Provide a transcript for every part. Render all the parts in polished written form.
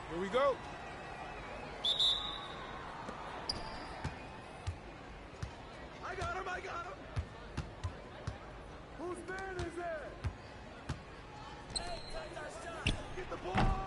Here we go. I got him! Whose man is that? Hey, take that shot! Get the ball!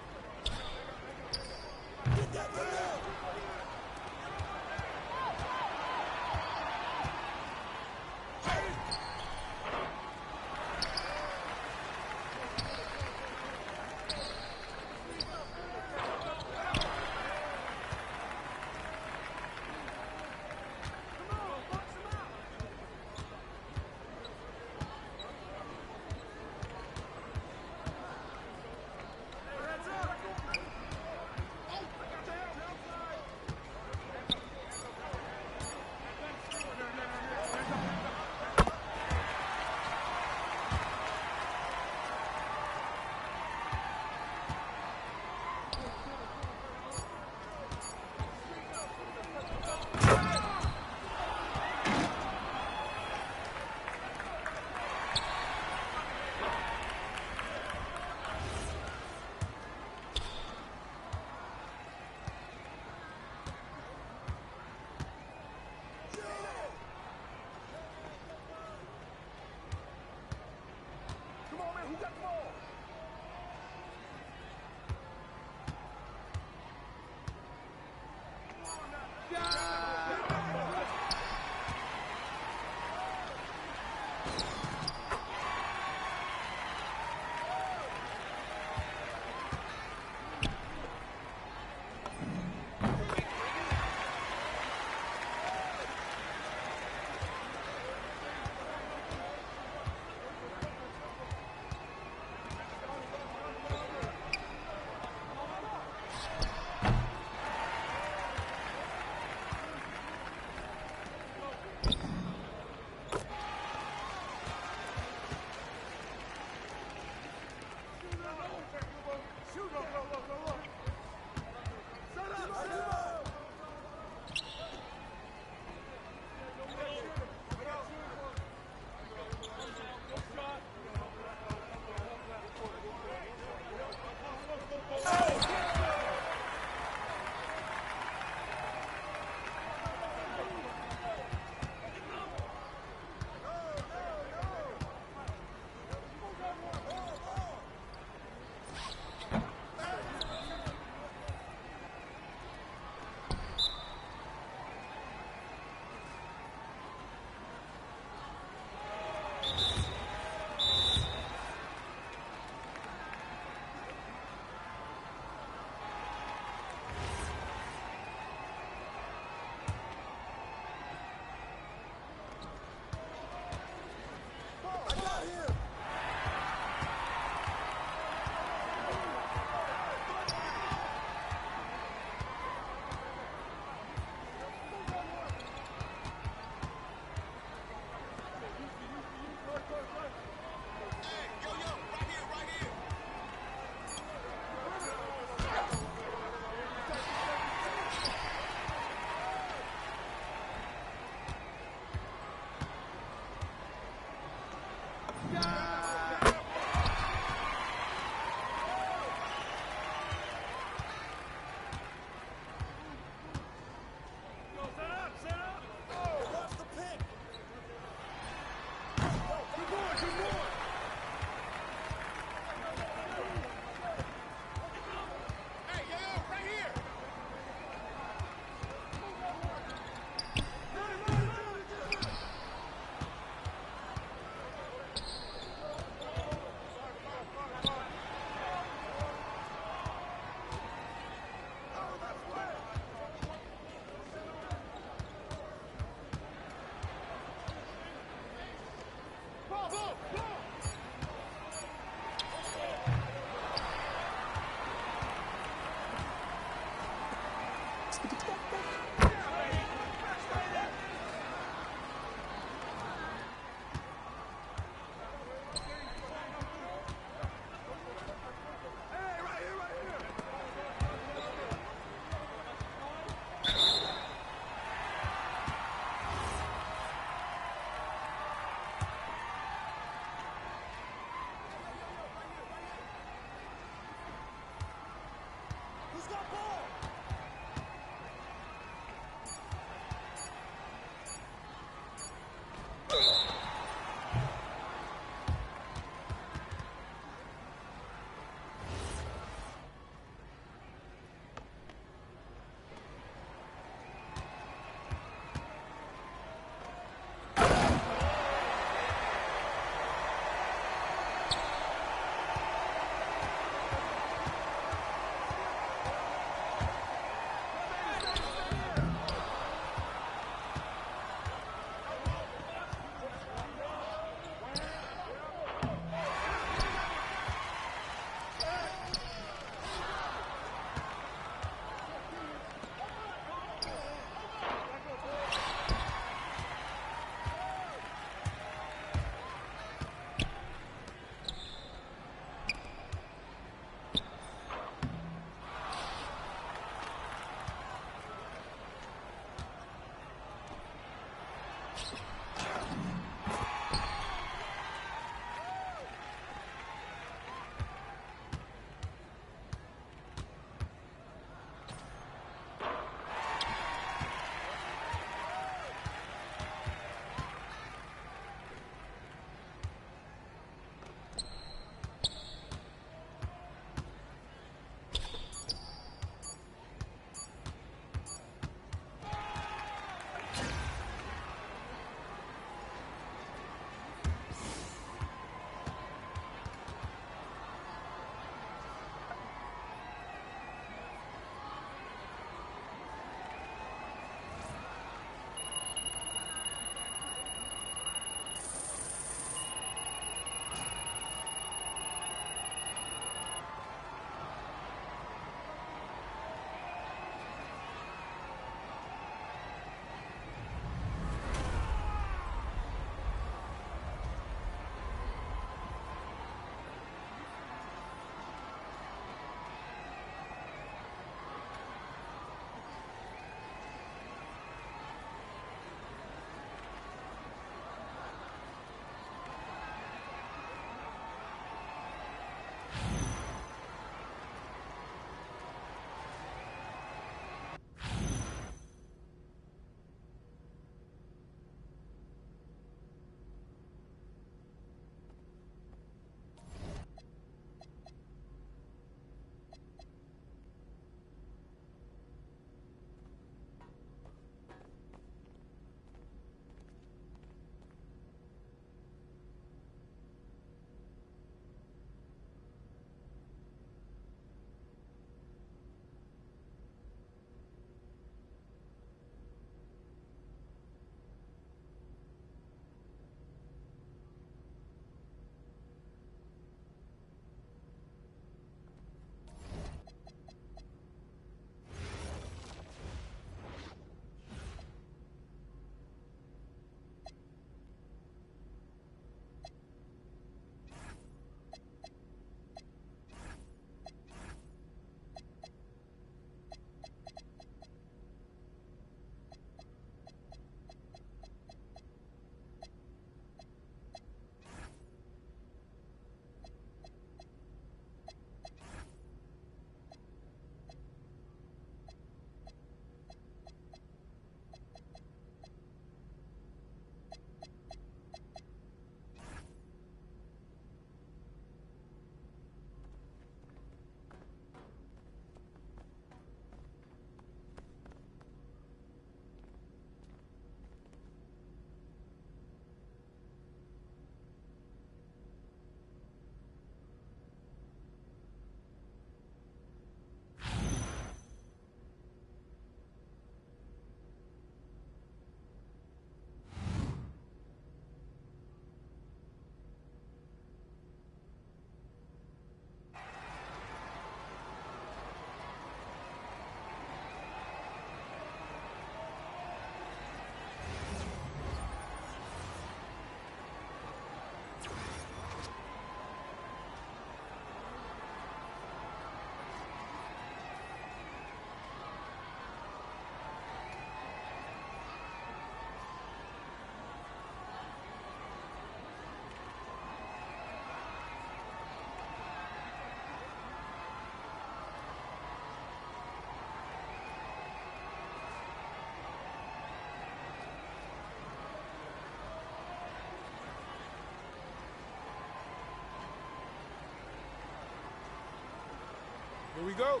we go.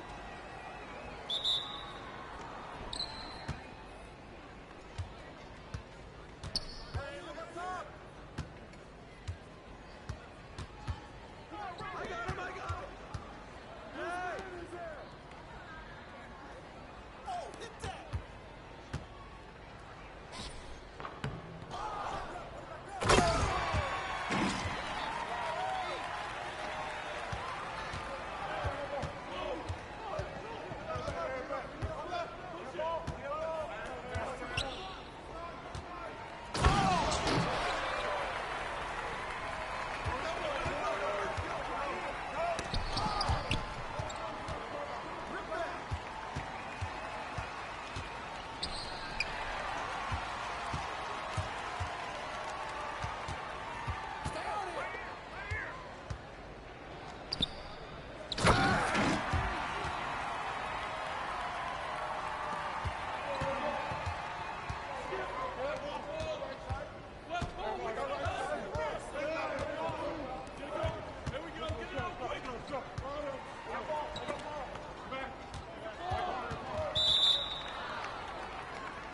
Hey, look up top. I got him. Hey! Oh, hit that!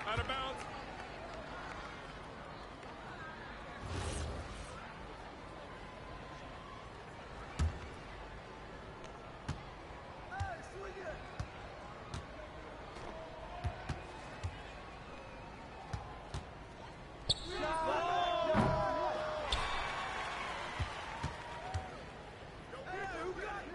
Out of bounds. Hey, swing it. Hey, who got you?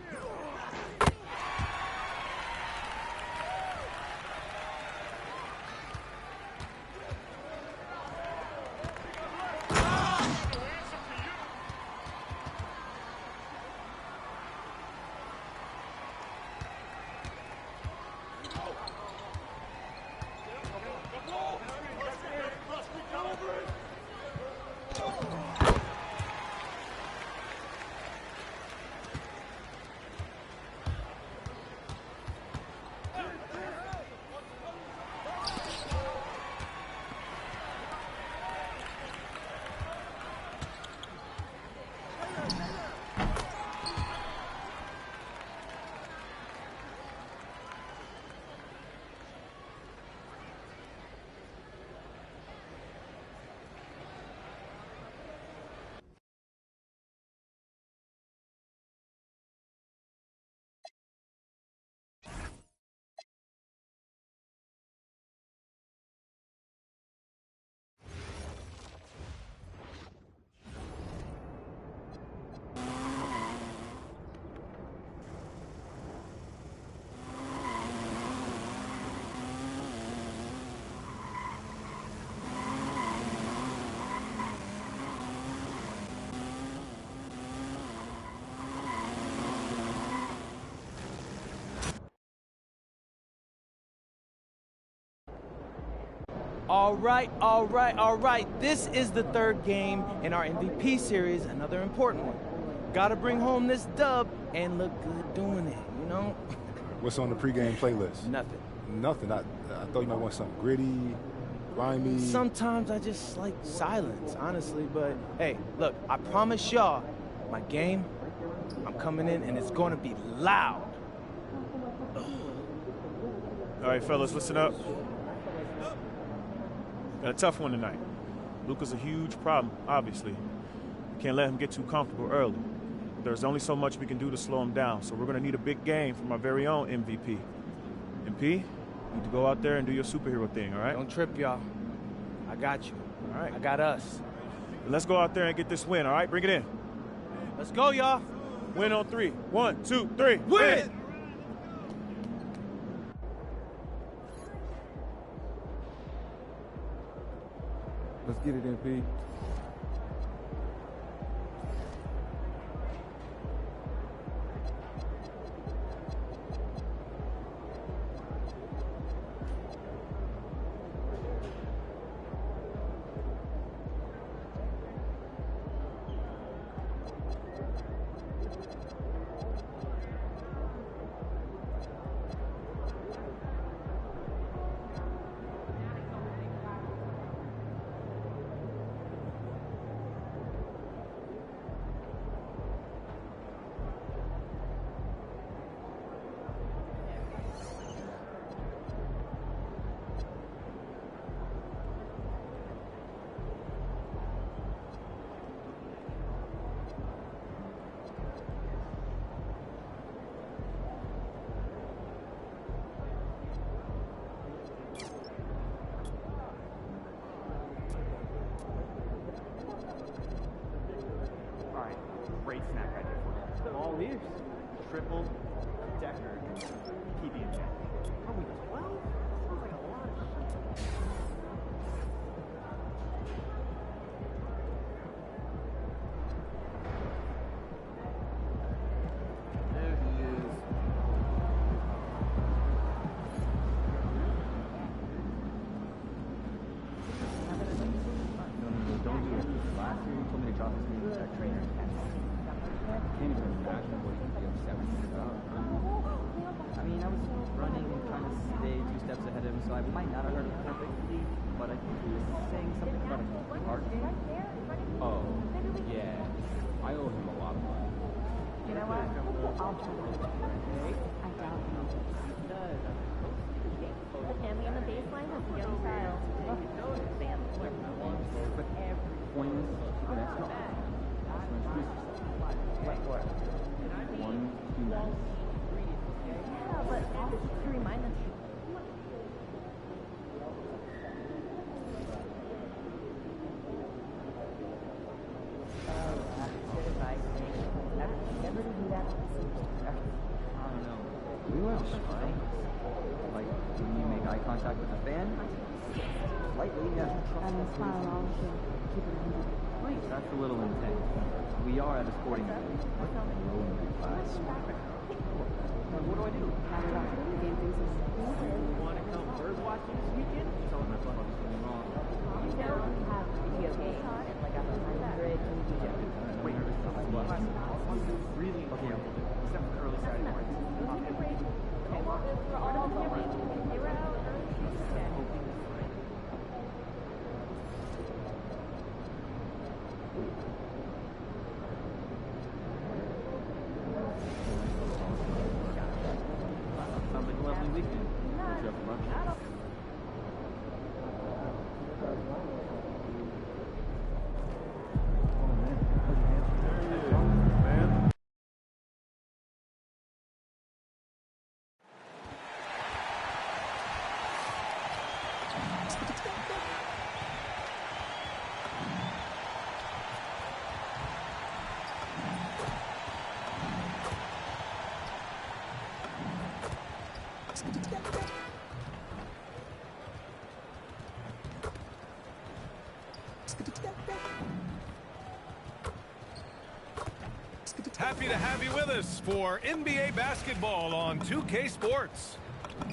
All right. This is the third game in our MVP series, another important one. Gotta bring home this dub and look good doing it, you know? What's on the pregame playlist? Nothing. Nothing. I thought you might want something gritty, grimy. Sometimes I just like silence, honestly, but hey, look, I promise y'all, my game, I'm coming in and it's gonna be loud. All right, fellas, listen up. Got a tough one tonight. Luka's a huge problem, obviously. We can't let him get too comfortable early. There's only so much we can do to slow him down, so we're going to need a big game from our very own MVP. MP, you need to go out there and do your superhero thing, all right? Don't trip, y'all. I got you. All right. I got us. Let's go out there and get this win, all right? Bring it in. Let's go, y'all. Win on 3. 1, 2, 3. Win! Let's get it, MP. snack idea for you. All ears. Triple decker PB&J. Are we 12? Sounds like a lot of shit. There he is. No, don't do it. Last year you told me to drop this new tech trainer. Can't even imagine what you could be upset with me about. I mean, I was running and trying to stay 2 steps ahead of him, so I might not have heard it perfectly, but I think he was saying something about a card game. Oh, yeah. I owe him a lot of money. You know what? I'll try to do it. I doubt he does. The family on the baseline has a young child. But pointless to the next one. Like what? 1, 2 minutes. Yeah, but also to remind them. Never to do that. I don't know. We went fine. Like when you make eye contact with a fan. Lightly, yeah. And a smile all the keep it moving. Wait, that's a little intense. We are at a sporting event. What do I do? Want to come bird watching this weekend? Tell them that's something wrong. You don't have video games and like 100 Wait, really? Okay, except for the early Saturday mornings. We're all filming. They were out early Tuesday. Sounds like a lovely weekend. What you have for lunch? Happy to have you with us for NBA basketball on 2K Sports.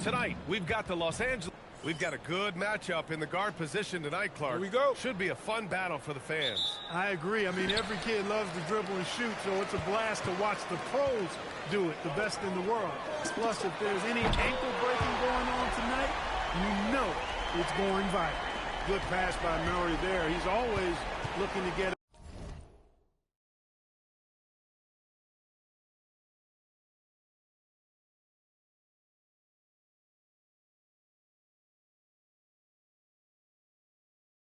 Tonight, we've got the Los Angeles. We've got a good matchup in the guard position tonight, Clark. Here we go. Should be a fun battle for the fans. I agree. I mean, every kid loves to dribble and shoot, so it's a blast to watch the pros do it, the best in the world. Plus, if there's any ankle breaking going on tonight, you know it's going viral. Good pass by Murray there. He's always looking to get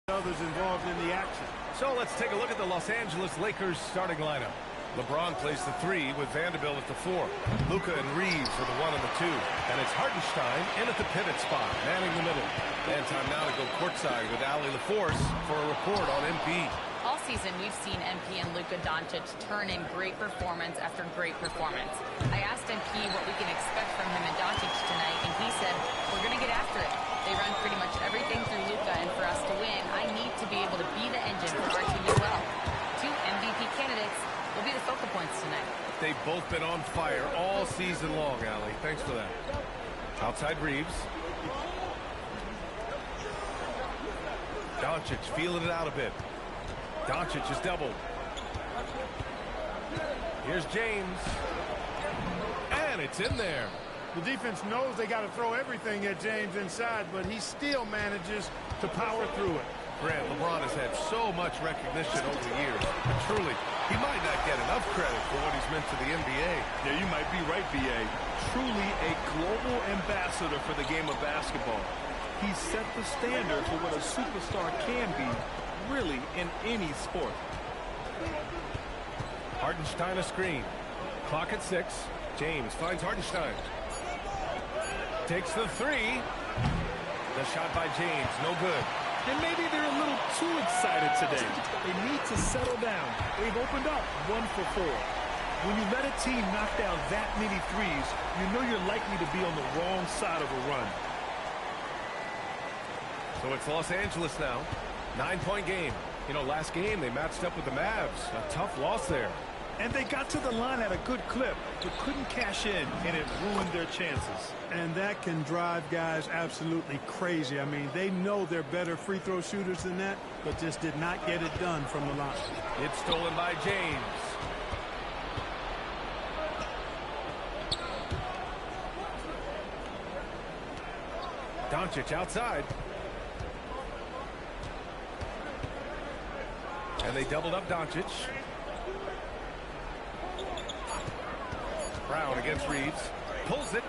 others involved in the action. So let's take a look at the Los Angeles Lakers starting lineup. LeBron plays the 3 with Vanderbilt at the 4. Luka and Reeves are the 1 and the 2. And it's Hartenstein in at the pivot spot, manning the middle. And time now to go courtside with Allie LaForce for a report on MP. All season, we've seen MP and Luka Doncic turn in great performance after great performance. I asked MP what we can expect from him and Doncic tonight, and he said, we're going to get after it. They run pretty much everything through Luka, and for us to win, I need to be able to be the engine for our team as well. 2 MVP candidates will be the focal points tonight. They've both been on fire all season long, Allie. Thanks for that. Outside Reeves. Doncic feeling it out a bit. Doncic is doubled. Here's James. And it's in there. The defense knows they got to throw everything at James inside, but he still manages to power through it. Grant, LeBron has had so much recognition over the years, but truly, he might not get enough credit for what he's meant to the NBA. Yeah, you might be right, B.A. Truly a global ambassador for the game of basketball. He set the standard for what a superstar can be, really, in any sport. Hartenstein a screen. Clock at 6. James finds Hartenstein. Takes the 3. The shot by James, no good. And maybe they're a little too excited today. They need to settle down. They've opened up 1 for 4. When you let a team knock down that many threes, you know you're likely to be on the wrong side of a run. So it's Los Angeles now. 9-point game. You know, last game they matched up with the Mavs. A tough loss there. And they got to the line at a good clip, but couldn't cash in, and it ruined their chances. And that can drive guys absolutely crazy. I mean, they know they're better free throw shooters than that, but just did not get it done from the line. It's stolen by James. Doncic outside. And they doubled up Doncic. Brown against Reeves. Pulls it.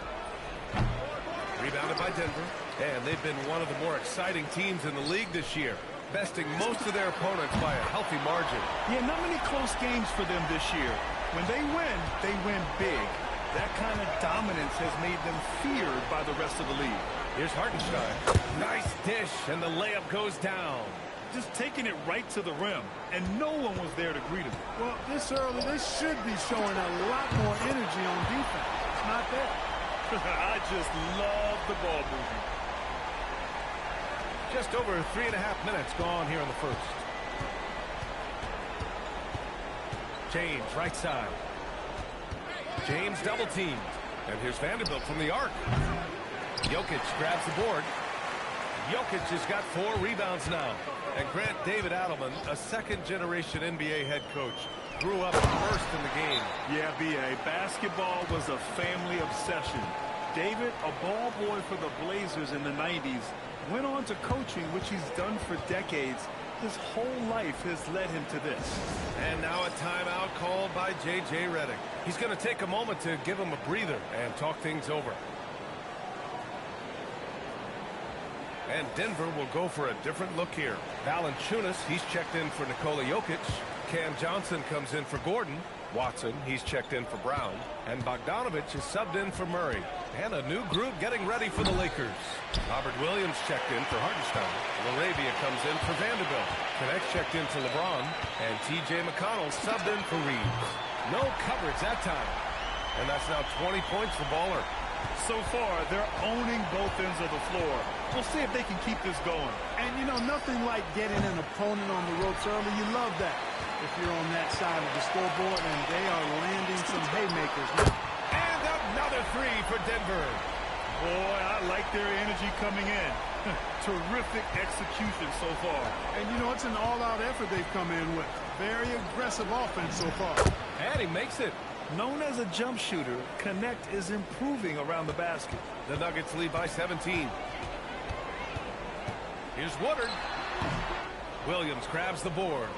Rebounded by Denver. And they've been one of the more exciting teams in the league this year, besting most of their opponents by a healthy margin. Yeah, not many close games for them this year. When they win big. That kind of dominance has made them feared by the rest of the league. Here's Hartenstein. Nice dish, and the layup goes down. Just taking it right to the rim, and no one was there to greet him. Well, this early, they should be showing a lot more energy on defense. It's not there. I just love the ball movement. Just over 3.5 minutes gone here in the first. James, right side. James double teamed. And here's Vanderbilt from the arc. Jokic grabs the board. Jokic has got 4 rebounds now. And Grant David Adelman, a second-generation NBA head coach, grew up immersed in the game. Yeah, B.A., basketball was a family obsession. David, a ball boy for the Blazers in the 90s, went on to coaching, which he's done for decades. His whole life has led him to this. And now a timeout called by J.J. Redick. He's going to take a moment to give him a breather and talk things over. And Denver will go for a different look here. Valanciunas, he's checked in for Nikola Jokic. Cam Johnson comes in for Gordon. Watson, he's checked in for Brown. And Bogdanovic is subbed in for Murray. And a new group getting ready for the Lakers. Robert Williams checked in for Hartenstein. LaRavia comes in for Vanderbilt. Connect checked in for LeBron. And T.J. McConnell subbed in for Reeves. No coverage that time. And that's now 20 points for Baller. So far, they're owning both ends of the floor. We'll see if they can keep this going. And, you know, nothing like getting an opponent on the ropes early. You love that if you're on that side of the scoreboard, and they are landing some haymakers. And another 3 for Denver. Boy, I like their energy coming in. Terrific execution so far. And, you know, it's an all-out effort they've come in with. Very aggressive offense so far. And he makes it. Known as a jump shooter, Connect is improving around the basket. The Nuggets lead by 17. Here's Woodard. Williams grabs the board.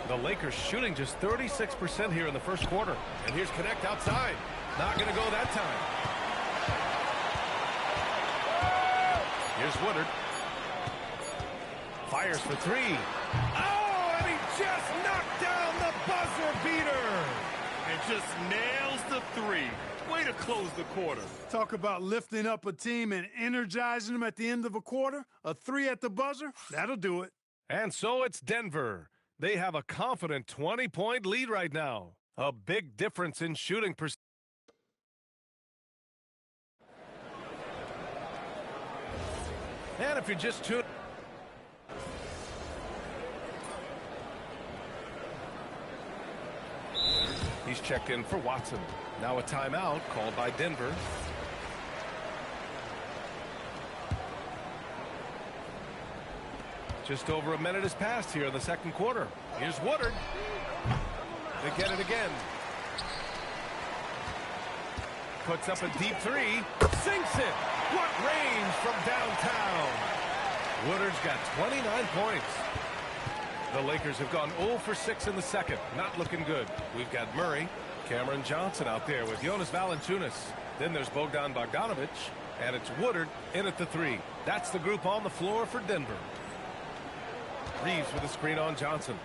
The Lakers shooting just 36% here in the first quarter. And here's Connect outside. Not going to go that time. Here's Woodard. Fires for 3. Oh, and he just knocked down the buzzer beater. And just nails the 3. Way to close the quarter. Talk about lifting up a team and energizing them at the end of a quarter. A 3 at the buzzer, that'll do it. And so it's Denver. They have a confident 20-point lead right now. A big difference in shooting percentage. And if you're just tuning... He's checked in for Watson. Now a timeout called by Denver. Just over a minute has passed here in the second quarter. Here's Woodard. They get it again. Puts up a deep 3. Sinks it. What range from downtown. Woodard's got 29 points. The Lakers have gone 0 for 6 in the second. Not looking good. We've got Murray, Cameron Johnson out there with Jonas Valanciunas. Then there's Bogdan Bogdanovic, and it's Woodard in at the 3. That's the group on the floor for Denver. Reeves with a screen on Johnson.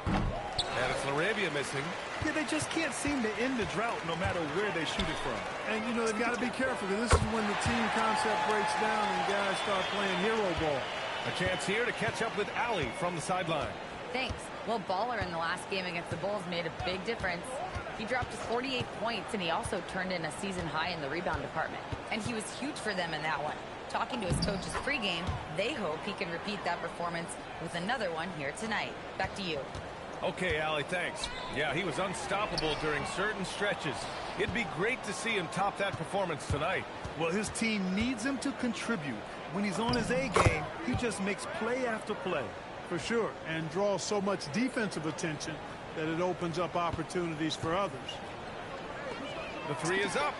And it's LaRavia missing. Yeah, they just can't seem to end the drought no matter where they shoot it from. And, you know, they've got to be careful because this is when the team concept breaks down and guys start playing hero ball. A chance here to catch up with Allie from the sideline. Thanks. Well, Baller in the last game against the Bulls made a big difference. He dropped his 48 points, and he also turned in a season high in the rebound department. And he was huge for them in that one. Talking to his coaches pregame, they hope he can repeat that performance with another one here tonight. Back to you. Okay, Allie, thanks. Yeah, he was unstoppable during certain stretches. It'd be great to see him top that performance tonight. Well, his team needs him to contribute. When he's on his A game, he just makes play after play. For sure, and draws so much defensive attention that it opens up opportunities for others. The three is up.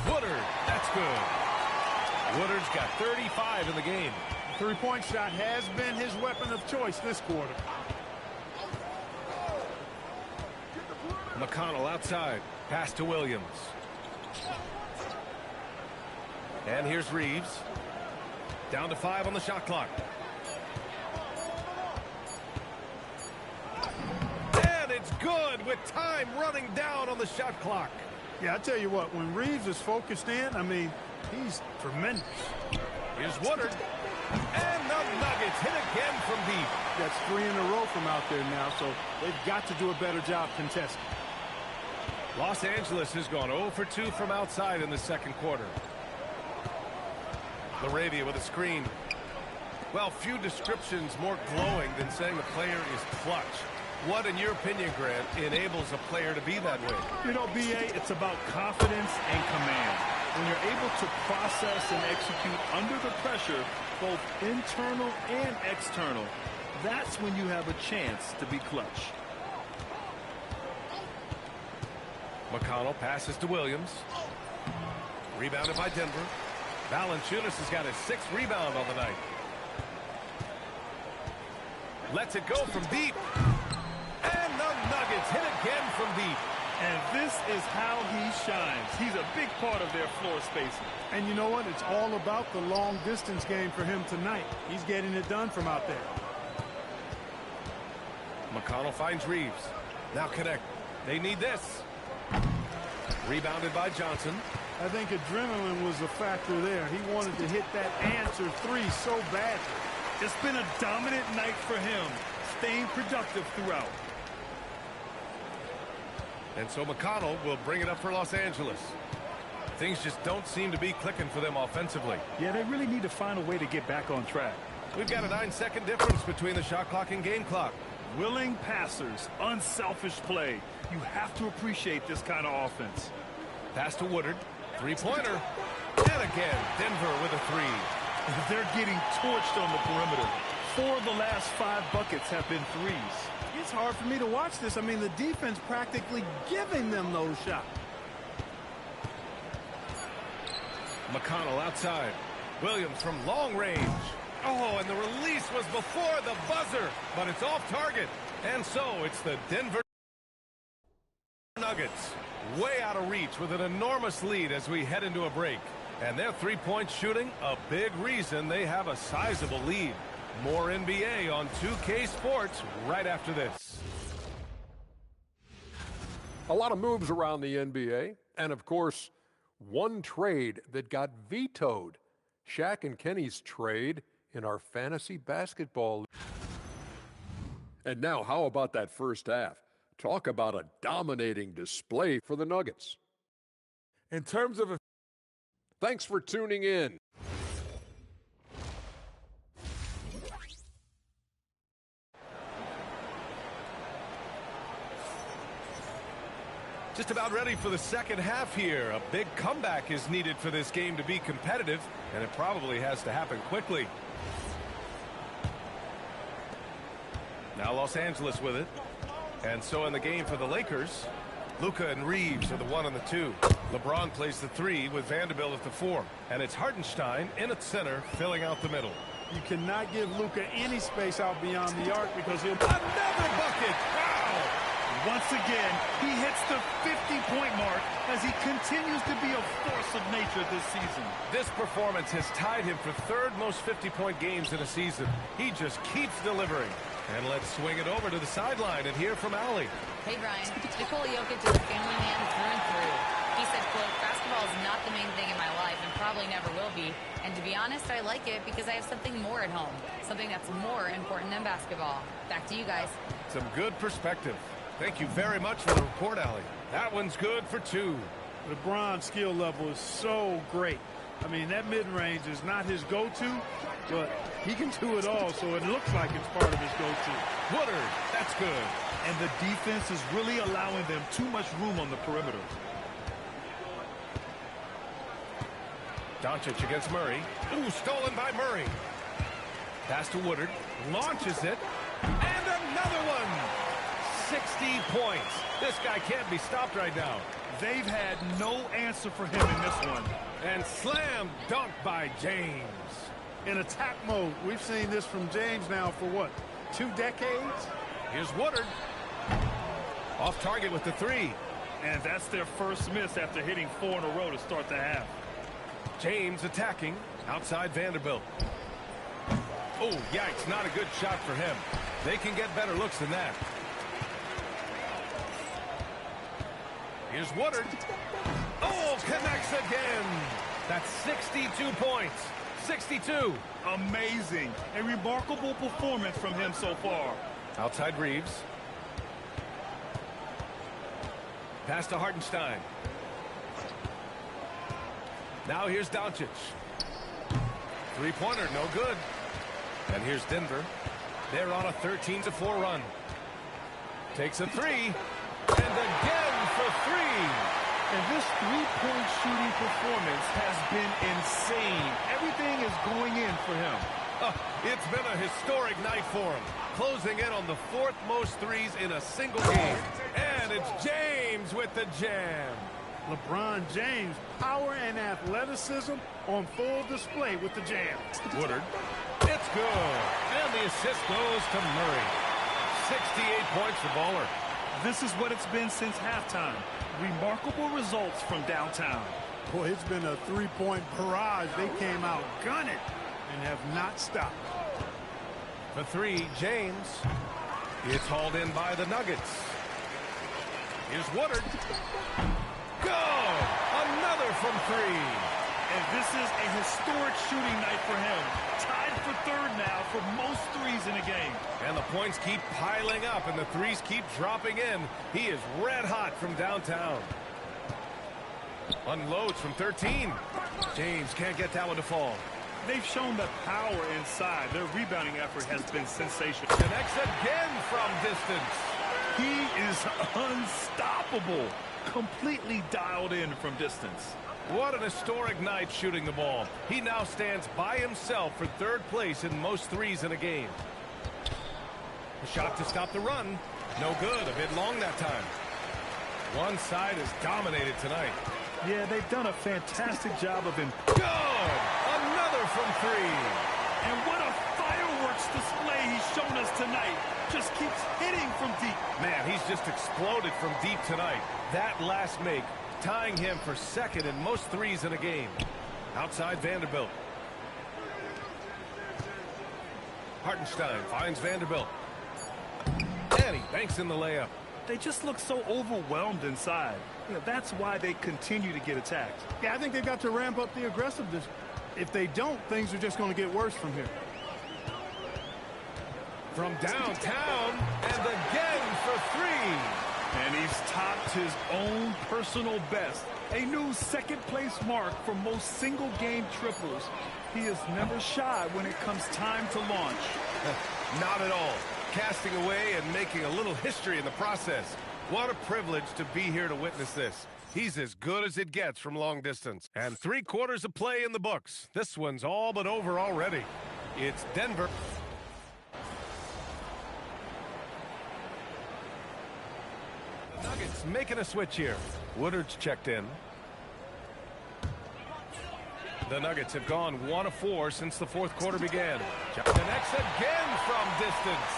Woodard, that's good. Woodard's got 35 in the game. The three-point shot has been his weapon of choice this quarter. McConnell outside. Pass to Williams. And here's Reeves. Down to 5 on the shot clock. And it's good with time running down on the shot clock. Yeah, I tell you what, when Reeves is focused in, I mean, he's tremendous. Here's Woodard. And the Nuggets hit again from deep. That's 3 in a row from out there now, so they've got to do a better job contesting. Los Angeles has gone 0 for 2 from outside in the second quarter. LaRavia with a screen. Well, few descriptions more glowing than saying the player is clutch. What, in your opinion, Grant, enables a player to be that way? You know, B.A., it's about confidence and command. When you're able to process and execute under the pressure, both internal and external, that's when you have a chance to be clutch. McConnell passes to Williams. Rebounded by Denver. Valanciunas has got his 6th rebound on the night. Lets it go from deep. And the Nuggets hit again from deep. And this is how he shines. He's a big part of their floor spacing. And you know what? It's all about the long distance game for him tonight. He's getting it done from out there. McConnell finds Reeves. Now connect. They need this. Rebounded by Johnson. I think adrenaline was a factor there. He wanted to hit that answer 3 so badly. It's been a dominant night for him, staying productive throughout. And so McConnell will bring it up for Los Angeles. Things just don't seem to be clicking for them offensively. Yeah, they really need to find a way to get back on track. We've got a 9-second difference between the shot clock and game clock. Willing passers, unselfish play. You have to appreciate this kind of offense. Pass to Woodard. Three-pointer. And again, Denver with a 3. They're getting torched on the perimeter. 4 of the last 5 buckets have been threes. It's hard for me to watch this. I mean, the defense practically giving them those shots. McConnell outside. Williams from long range. Oh, and the release was before the buzzer, but it's off target. And so it's the Denver Nuggets way out of reach with an enormous lead as we head into a break. And their three-point shooting, a big reason they have a sizable lead. More NBA on 2K Sports right after this. A lot of moves around the NBA, and of course, one trade that got vetoed. Shaq and Kenny's trade in our fantasy basketball. And now, how about that first half? Talk about a dominating display for the Nuggets. In terms of thanks for tuning in. Just about ready for the second half here. A big comeback is needed for this game to be competitive, and it probably has to happen quickly. Now Los Angeles with it. And so in the game for the Lakers, Luka and Reeves are the 1 and the 2. LeBron plays the 3 with Vanderbilt at the 4. And it's Hartenstein in at center, filling out the middle. You cannot give Luka any space out beyond the arc because he'll... Another bucket! Wow! Once again, he hits the 50-point mark as he continues to be a force of nature this season. This performance has tied him for 3rd most 50-point games in a season. He just keeps delivering. And let's swing it over to the sideline and hear from Allie. Hey, Brian. Nikola Jokic is a family man through and through. He said, quote, basketball Basketball is not the main thing in my life and probably never will be. And to be honest, I like it because I have something more at home. Something that's more important than basketball. Back to you guys. Some good perspective. Thank you very much for the report, Allie. That one's good for 2. LeBron's skill level is so great. I mean, that mid-range is not his go-to, but he can do it all, so it looks like it's part of his go-to. Woodard, that's good. And the defense is really allowing them too much room on the perimeter. Doncic against Murray. Ooh, stolen by Murray. Pass to Woodard. Launches it. And another one. 60 points. This guy can't be stopped right now. They've had no answer for him in this one. And slam dunk by James. In attack mode, we've seen this from James now for what, 2 decades? Here's Woodard. Off target with the 3. And that's their first miss after hitting 4 in a row to start the half. James attacking outside Vanderbilt. Oh, yikes, not a good shot for him. They can get better looks than that. Here's Woodard. Oh, connects again. That's 62 points. 62. Amazing. A remarkable performance from him so far. Outside Reeves. Pass to Hartenstein. Now here's Doncic. Three-pointer, no good. And here's Denver. They're on a 13-4 run. Takes a 3. And again for 3. And this three-point shooting performance has been insane. Everything is going in for him. It's been a historic night for him. Closing in on the 4th most threes in a single game. And it's James with the jam. LeBron James, power and athleticism on full display with the jam. Woodard. It's good. And the assist goes to Murray. 68 points for Baller. This is what it's been since halftime. Remarkable results from downtown. Boy, it's been a three-point barrage. They came out gunning and have not stopped. For 3, James. It's hauled in by the Nuggets. Here's Woodard. Good! Another from 3. And this is a historic shooting night for him. Tied for 3rd now for most threes in a game. And the points keep piling up and the threes keep dropping in. He is red hot from downtown. Unloads from 13. James can't get that one to fall. They've shown the power inside. Their rebounding effort has been sensational. Connects again from distance. He is unstoppable. Completely dialed in from distance. What an historic night shooting the ball. He now stands by himself for 3rd place in most threes in a game. A shot to stop the run. No good. A bit long that time. One side is dominated tonight. Yeah, they've done a fantastic job of him. Good! Another from 3. And what a fireworks display he's shown us tonight. Just keeps hitting from deep. Man, he's just exploded from deep tonight. That last make, tying him for 2nd in most threes in a game. Outside Vanderbilt. Hartenstein finds Vanderbilt. And he banks in the layup. They just look so overwhelmed inside. You know, that's why they continue to get attacked. Yeah, I think they've got to ramp up the aggressiveness. If they don't, things are just going to get worse from here. From downtown, and again for 3. And he's topped his own personal best. A new 2nd place mark for most single-game triples. He is never shy when it comes time to launch. Not at all. Casting away and making a little history in the process. What a privilege to be here to witness this. He's as good as it gets from long distance. And 3 quarters of play in the books. This one's all but over already. It's Denver. The Nuggets making a switch here. Woodard's checked in. The Nuggets have gone 1 of 4 since the 4th quarter began. Connects again from distance.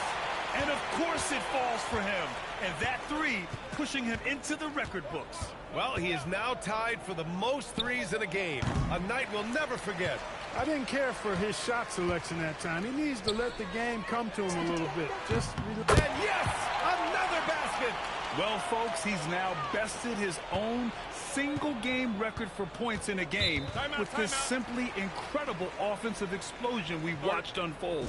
And of course it falls for him. And that 3 pushing him into the record books. Well, he is now tied for the most threes in a game. A night we'll never forget. I didn't care for his shot selection that time. He needs to let the game come to him a little bit. And yes, another basket. Well, folks, he's now bested his own single-game record for points in a game with this simply incredible offensive explosion we watched unfold.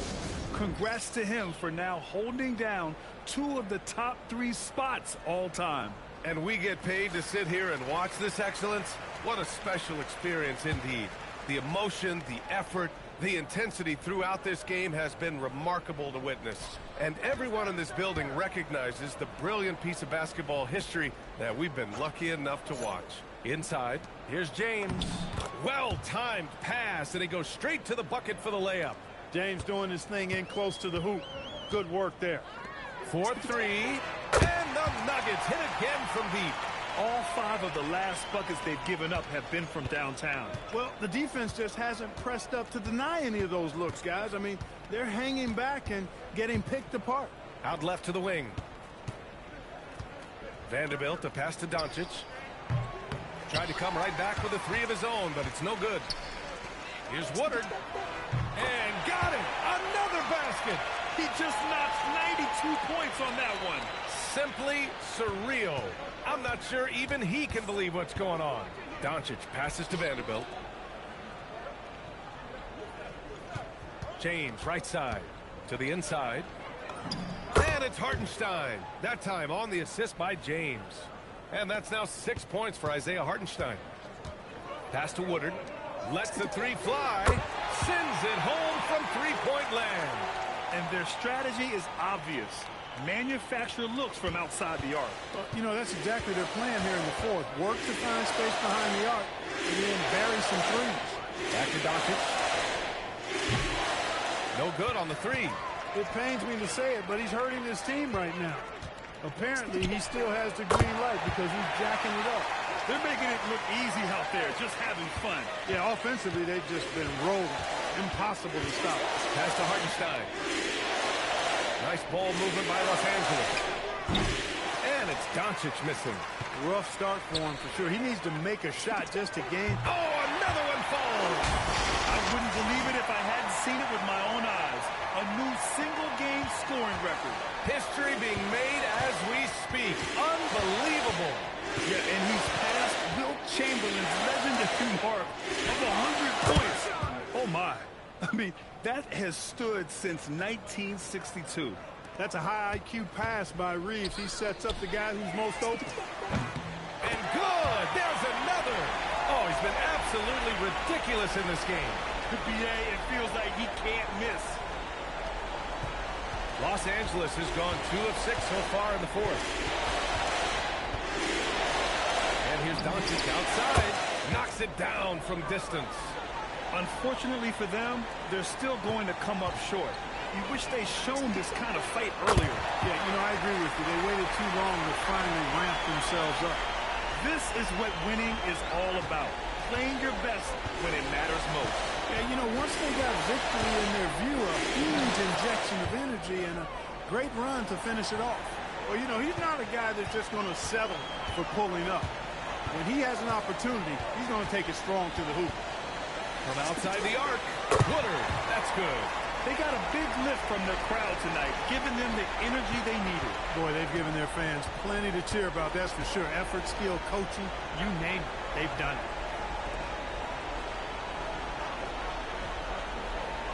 Congrats to him for now holding down 2 of the top 3 spots all time. And we get paid to sit here and watch this excellence? What a special experience indeed. The emotion, the effort, the intensity throughout this game has been remarkable to witness. And everyone in this building recognizes the brilliant piece of basketball history that we've been lucky enough to watch. Inside, here's James. Well-timed pass, and he goes straight to the bucket for the layup. James doing his thing in close to the hoop. Good work there. 4-3, and the Nuggets hit again from deep. All 5 of the last buckets they've given up have been from downtown. Well, the defense just hasn't pressed up to deny any of those looks, guys. I mean, they're hanging back and getting picked apart. Out left to the wing. Vanderbilt, a pass to Doncic. Tried to come right back with a 3 of his own, but it's no good. Here's Woodard. And got it! Another basket! He just knocked 92 points on that one. Simply surreal. I'm not sure even he can believe what's going on. Doncic passes to Vanderbilt. James, right side. To the inside. And it's Hartenstein. That time on the assist by James. And that's now 6 points for Isaiah Hartenstein. Pass to Woodard. Lets the 3 fly. Sends it home from three-point land. And their strategy is obvious. Manufacture looks from outside the arc. Well, you know, that's exactly their plan here in the 4th. Work to find space behind the arc and then bury some threes. Back to Doncic. No good on the 3. It pains me to say it, but he's hurting his team right now. Apparently, he still has the green light because he's jacking it up. They're making it look easy out there, just having fun. Yeah, offensively, they've just been rolling. Impossible to stop. Pass to Hartenstein. Nice ball movement by Los Angeles. And it's Doncic missing. Rough start for him for sure. He needs to make a shot just to gain. Oh, another one falls. I wouldn't believe it if I hadn't seen it with my own eyes. A new single-game scoring record. History being made as we speak. Unbelievable. Yeah, and he's passed Wilt Chamberlain's legendary mark of 100 points. Oh, my. I mean, that has stood since 1962. That's a high IQ pass by Reeves. He sets up the guy who's most open. And good. There's another. Oh, he's been absolutely ridiculous in this game. BA, it feels like he can't miss. Los Angeles has gone 2 of 6 so far in the 4th. And here's Doncic outside. Knocks it down from distance. Unfortunately for them, they're still going to come up short. You wish they'd shown this kind of fight earlier. Yeah, you know, I agree with you. They waited too long to finally ramp themselves up. This is what winning is all about. Playing your best when it matters most. Yeah, you know, once they got victory in their view, a huge injection of energy and a great run to finish it off. Well, you know, he's not a guy that's just going to settle for pulling up. When he has an opportunity, he's going to take it strong to the hoop. From outside the arc, Woodard, that's good. They got a big lift from their crowd tonight, giving them the energy they needed. Boy, they've given their fans plenty to cheer about, that's for sure. Effort, skill, coaching, you name it, they've done it.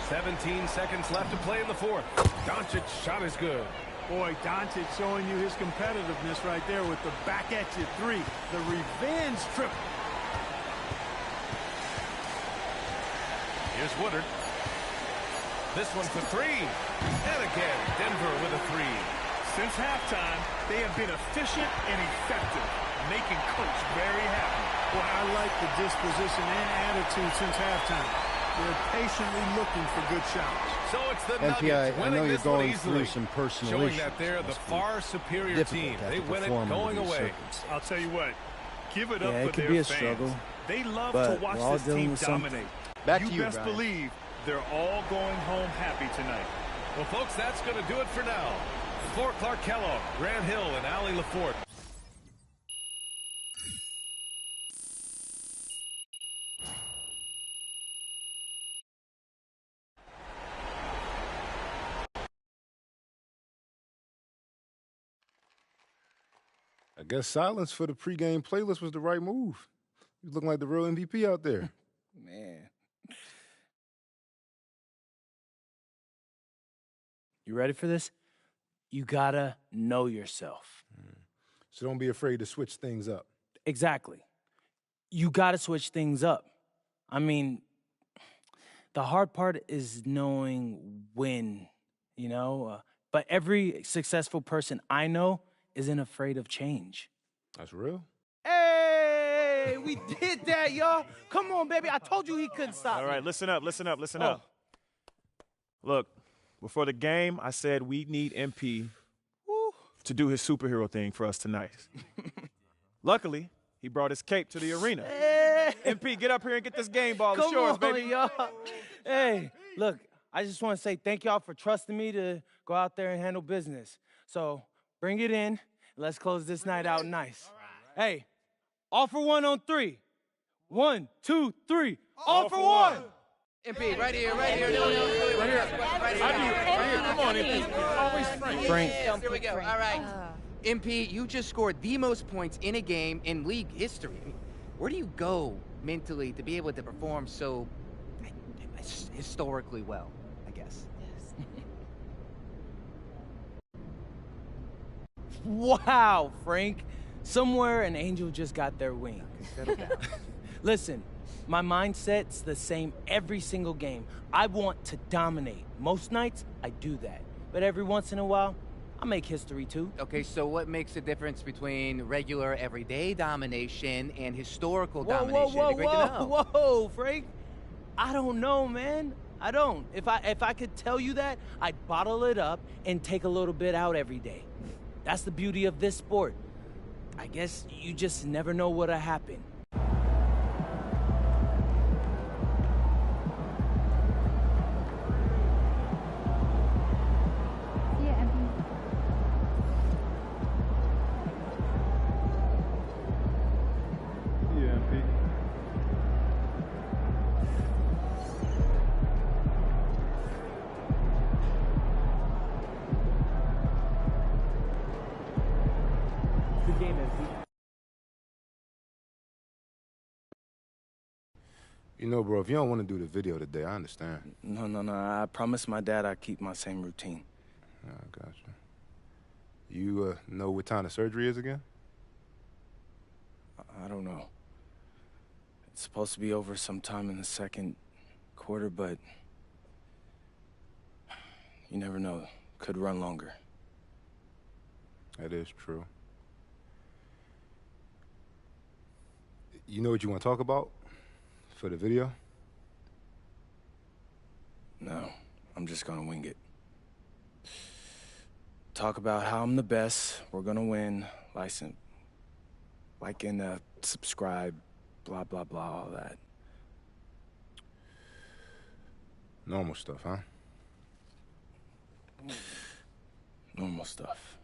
17 seconds left to play in the 4th. Doncic's shot is good. Boy, Doncic showing you his competitiveness right there with the back-at-you 3. The revenge triple. Here's Woodard. This one for 3. And again, Denver with a 3. Since halftime, they have been efficient and effective, making Coach very happy. Boy, I like the disposition and attitude since halftime. They're patiently looking for good shots. So it's the MPI, Nuggets I know you're going easily, through some personal showing issues. that they're the far superior team. They win it going away. I'll tell you what, give it Yeah, up it for could their be a fans. struggle, They love but to watch we're all this dealing team with something. dominate. Back to you, best Brian. believe they're all going home happy tonight. Well, folks, that's going to do it for now. For Clark Kellogg, Grant Hill, and Allie LaForte. I guess silence for the pregame playlist was the right move. You looking like the real MVP out there. Man. You ready for this? You gotta know yourself. So don't be afraid to switch things up. Exactly. You gotta switch things up. I mean, the hard part is knowing when, you know? But every successful person I know isn't afraid of change. That's real? Hey, we did that, y'all. Come on, baby. I told you he couldn't stop. All right, listen up. Look, before the game, I said we need MP to do his superhero thing for us tonight. Luckily, he brought his cape to the arena. Hey. MP, get up here and get this game ball. It's Come yours, on, baby. y'all. Hey, look, I just want to say thank y'all for trusting me to go out there and handle business. So bring it in. Let's close this night out nice. Hey, all for one on 3. 1, 2, 3. All for one. MP, right here. Right here. Come on, MP. Always Frank. Here we go. All right. MP, you just scored the most points in a game in league history. Where do you go mentally to be able to perform so historically well, I guess? Wow, Frank. Somewhere an angel just got their wing. Settle down. Listen, my mindset's the same every single game. I want to dominate. Most nights, I do that. But every once in a while, I make history too. Okay, so what makes the difference between regular, everyday domination and historical domination? Whoa, Frank. I don't know, man. I don't. If I could tell you that, I'd bottle it up and take a little bit out every day. That's the beauty of this sport. I guess you just never know what'll happen. You know, bro, if you don't want to do the video today, I understand. No. I promised my dad I'd keep my same routine. I got you. You know what time the surgery is again? I don't know. It's supposed to be over sometime in the second quarter, but you never know. Could run longer. That is true. You know what you want to talk about for the video? No, I'm just gonna wing it. Talk about how I'm the best, we're gonna win, like and subscribe, blah, blah, blah, all that. Normal stuff, huh? Normal stuff.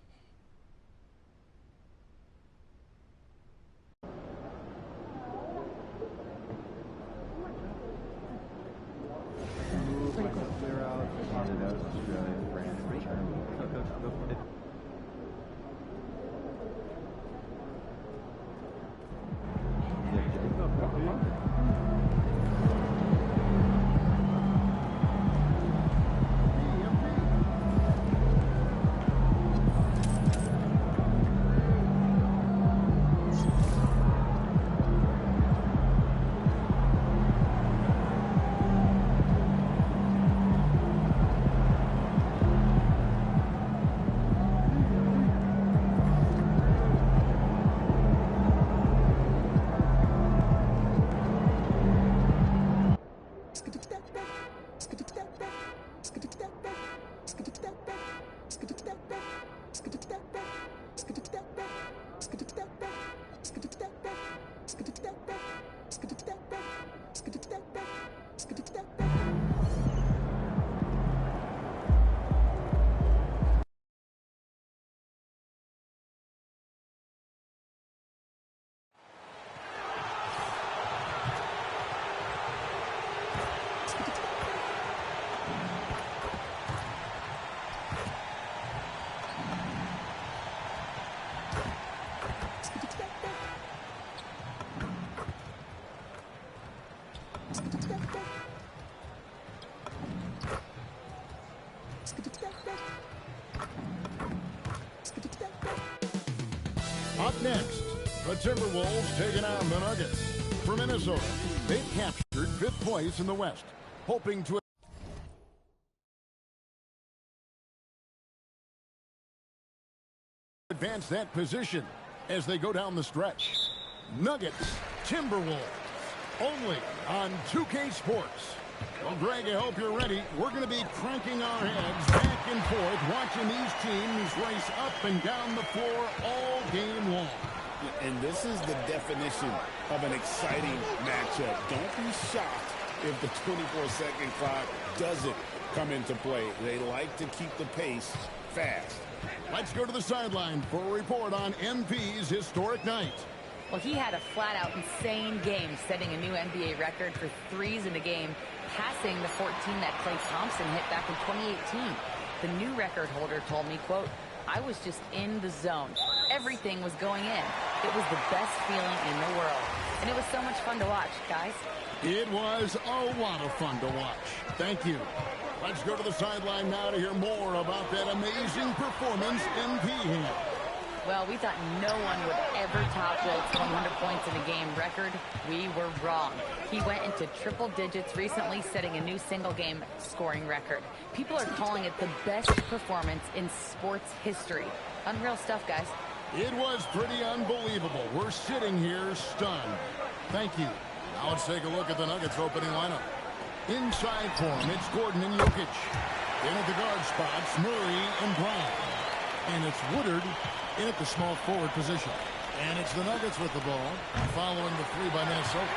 Up next, the Timberwolves taking on the Nuggets. For Minnesota, they've captured 5th place in the West, hoping to advance that position as they go down the stretch. Nuggets, Timberwolves, only on 2K Sports. Well, Greg, I hope you're ready. We're going to be cranking our heads back and forth, watching these teams race up and down the floor all game long. And this is the definition of an exciting matchup. Don't be shocked if the 24-second clock doesn't come into play. They like to keep the pace fast. Let's go to the sideline for a report on MP's historic night. Well, he had a flat-out insane game, setting a new NBA record for threes in a game, passing the 14 that Klay Thompson hit back in 2018. The new record holder told me, quote, "I was just in the zone. Everything was going in. It was the best feeling in the world. And it was so much fun to watch, guys." It was a lot of fun to watch. Thank you. Let's go to the sideline now to hear more about that amazing performance MP had. Well, we thought no one would ever top Wilt's 100 points in a game record. We were wrong. He went into triple digits recently, setting a new single-game scoring record. People are calling it the best performance in sports history. Unreal stuff, guys. It was pretty unbelievable. We're sitting here stunned. Thank you. Now let's take a look at the Nuggets opening lineup. Inside for him, it's Gordon and Jokic. In at the guard spots, Murray and Brown. And it's Woodard in at the small forward position. And it's the Nuggets with the ball, following the 3 by Minnesota.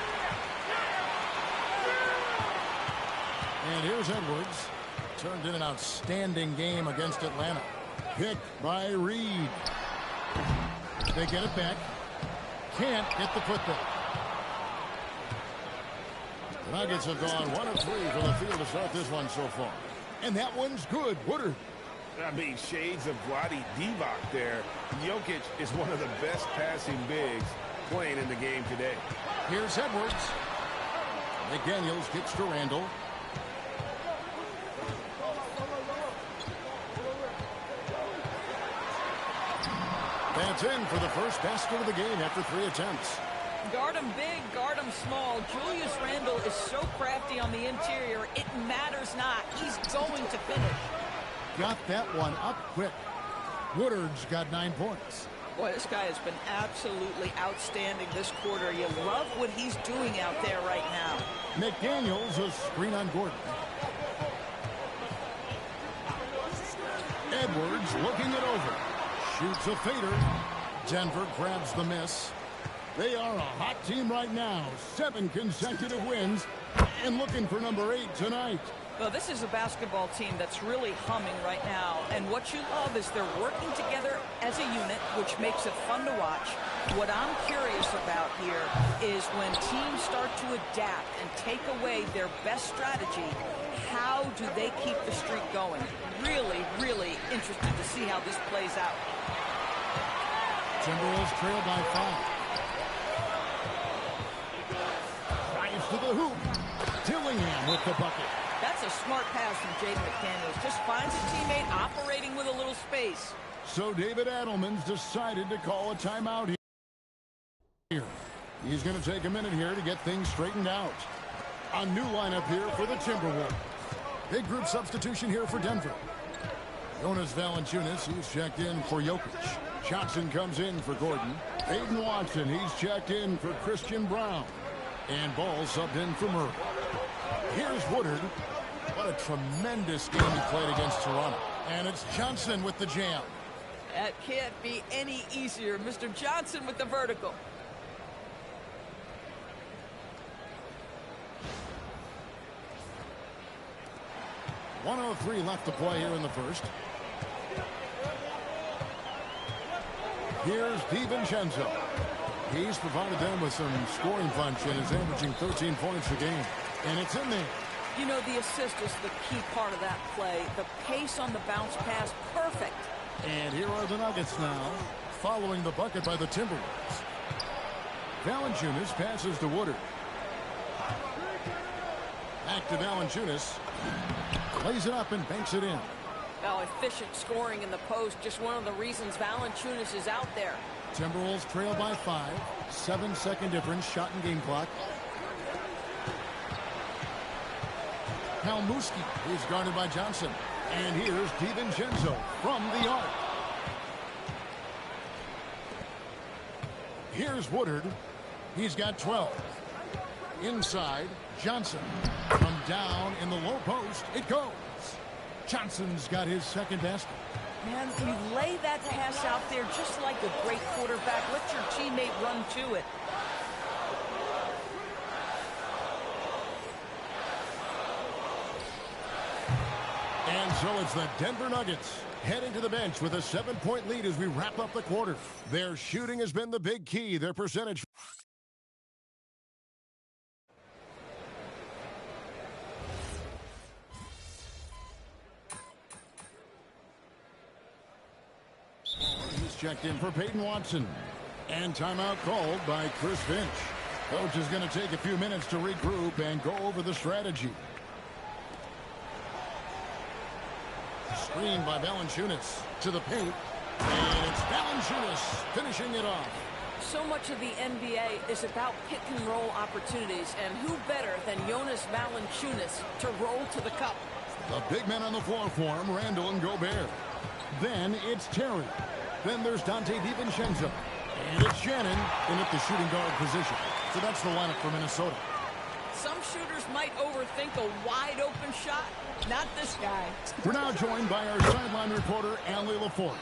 And here's Edwards. Turned in an outstanding game against Atlanta. Picked by Reed. They get it back. Can't get the putback. The Nuggets have gone 1 of 3 from the field to start this one so far. And that one's good. Woodard. I mean, shades of Vlade Divac there. Jokic is one of the best passing bigs playing in the game today. Here's Edwards. McDaniels gets to Randall. That's in for the first basket of the game after 3 attempts. Guard him big, guard him small. Julius Randle is so crafty on the interior, it matters not. He's going to finish. Got that one up quick. Woodard's got 9 points. Boy, this guy has been absolutely outstanding this quarter. You love what he's doing out there right now. McDaniels, a screen on Gordon. Edwards looking it over. Shoots a fader. Denver grabs the miss. They are a hot team right now. 7 consecutive wins and looking for number 8 tonight. Well, this is a basketball team that's really humming right now. And what you love is they're working together as a unit, which makes it fun to watch. What I'm curious about here is when teams start to adapt and take away their best strategy, how do they keep the streak going? Really, really interested to see how this plays out. Timberwolves trail by 5. Drives to the hoop. Dillingham with the bucket. That's a smart pass from Jaden McDaniels. Just finds a teammate operating with a little space. So David Adelman's decided to call a timeout here. He's going to take a minute here to get things straightened out. A new lineup here for the Timberwolves. Big group substitution here for Denver. Jonas Valanciunas, he's checked in for Jokic. Johnson comes in for Gordon. Aiden Watson, he's checked in for Christian Brown. And Ball subbed in for Murray. Here's Woodard. What a tremendous game he played against Toronto. And it's Johnson with the jam. That can't be any easier. Mr. Johnson with the vertical. .103 left to play here in the first. Here's DiVincenzo. He's provided them with some scoring punch and is averaging 13 points a game. And it's in there. You know, the assist was the key part of that play. The pace on the bounce pass, perfect. And here are the Nuggets now, following the bucket by the Timberwolves. Valanciunas passes to Woodard. Back to Valanciunas. Lays it up and banks it in. Oh, efficient scoring in the post, just one of the reasons Valanciunas is out there. Timberwolves trail by 5. 7-second difference, shot and game clock. Kalmuski is guarded by Johnson. And here's DiVincenzo from the arc. Here's Woodard. He's got 12. Inside, Johnson. From down in the low post, it goes. Johnson's got his second basket. Man, you lay that pass out there just like a great quarterback. Let your teammate run to it. And so it's the Denver Nuggets heading to the bench with a 7-point lead as we wrap up the quarter. Their shooting has been the big key. Their percentage. He's checked in for Peyton Watson. And timeout called by Chris Finch. Coach is going to take a few minutes to regroup and go over the strategy. Screen by Valanciunas to the paint. And it's Valanciunas finishing it off. So much of the NBA is about pick and roll opportunities, and who better than Jonas Valanciunas to roll to the cup? The big men on the floor for him, Randall and Gobert. Then it's Terry. Then there's Dante DiVincenzo. And it's Shannon in at the shooting guard position. So that's the lineup for Minnesota. Some shooters might overthink a wide-open shot. Not this guy. We're now joined by our sideline reporter, Allie LaForce.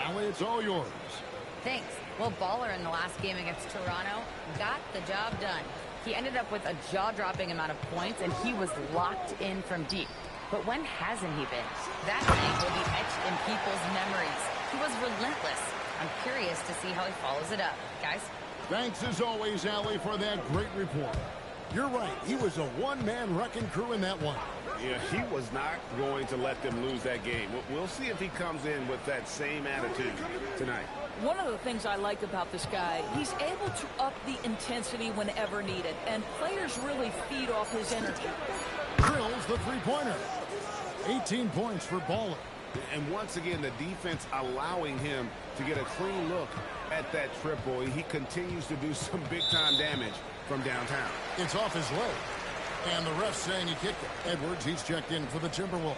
Allie, it's all yours. Thanks. Well, Baller in the last game against Toronto got the job done. He ended up with a jaw-dropping amount of points, and he was locked in from deep. But when hasn't he been? That night will be etched in people's memories. He was relentless. I'm curious to see how he follows it up. Guys? Thanks as always, Allie, for that great report. You're right. He was a one-man wrecking crew in that one. Yeah, he was not going to let them lose that game. We'll see if he comes in with that same attitude tonight. One of the things I like about this guy, he's able to up the intensity whenever needed, and players really feed off his energy. Drills the three-pointer. 18 points for Baller. And once again, the defense allowing him to get a clean look at that triple. He continues to do some big-time damage from downtown. It's off his leg. And the ref saying he kicked it. Edwards, he's checked in for the Timberwolves.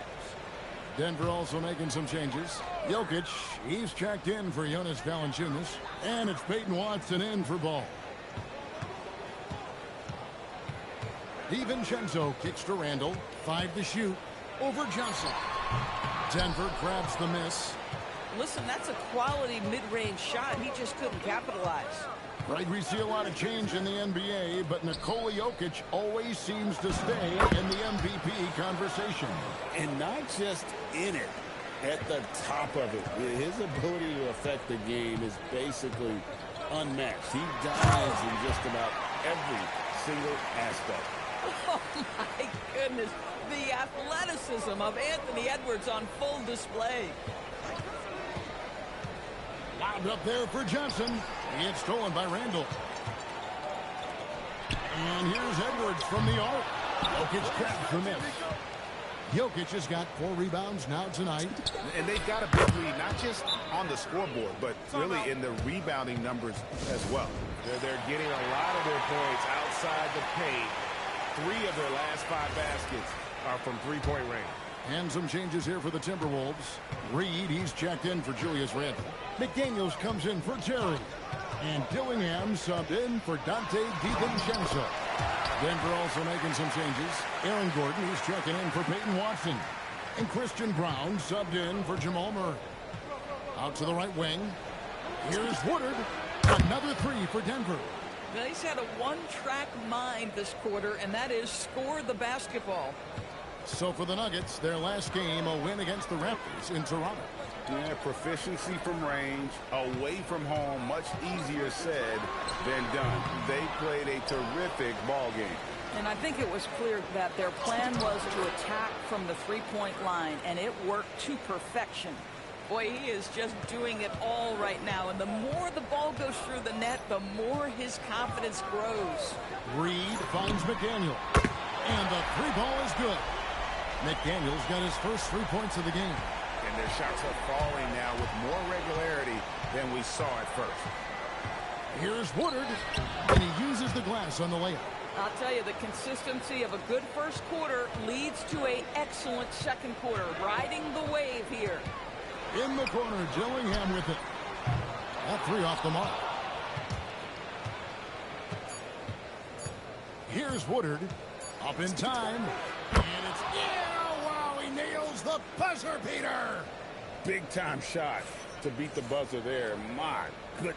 Denver also making some changes. Jokic, he's checked in for Jonas Valanciunas. And it's Peyton Watson in for Ball. DiVincenzo kicks to Randall. 5 to shoot. Over Johnson. Denver grabs the miss. Listen, that's a quality mid-range shot. He just couldn't capitalize. Right, we see a lot of change in the NBA, but Nikola Jokic always seems to stay in the MVP conversation. And not just in it, at the top of it. His ability to affect the game is basically unmatched. He dives in just about every single aspect. Oh, my goodness. The athleticism of Anthony Edwards on full display. Lobbed up there for Johnson. It's stolen by Randall. And here's Edwards from the arc. Jokic grabs the miss. Jokic has got 4 rebounds now tonight. And they've got a big lead, not just on the scoreboard, but really in the rebounding numbers as well. They're getting a lot of their points outside the paint. 3 of their last 5 baskets are from three-point range. And some changes here for the Timberwolves. Reed, he's checked in for Julius Randle. McDaniels comes in for Terry. And Dillingham subbed in for Dante DiVincenzo. Denver also making some changes. Aaron Gordon, he's checking in for Peyton Watson. And Christian Brown subbed in for Jamal Murray. Out to the right wing. Here's Woodard. Another 3 for Denver. Now, he's had a one-track mind this quarter, and that is score the basketball. So for the Nuggets, their last game, a win against the Raptors in Toronto. Yeah, proficiency from range, away from home, much easier said than done. They played a terrific ball game. And I think it was clear that their plan was to attack from the three-point line, and it worked to perfection. Boy, he is just doing it all right now, and the more the ball goes through the net, the more his confidence grows. Reed finds McDaniel, and the 3 ball is good. McDaniel's got his first 3 points of the game. their shots are falling now with more regularity than we saw at first. Here's Woodard, and he uses the glass on the layup. I'll tell you, the consistency of a good first quarter leads to an excellent second quarter. Riding the wave here. In the corner, Gillingham with it. That three off the mark. Here's Woodard. Up in time. And it's, yeah, wow, he nails the buzzer beater. Big time shot to beat the buzzer there. My goodness.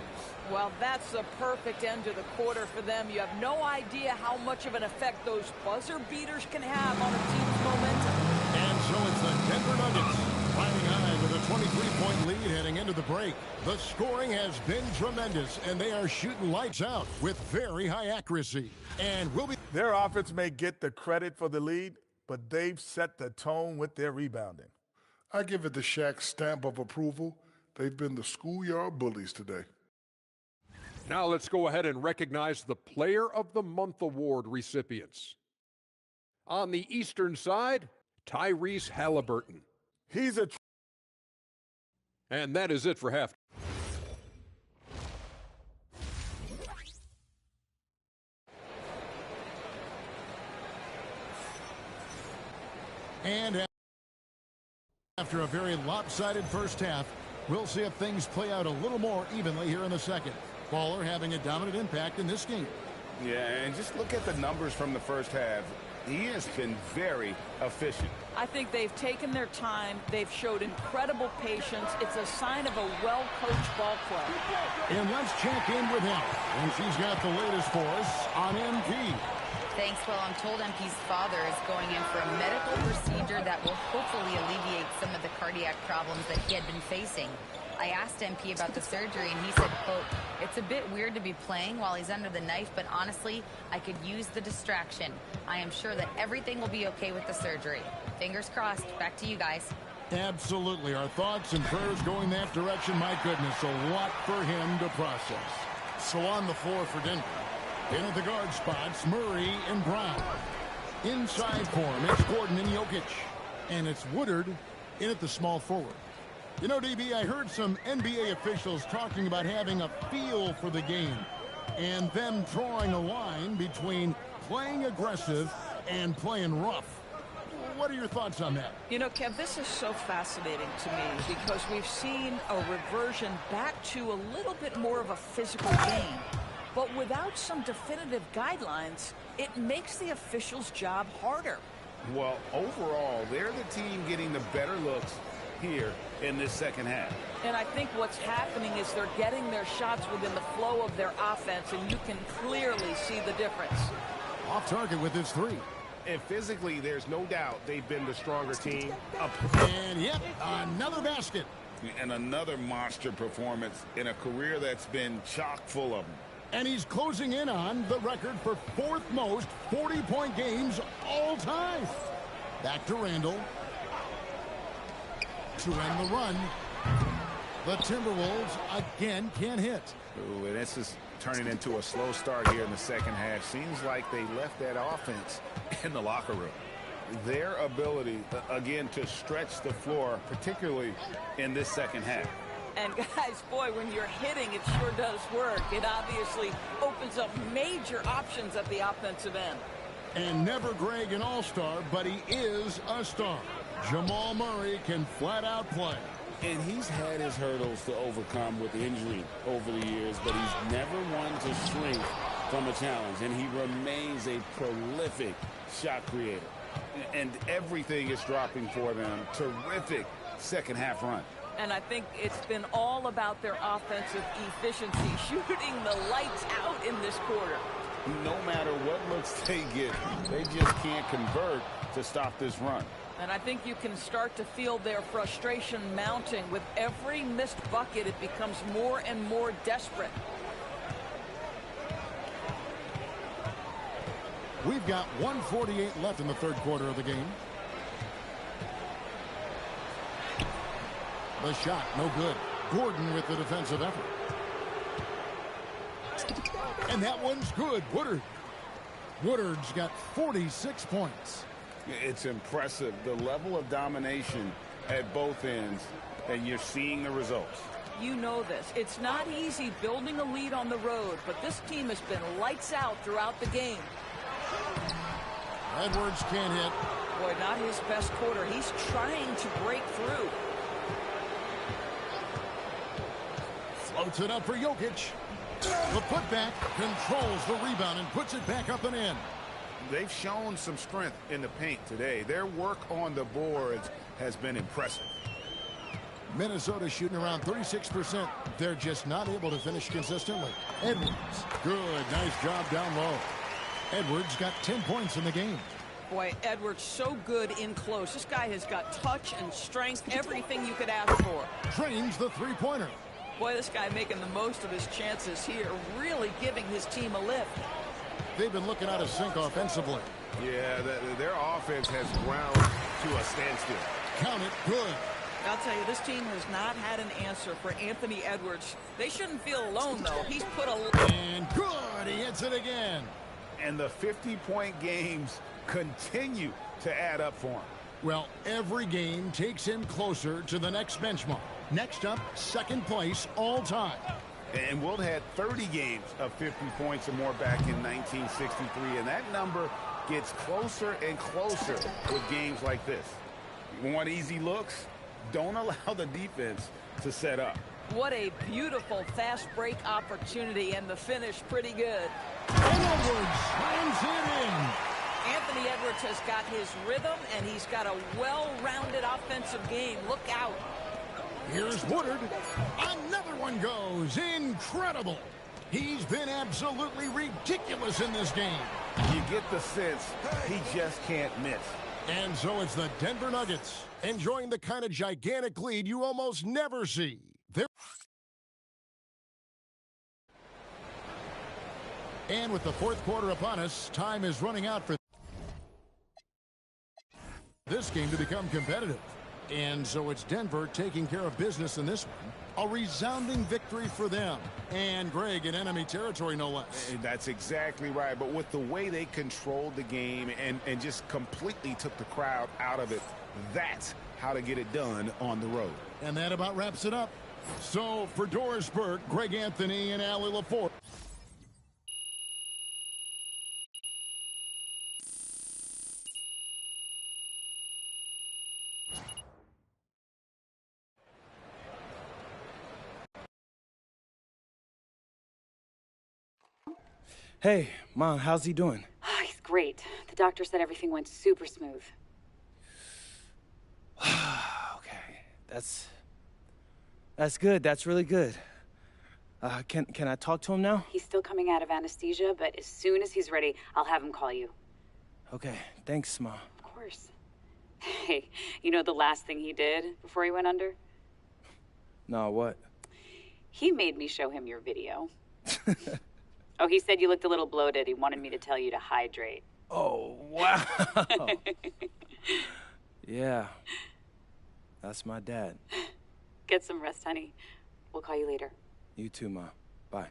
Well, that's the perfect end to the quarter for them. You have no idea how much of an effect those buzzer beaters can have on a team's momentum. And so it's the Denver Nuggets riding high with a 23-point lead heading into the break. The scoring has been tremendous, and they are shooting lights out with very high accuracy. And will be... Their offense may get the credit for the lead, but they've set the tone with their rebounding. I give it the Shaq stamp of approval. They've been the schoolyard bullies today. Now let's go ahead and recognize the Player of the Month award recipients. On the Eastern side, Tyrese Halliburton. He's a... And that is it for half. And after a very lopsided first half, we'll see if things play out a little more evenly here in the second. Baller having a dominant impact in this game. Yeah, and just look at the numbers from the first half. He has been very efficient. I think they've taken their time. They've showed incredible patience. It's a sign of a well-coached ball club. And let's check in with him. And she's got the latest for us on MP. Thanks. Well, I'm told MP's father is going in for a medical procedure that will hopefully alleviate some of the cardiac problems that he had been facing. I asked MP about the surgery, and he said, quote, "It's a bit weird to be playing while he's under the knife, but honestly, I could use the distraction. I am sure that everything will be okay with the surgery. Fingers crossed." Back to you guys. Absolutely. Our thoughts and prayers going that direction. My goodness, a lot for him to process. So on the floor for Denver. In at the guard spots, Murray and Brown. Inside for him, it's Gordon and Jokic. And it's Woodard in at the small forward. You know, DB, I heard some NBA officials talking about having a feel for the game and them drawing a line between playing aggressive and playing rough. What are your thoughts on that? You know, Kev, this is so fascinating to me because we've seen a reversion back to a little bit more of a physical game. But without some definitive guidelines, it makes the officials' job harder. Well, overall, they're the team getting the better looks here in this second half. And I think what's happening is they're getting their shots within the flow of their offense, and you can clearly see the difference. Off target with his three. And physically, there's no doubt they've been the stronger team. And, yep, another basket. And another monster performance in a career that's been chock full of them. And he's closing in on the record for fourth most 40-point games all time. Back to Randall. To end the run. The Timberwolves again can't hit. Ooh, and this is turning into a slow start here in the second half. Seems like they left that offense in the locker room. Their ability, again, to stretch the floor, particularly in this second half. And guys, boy, when you're hitting, it sure does work. It obviously opens up major options at the offensive end. And never Greg an all-star, but he is a star. Jamal Murray can flat out play. And he's had his hurdles to overcome with injury over the years, but he's never one to shrink from a challenge. And he remains a prolific shot creator. And everything is dropping for them. Terrific second half run. And I think it's been all about their offensive efficiency, shooting the lights out in this quarter. No matter what looks they get, they just can't convert to stop this run. And I think you can start to feel their frustration mounting. With every missed bucket, it becomes more and more desperate. We've got 1:48 left in the third quarter of the game. The shot, no good. Gordon with the defensive effort. And that one's good. Woodard. Woodard's got 46 points. It's impressive, the level of domination at both ends, and you're seeing the results. You know this. It's not easy building a lead on the road, but this team has been lights out throughout the game. Edwards can't hit. Boy, not his best quarter. He's trying to break through. Floats it up for Jokic. The putback controls the rebound and puts it back up and in. They've shown some strength in the paint today. Their work on the boards has been impressive. Minnesota shooting around 36%. They're just not able to finish consistently. Edwards, good, nice job down low. Edwards got 10 points in the game. Boy, Edwards so good in close. This guy has got touch and strength, everything you could ask for. Drains the three-pointer. Boy, this guy making the most of his chances here, really giving his team a lift. They've been looking out of sync offensively. Yeah, their offense has ground to a standstill. Count it, good. I'll tell you, this team has not had an answer for Anthony Edwards. They shouldn't feel alone, though. He's put a... And good, he hits it again. And the 50-point games continue to add up for him. Well, every game takes him closer to the next benchmark. Next up, second place all time. And Wilt had 30 games of 50 points or more back in 1963, and that number gets closer and closer with games like this. You want easy looks? Don't allow the defense to set up. What a beautiful fast break opportunity, and the finish pretty good. And Edwards slams it in. Anthony Edwards has got his rhythm, and he's got a well-rounded offensive game. Look out. Here's Woodard. Another one goes. Incredible. He's been absolutely ridiculous in this game. You get the sense he just can't miss. And so it's the Denver Nuggets enjoying the kind of gigantic lead you almost never see. And with the fourth quarter upon us, time is running out for this game to become competitive. And so it's Denver taking care of business in this one. A resounding victory for them. And Greg in enemy territory, no less. That's exactly right. But with the way they controlled the game and just completely took the crowd out of it, that's how to get it done on the road. And that about wraps it up. So for Doris Burke, Greg Anthony, and Allie LaForce. Hey, Mom, how's he doing? Oh, he's great. The doctor said everything went super smooth. Okay, that's good. That's really good. Can I talk to him now? He's still coming out of anesthesia, but as soon as he's ready, I'll have him call you. Okay, thanks, Mom. Of course. Hey, you know the last thing he did before he went under? No, what? He made me show him your video. Oh, he said you looked a little bloated. He wanted me to tell you to hydrate. Oh, wow. Yeah. That's my dad. Get some rest, honey. We'll call you later. You too, Ma. Bye.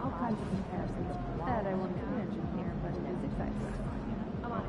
All kinds of comparisons that I won't mention here, but it is exciting. I'm on it.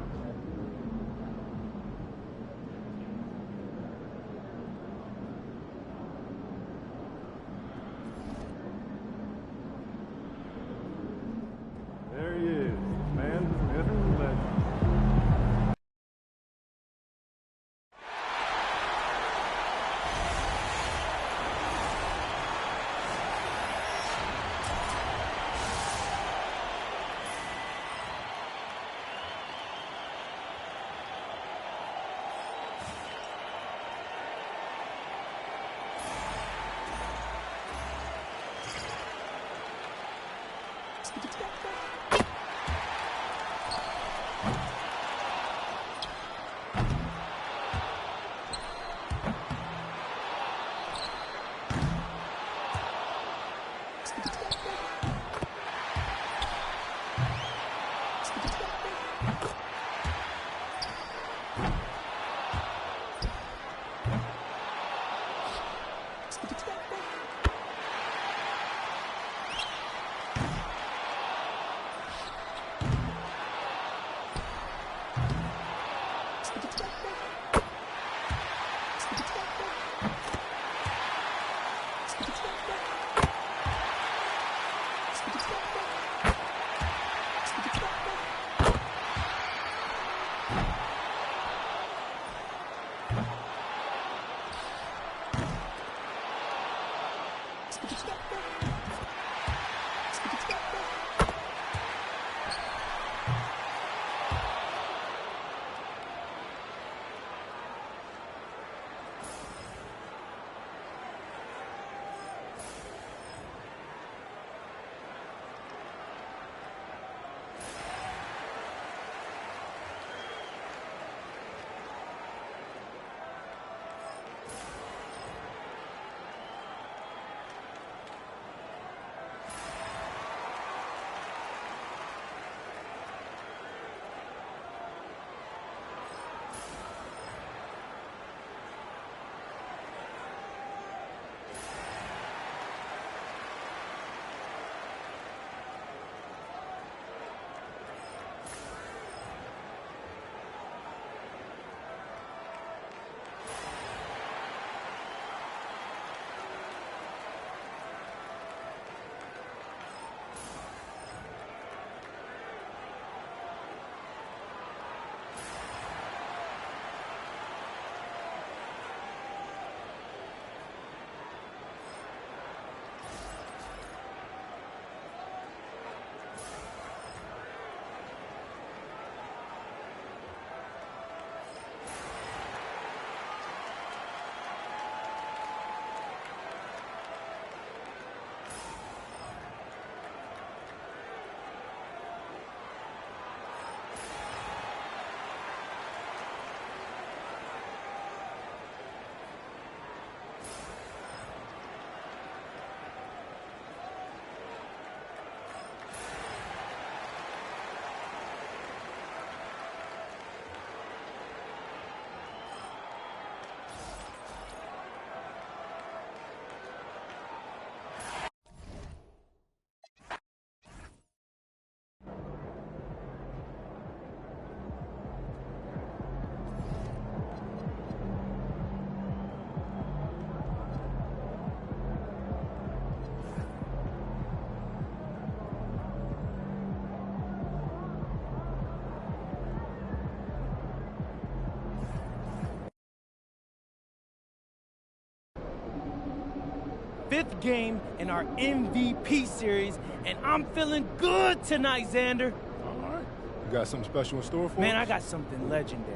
Fifth game in our MVP series, and I'm feeling good tonight, Xander. All right. You got something special in store for Man, us? I got something legendary.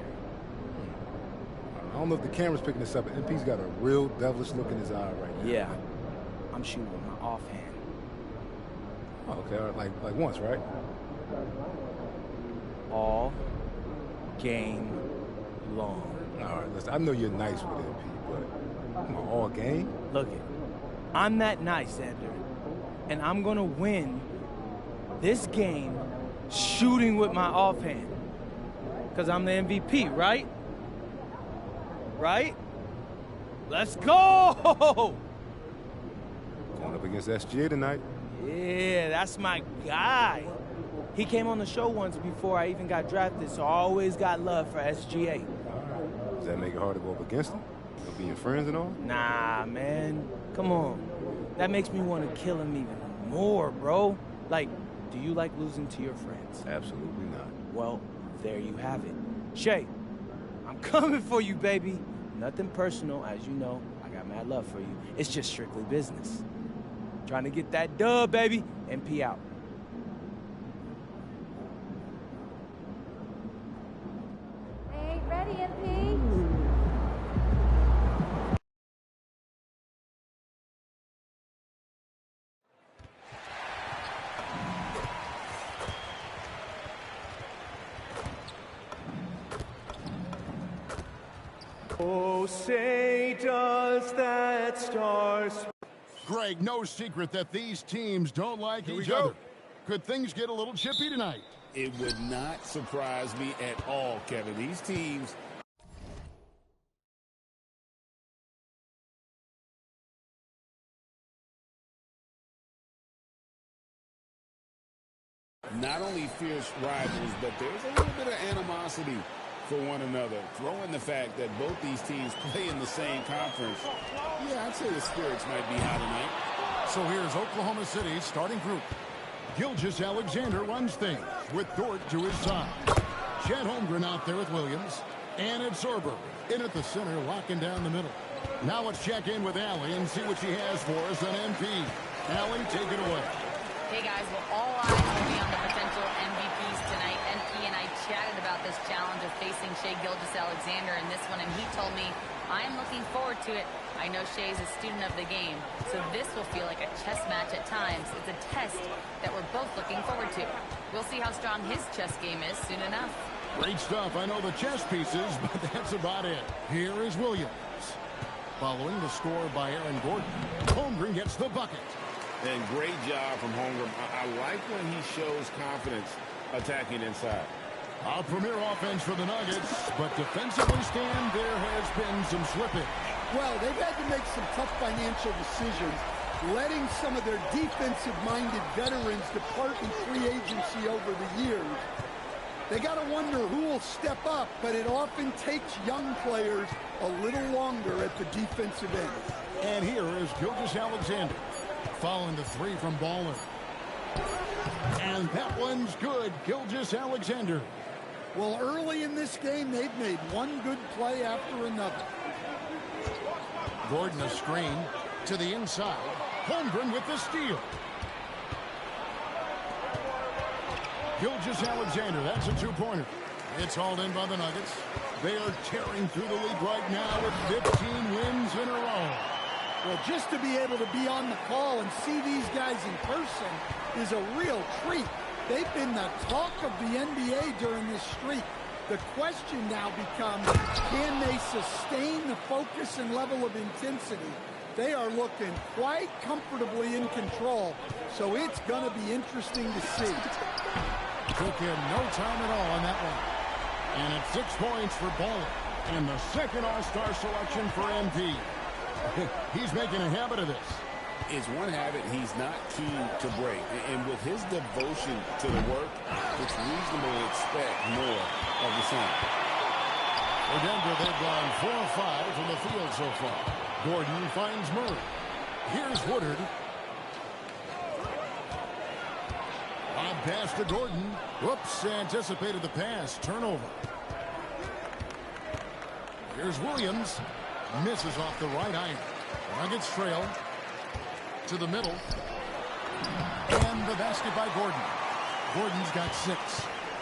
I don't know if the camera's picking this up, but MP's got a real devilish look in his eye right now. Yeah. I'm shooting with my offhand. Oh, okay, all right. Like once, right? All game long. All right, listen, I know you're nice with MP, but come on, all game? Look it. I'm that nice, Xander. And I'm gonna win this game shooting with my offhand. Because I'm the MVP, right? Right? Let's go! Going up against SGA tonight. Yeah, that's my guy. He came on the show once before I even got drafted, so I always got love for SGA. All right. Does that make it hard to go up against him? Being friends and all? Nah, man. Come on. That makes me want to kill him even more, bro. Like, do you like losing to your friends? Absolutely not. Well, there you have it. Shay, I'm coming for you, baby. Nothing personal, as you know. I got mad love for you. It's just strictly business. Trying to get that dub, baby. MP out. Hey, ready, MP? Oh, say does that star... Greg, no secret that these teams don't like each other. Could things get a little chippy tonight? It would not surprise me at all, Kevin. These teams... not only fierce rivals, but there's a little bit of animosity for one another. Throw in the fact that both these teams play in the same conference. Yeah, I'd say the spirits might be high tonight. So here's Oklahoma City's starting group. Gilgeous-Alexander runs things with Dort to his side. Chet Holmgren out there with Williams. And it's Sorber in at the center, locking down the middle. Now let's check in with Allie and see what she has for us on MP. Allie, take it away. Hey guys, well, all eyes will be on the potential MVPs tonight. NP and I chatted about this challenge of facing Shai Gilgeous-Alexander in this one, and he told me, I'm looking forward to it. I know Shai's a student of the game, so this will feel like a chess match at times. It's a test that we're both looking forward to. We'll see how strong his chess game is soon enough. Great stuff. I know the chess pieces, but that's about it. Here is Williams. Following the score by Aaron Gordon, Holmgren gets the bucket. And great job from Holmgren. I like when he shows confidence attacking inside. A premier offense for the Nuggets, but defensively, Stan, there has been some slippage. Well, they've had to make some tough financial decisions, letting some of their defensive-minded veterans depart in free agency over the years. They got to wonder who will step up, but it often takes young players a little longer at the defensive end. And here is Gilgeous-Alexander. Following the three from Ballin. And that one's good, Gilgeous-Alexander. Well, early in this game, they've made one good play after another. Gordon a screen to the inside. Holmgren with the steal. Gilgeous-Alexander, that's a two-pointer. It's hauled in by the Nuggets. They are tearing through the league right now with 15 wins in a row. Well, just to be able to be on the call and see these guys in person is a real treat. They've been the talk of the NBA during this streak. The question now becomes, can they sustain the focus and level of intensity? They are looking quite comfortably in control, so it's going to be interesting to see. Took him no time at all on that one. And it's 6 points for Ballin. And the second All-Star selection for MP. He's making a habit of this. It's one habit he's not keen to break. And with his devotion to the work, it's reasonable to expect more of the same. For Denver, they've gone 4 of 5 from the field so far. Gordon finds Murray. Here's Woodard. Lob pass to Gordon. Whoops, anticipated the pass. Turnover. Here's Williams. Misses off the right iron. Nuggets trail to the middle. And the basket by Gordon. Gordon's got 6.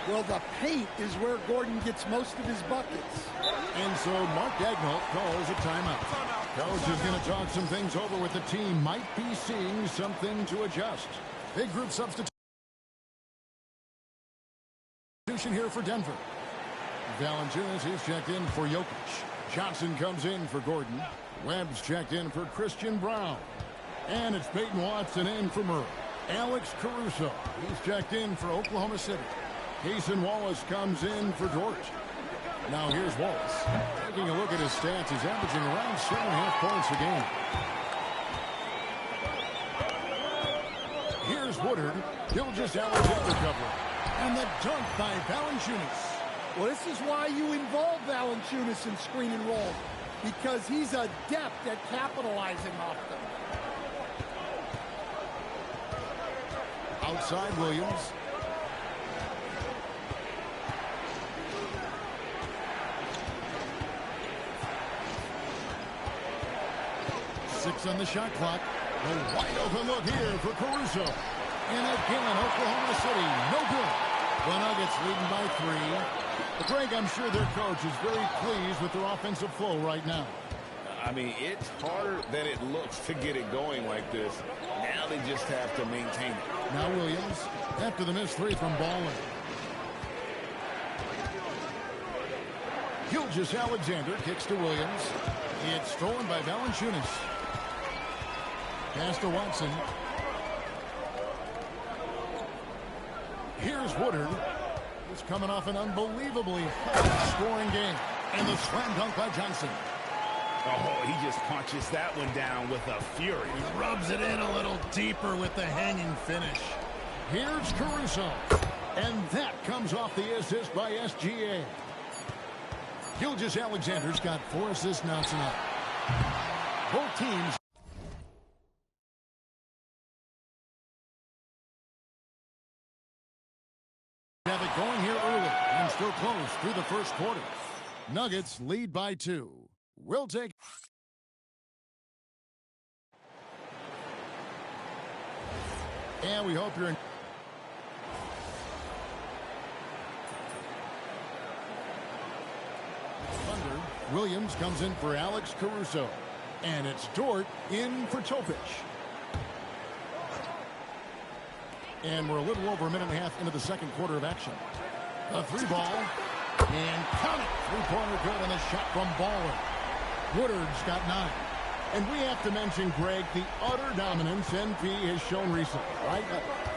Well, the paint is where Gordon gets most of his buckets. And so Mark Daigneault calls a timeout. Coach is going to talk some things over with the team. Might be seeing something to adjust. Big group substitution here for Denver. Valanciunas is checked in for Jokic. Johnson comes in for Gordon. Webb's checked in for Christian Brown. And it's Peyton Watson in for Murray. Alex Caruso, he's checked in for Oklahoma City. Cason Wallace comes in for Dort. Now here's Wallace. Taking a look at his stats, he's averaging around 7.5 points a game. Here's Woodard. Gilgeous-Alexander covering. And the dunk by Valanciunas. Well, this is why you involve Valanciunas in screen and roll, because he's adept at capitalizing off them. Outside Williams. Six on the shot clock. A wide open look here for Caruso. And again, Oklahoma City, no good. The Nuggets leading by 3. Greg, I'm sure their coach is very pleased with their offensive flow right now. I mean, it's harder than it looks to get it going like this. Now they just have to maintain it. Now Williams, after the missed 3 from Ballin. Gilgeous-Alexander kicks to Williams. It's stolen by Valanciunas. Pass to Watson. Here's Woodard. He's coming off an unbelievably high-scoring game. And the slam dunk by Johnson. Oh, he just punches that one down with a fury. He rubs it in a little deeper with the hanging finish. Here's Caruso. And that comes off the assist by SGA. Gilgeous-Alexander's got 4 assists now tonight. Both teams have it going here early and still close through the first quarter. Nuggets lead by 2. We'll take... And we hope you're... Thunder. Williams comes in for Alex Caruso. And it's Dort in for Topic. And we're a little over a minute and a half into the second quarter of action. A 3-ball. And count it. 3-pointer good and a shot from Baller. Woodard's got 9. And we have to mention, Greg, the utter dominance NP has shown recently, right?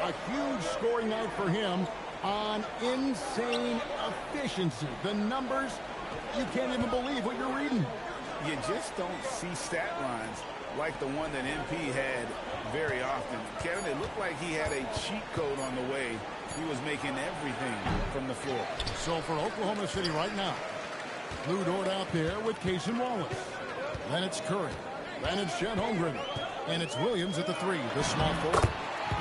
A huge scoring night for him on insane efficiency. The numbers, you can't even believe what you're reading. You just don't see stat lines like the one that MP had very often. Kevin, it looked like he had a cheat code on the way. He was making everything from the floor. So for Oklahoma City right now, Lou Dort out there with Cason Wallace. Then it's Curry. Then it's Chet Holmgren. And it's Williams at the 3, the small forward.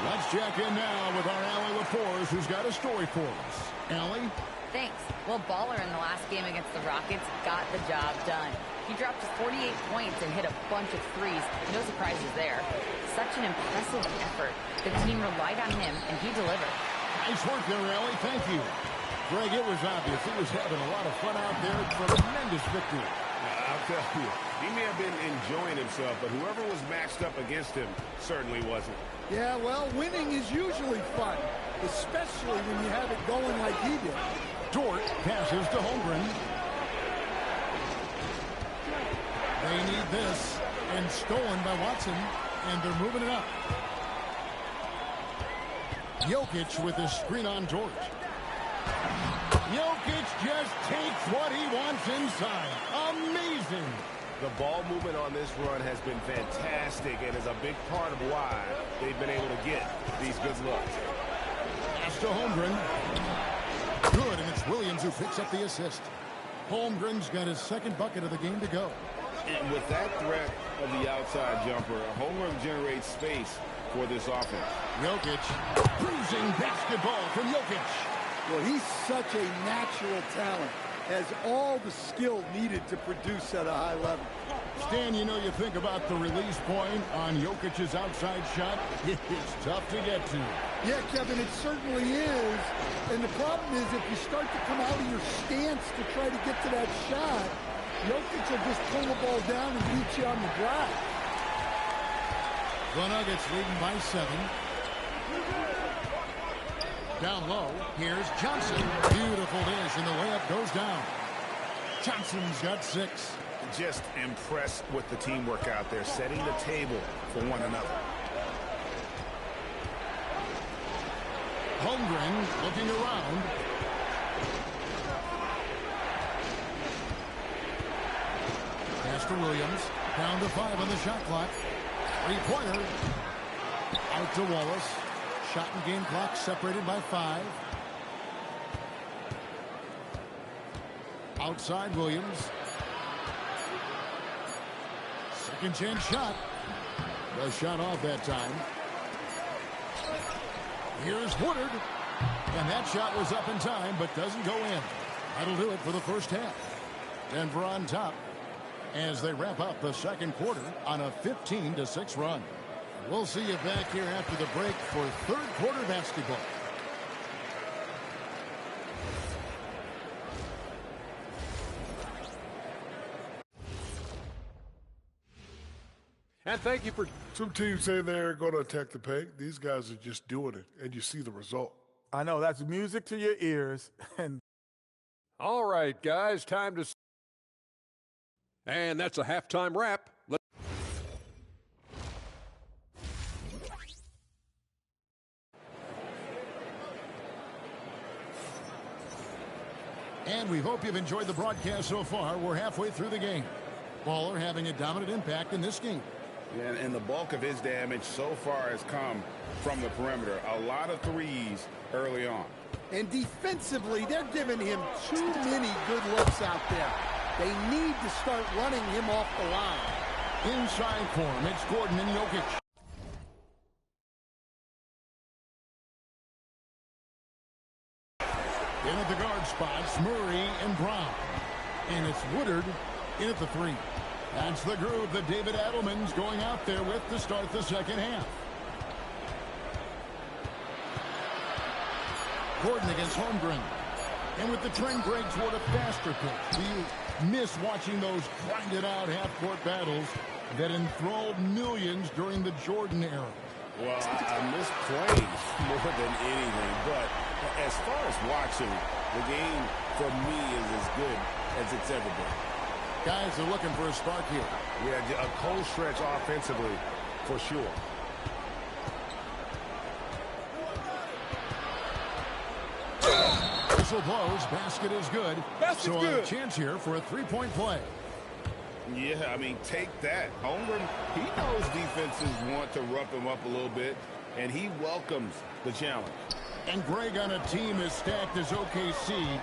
Let's check in now with our Allie LaForce, who's got a story for us. Allie? Thanks. Well, Baller in the last game against the Rockets got the job done. He dropped 48 points and hit a bunch of threes. No surprises there. Such an impressive effort. The team relied on him, and he delivered. Nice work there, Allie. Thank you. Greg, it was obvious. He was having a lot of fun out there. Tremendous victory. I'll tell you, he may have been enjoying himself, but whoever was matched up against him certainly wasn't. Yeah, well, winning is usually fun, especially when you have it going like he did. Dort passes to Holmgren. They need this, and stolen by Watson, and they're moving it up. Jokic with a screen on Dort. Jokic just takes what he wants inside. Amazing. The ball movement on this run has been fantastic and is a big part of why they've been able to get these good looks. Pass to Holmgren. Good, and it's Williams who picks up the assist. Holmgren's got his second bucket of the game to go. And with that threat of the outside jumper, Holmgren generates space for this offense. Jokic, bruising basketball from Jokic. Well, he's such a natural talent. Has all the skill needed to produce at a high level. Stan, you know, you think about the release point on Jokic's outside shot. It's tough to get to. Yeah, Kevin, it certainly is. And the problem is if you start to come out of your stance to try to get to that shot, Jokic will just pull the ball down and beat you on the drive. The Nuggets leading by 7. Down low, here's Johnson. Beautiful dish, and the layup goes down. Johnson's got 6. Just impressed with the teamwork out there, setting the table for one another. Holmgren looking around. Pass to Williams. Down to 5 on the shot clock. 3-pointer. Out to Wallace. Shot and game clock separated by 5. Outside Williams. Second chance shot. The shot off that time. Here's Woodard. And that shot was up in time, but doesn't go in. That'll do it for the first half. Denver on top as they wrap up the second quarter on a 15-6 run. We'll see you back here after the break for third quarter basketball. And thank you for... Some teams say they're going to attack the paint. These guys are just doing it, and you see the result. I know, that's music to your ears. And all right, guys, time to... And that's a halftime wrap. And we hope you've enjoyed the broadcast so far. We're halfway through the game. Waller having a dominant impact in this game. Yeah, and the bulk of his damage so far has come from the perimeter. A lot of threes early on. And defensively, they're giving him too many good looks out there. They need to start running him off the line. Inside for him, it's Gordon and Jokic. In at the guard spots, Murray and Brown. And it's Woodard in at the 3. That's the groove that David Adelman's going out there with to start the second half. Gordon against Holmgren. And with the trend break toward a faster pitch, do you miss watching those grinded-out half-court battles that enthralled millions during the Jordan era? Well, I miss plays more than anything, but as far as watching, the game for me is as good as it's ever been. Guys are looking for a spark here. Yeah, a cold stretch offensively, for sure. Whistle blows, basket is good. So a chance here for a three-point play. Yeah, I mean, take that. Holmgren, he knows defenses want to rough him up a little bit, and he welcomes the challenge. And Greg, on a team as stacked as OKC,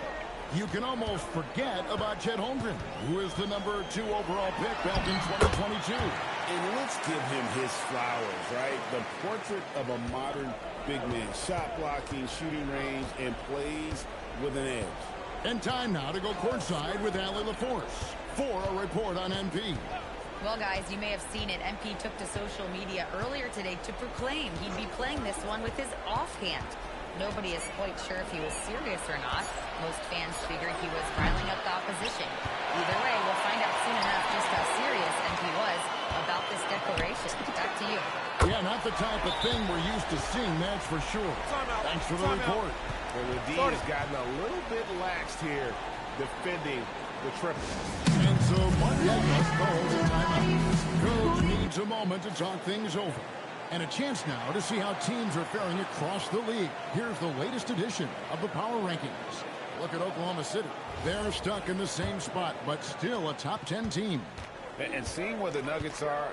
you can almost forget about Chet Holmgren, who is the number 2 overall pick back in 2022. And let's give him his flowers, right? The portrait of a modern big man. Shot blocking, shooting range, and plays with an edge. And time now to go courtside with Allie LaForce for a report on MP. Well, guys, you may have seen it. MP took to social media earlier today to proclaim he'd be playing this one with his offhand. Nobody is quite sure if he was serious or not. Most fans figured he was riling up the opposition. Either way, we'll find out soon enough just how serious MP was about this declaration. Back to you. Yeah, not the type of thing we're used to seeing, that's for sure. Thanks for the report. Well, the D has gotten a little bit laxed here defending the triple. And so Monday must call the timeout. Coach needs a moment to talk things over. And a chance now to see how teams are faring across the league. Here's the latest edition of the Power Rankings. Look at Oklahoma City. They're stuck in the same spot, but still a top 10 team. And seeing where the Nuggets are,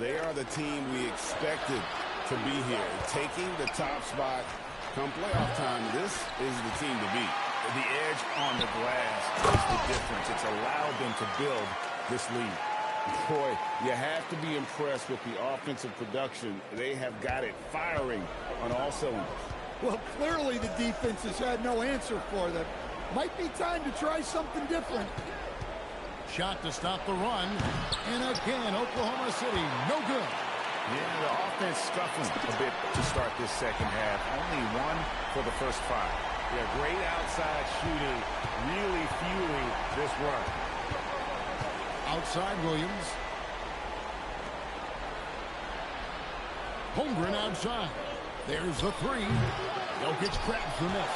they are the team we expected to be here. Taking the top spot come playoff time, this is the team to beat. The edge on the glass is the difference. It's allowed them to build this lead. Boy, you have to be impressed with the offensive production. They have got it firing on all cylinders. Well, clearly the defense has had no answer for them. Might be time to try something different. Shot to stop the run. And again, Oklahoma City, no good. Yeah, the offense scuffling a bit to start this second half. Only 1 for the first 5. Yeah, great outside shooting, really fueling this run. Outside Williams. Holmgren outside. There's the 3. Jokic grabs the miss.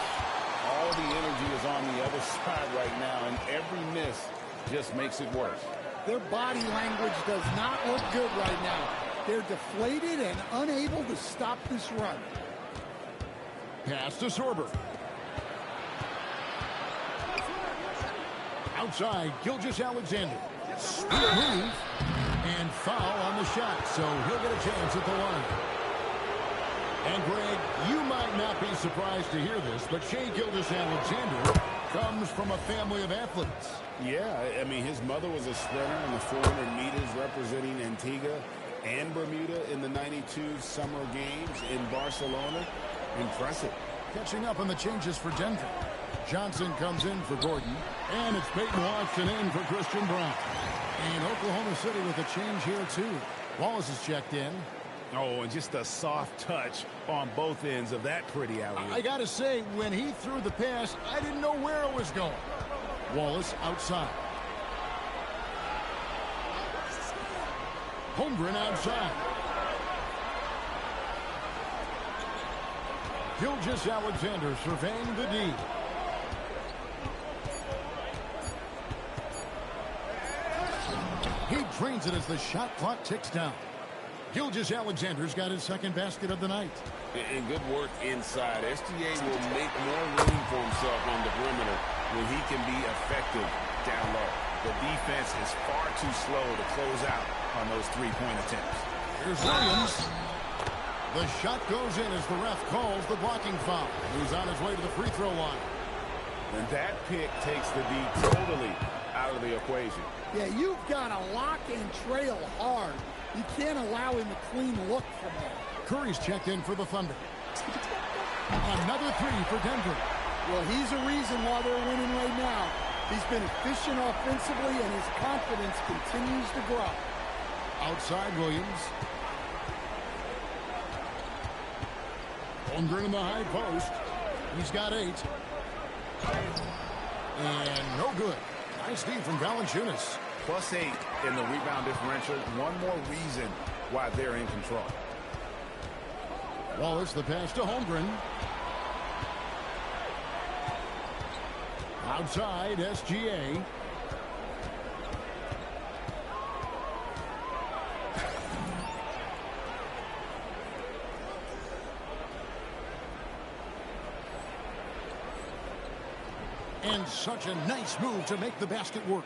All the energy is on the other side right now, and every miss just makes it worse. Their body language does not look good right now. They're deflated and unable to stop this run. Pass to Sorber. Outside, Gilgeous-Alexander. Sweet move. And foul on the shot, so he'll get a chance at the line. And, Greg, you might not be surprised to hear this, but Shai Gilgeous-Alexander comes from a family of athletes. Yeah, I mean, his mother was a sprinter in the 400 meters representing Antigua and Bermuda in the 92 Summer Games in Barcelona. Impressive. Catching up on the changes for Denver. Johnson comes in for Gordon. And it's Peyton Watson in for Christian Brown. And Oklahoma City with a change here, too. Wallace is checked in. Oh, and just a soft touch on both ends of that pretty alley. I got to say, when he threw the pass, I didn't know where it was going. Wallace outside. Holmgren outside. Gilgeous-Alexander surveying the D. drains it as the shot clock ticks down. Gilgeous-Alexander's got his second basket of the night. And good work inside. SGA will make more room for himself on the perimeter when he can be effective down low. The defense is far too slow to close out on those three-point attempts. Here's Williams. The shot goes in as the ref calls the blocking foul. He's on his way to the free throw line. And that pick takes the D totally out of the equation. Yeah, you've got to lock and trail hard. You can't allow him a clean look from there. Curry's checked in for the Thunder. Another three for Denver. Well, he's a reason why they're winning right now. He's been efficient offensively, and his confidence continues to grow. Outside Williams. Holmgren in the high post. He's got 8. And no good. Nice feed from Valanciunas. +8 in the rebound differential. One more reason why they're in control. Wallace, the pass to Holmgren. Outside, SGA. And such a nice move to make the basket work.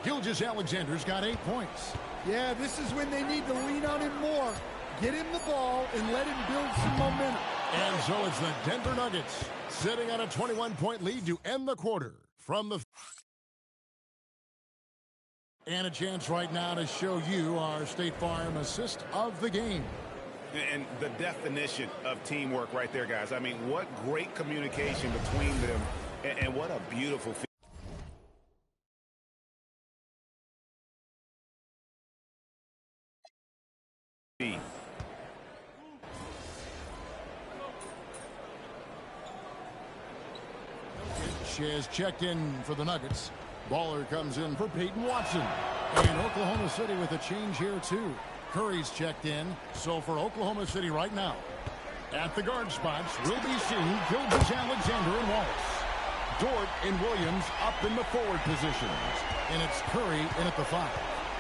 Gilgeous-Alexander's got 8 points. Yeah, this is when they need to lean on him more. Get him the ball and let him build some momentum. And so it's the Denver Nuggets sitting on a 21-point lead to end the quarter from the... And a chance right now to show you our State Farm assist of the game. And the definition of teamwork right there, guys. I mean, what great communication between them, and what a beautiful feat. Has checked in for the Nuggets. Baller comes in for Peyton Watson. And Oklahoma City with a change here too. Curry's checked in. So for Oklahoma City right now, at the guard spots will be seen Gilgeous-Alexander and Wallace. Dort and Williams up in the forward positions. And it's Curry in at the 5.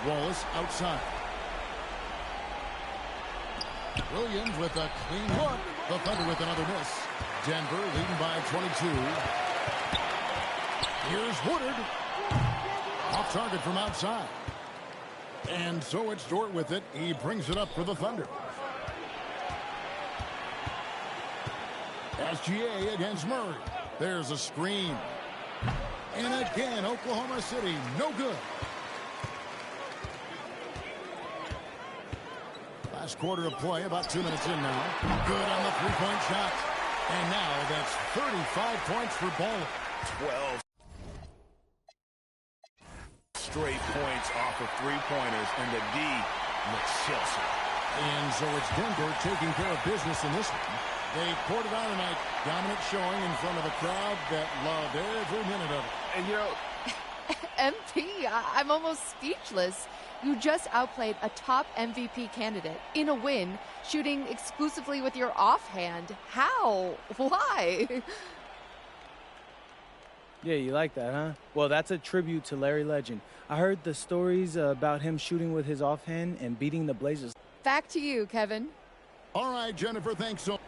Wallace outside. Williams with a clean look. The Thunder with another miss. Denver leading by 22. Here's Woodard. Off target from outside. And so it's Dort with it. He brings it up for the Thunder. SGA against Murray. There's a screen. And again, Oklahoma City, no good. Last quarter of play, about 2 minutes in now. Good on the three-point shot. And now that's 35 points for Baller. 12 straight points off of three-pointers, and the D looks Chelsea. And so it's Denver taking care of business in this one. They poured it on tonight. Dominant showing in front of a crowd that loved every minute of it. And, you know... MP, I'm almost speechless. You just outplayed a top MVP candidate in a win, shooting exclusively with your offhand. How? Why? Yeah, you like that, huh? Well, that's a tribute to Larry Legend. I heard the stories about him shooting with his offhand and beating the Blazers. Back to you, Kevin. All right, Jennifer, thanks so much.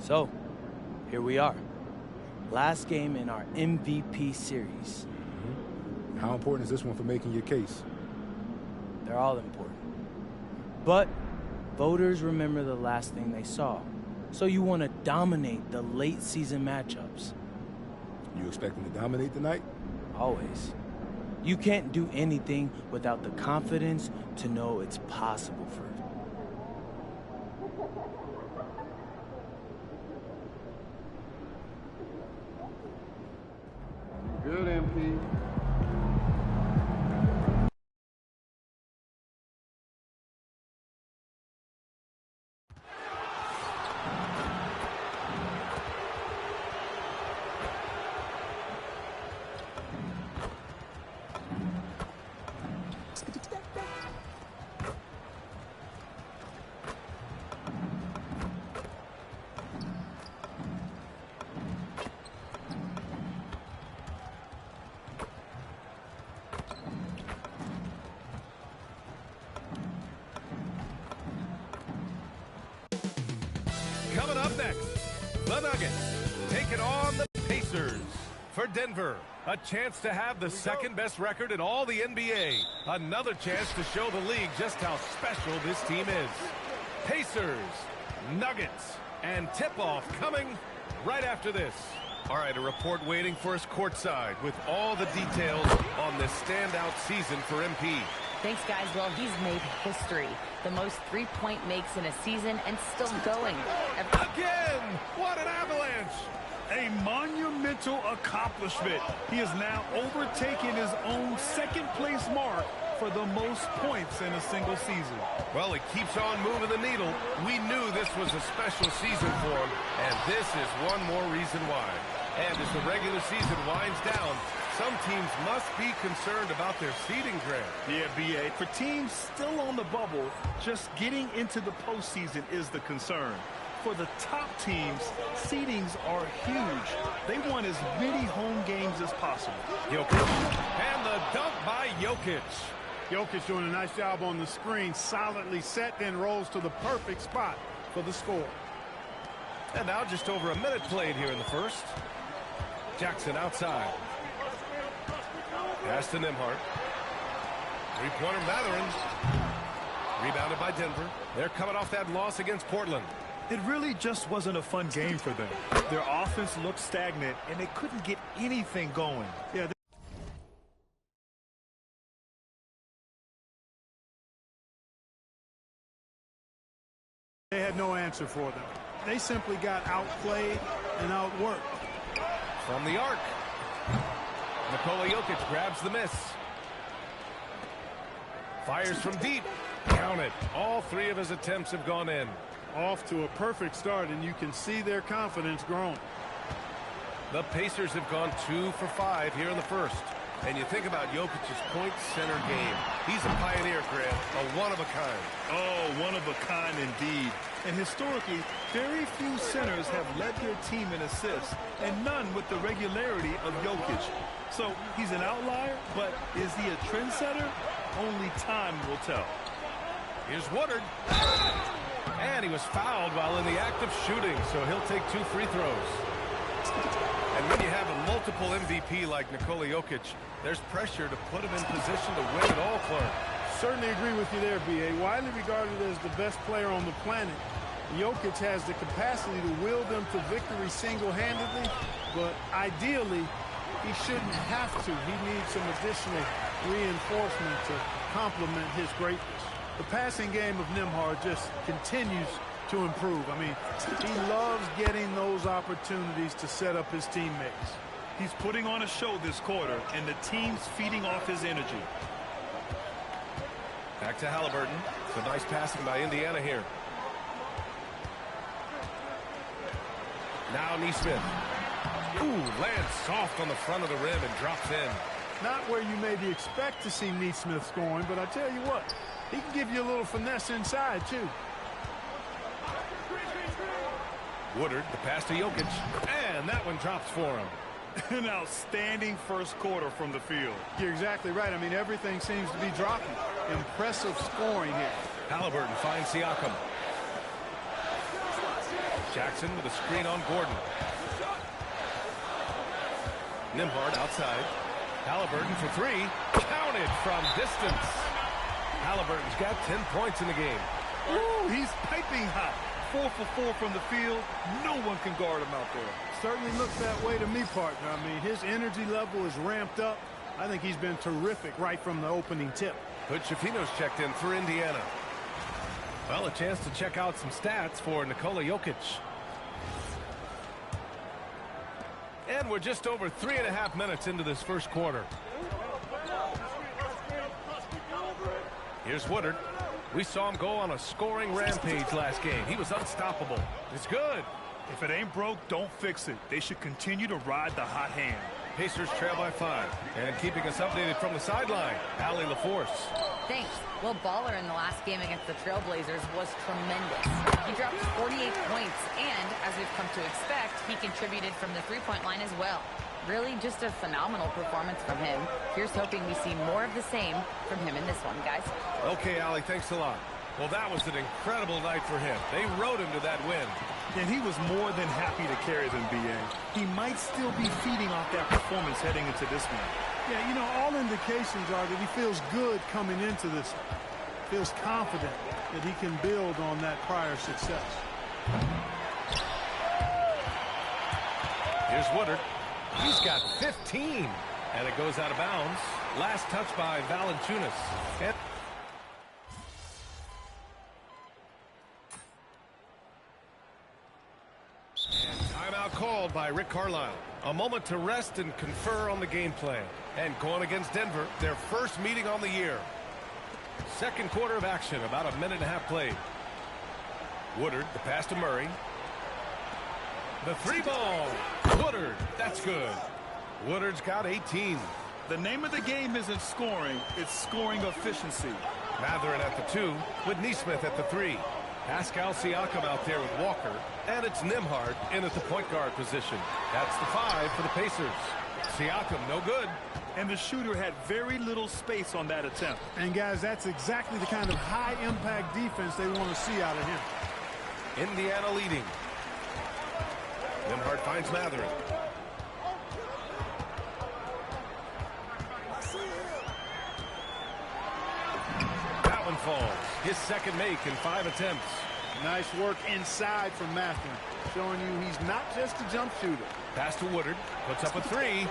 So, here we are. Last game in our MVP series. How important is this one for making your case? They're all important. But voters remember the last thing they saw. So you want to dominate the late season matchups. You expect them to dominate tonight? Always. You can't do anything without the confidence to know it's possible for you. Good, MP. Coming up next, the Nuggets taking on the Pacers. For Denver, a chance to have the second best record in all the NBA. Another chance to show the league just how special this team is. Pacers, Nuggets, and tip-off coming right after this. All right, a report waiting for us courtside with all the details on this standout season for MP. Thanks, guys. Well, he's made history. The most three-point makes in a season and still going. Again! What an avalanche! A monumental accomplishment. He has now overtaken his own second-place mark for the most points in a single season. Well, he keeps on moving the needle. We knew this was a special season for him, and this is one more reason why. And as the regular season winds down, some teams must be concerned about their seeding, Grant. Yeah, B.A. For teams still on the bubble, just getting into the postseason is the concern. For the top teams, seedings are huge. They want as many home games as possible. Jokic. And the dunk by Jokic. Jokic doing a nice job on the screen, solidly set, then rolls to the perfect spot for the score. And now just over a minute played here in the first. Jackson outside. Pass to Nembhard. Three-pointer Mathurin. Rebounded by Denver. They're coming off that loss against Portland. It really just wasn't a fun game for them. Their offense looked stagnant, and they couldn't get anything going. Yeah. They had no answer for them. They simply got outplayed and outworked. From the arc. Nikola Jokic grabs the miss. Fires from deep. Count it. All three of his attempts have gone in. Off to a perfect start, and you can see their confidence growing. The Pacers have gone 2 for 5 here in the first. And you think about Jokic's point center game. He's a pioneer, Grant, a one-of-a-kind. Oh, one-of-a-kind indeed. And historically, very few centers have led their team in assists, and none with the regularity of Jokic. So he's an outlier, but is he a trendsetter? Only time will tell. Here's Woodard. And he was fouled while in the act of shooting, so he'll take 2 free throws. And when you have a multiple MVP like Nikola Jokic, there's pressure to put him in position to win it all, Clark. Certainly agree with you there, B.A. Widely regarded as the best player on the planet, Jokic has the capacity to will them to victory single-handedly, but ideally, he shouldn't have to. He needs some additional reinforcement to complement his greatness. The passing game of Nembhard just continues to improve. I mean, he loves getting those opportunities to set up his teammates. He's putting on a show this quarter, and the team's feeding off his energy. Back to Halliburton. Some nice passing by Indiana here. Now Nesmith. Ooh, lands soft on the front of the rim and drops in. Not where you maybe expect to see Nesmith scoring, but I tell you what, he can give you a little finesse inside, too. Woodard, the pass to Jokic, and that one drops for him. An outstanding first quarter from the field. You're exactly right. I mean, everything seems to be dropping. Impressive scoring here. Halliburton finds Siakam. Jackson with a screen on Gordon. Nembhard outside. Halliburton for three. Counted from distance. Halliburton's got 10 points in the game. Ooh, he's piping hot. 4 for 4 from the field. No one can guard him out there. Certainly looks that way to me, partner. I mean, his energy level is ramped up. I think he's been terrific right from the opening tip. Coach Shafino's checked in for Indiana. Well, a chance to check out some stats for Nikola Jokic. And we're just over 3.5 minutes into this first quarter. Here's Woodard. We saw him go on a scoring rampage last game. He was unstoppable. It's good. If it ain't broke, don't fix it. They should continue to ride the hot hand. Pacers trail by 5. And keeping us updated from the sideline, Allie LaForce. Thanks. Well, Baller in the last game against the Trailblazers was tremendous. He dropped 48 points, and as we've come to expect, he contributed from the three-point line as well. Really just a phenomenal performance from him. Here's hoping we see more of the same from him in this one, guys. Okay, Allie, thanks a lot. Well, that was an incredible night for him. They rode him to that win. And he was more than happy to carry them, B.A. He might still be feeding off that performance heading into this one. Yeah, you know, all indications are that he feels good coming into this one. Feels confident that he can build on that prior success. Here's Woodard. He's got 15. And it goes out of bounds. Last touch by Valanciunas. And timeout called by Rick Carlisle. A moment to rest and confer on the game plan. And going against Denver, their first meeting on the year. Second quarter of action, about a minute and a half played. Woodard, the pass to Murray. The three ball. Woodard, that's good. Woodard's got 18. The name of the game isn't scoring, it's scoring efficiency. Mathurin at the 2 with Neesmith at the 3. Pascal Siakam out there with Walker. And it's Nembhard in at the point guard position. That's the 5 for the Pacers. Siakam, no good. And the shooter had very little space on that attempt. And, guys, that's exactly the kind of high-impact defense they want to see out of him. Indiana leading. Nembhard finds Mathurin. That one falls. His second make in 5 attempts. Nice work inside from Mathurin, showing you he's not just a jump shooter. Pass to Woodard. Puts up a 3.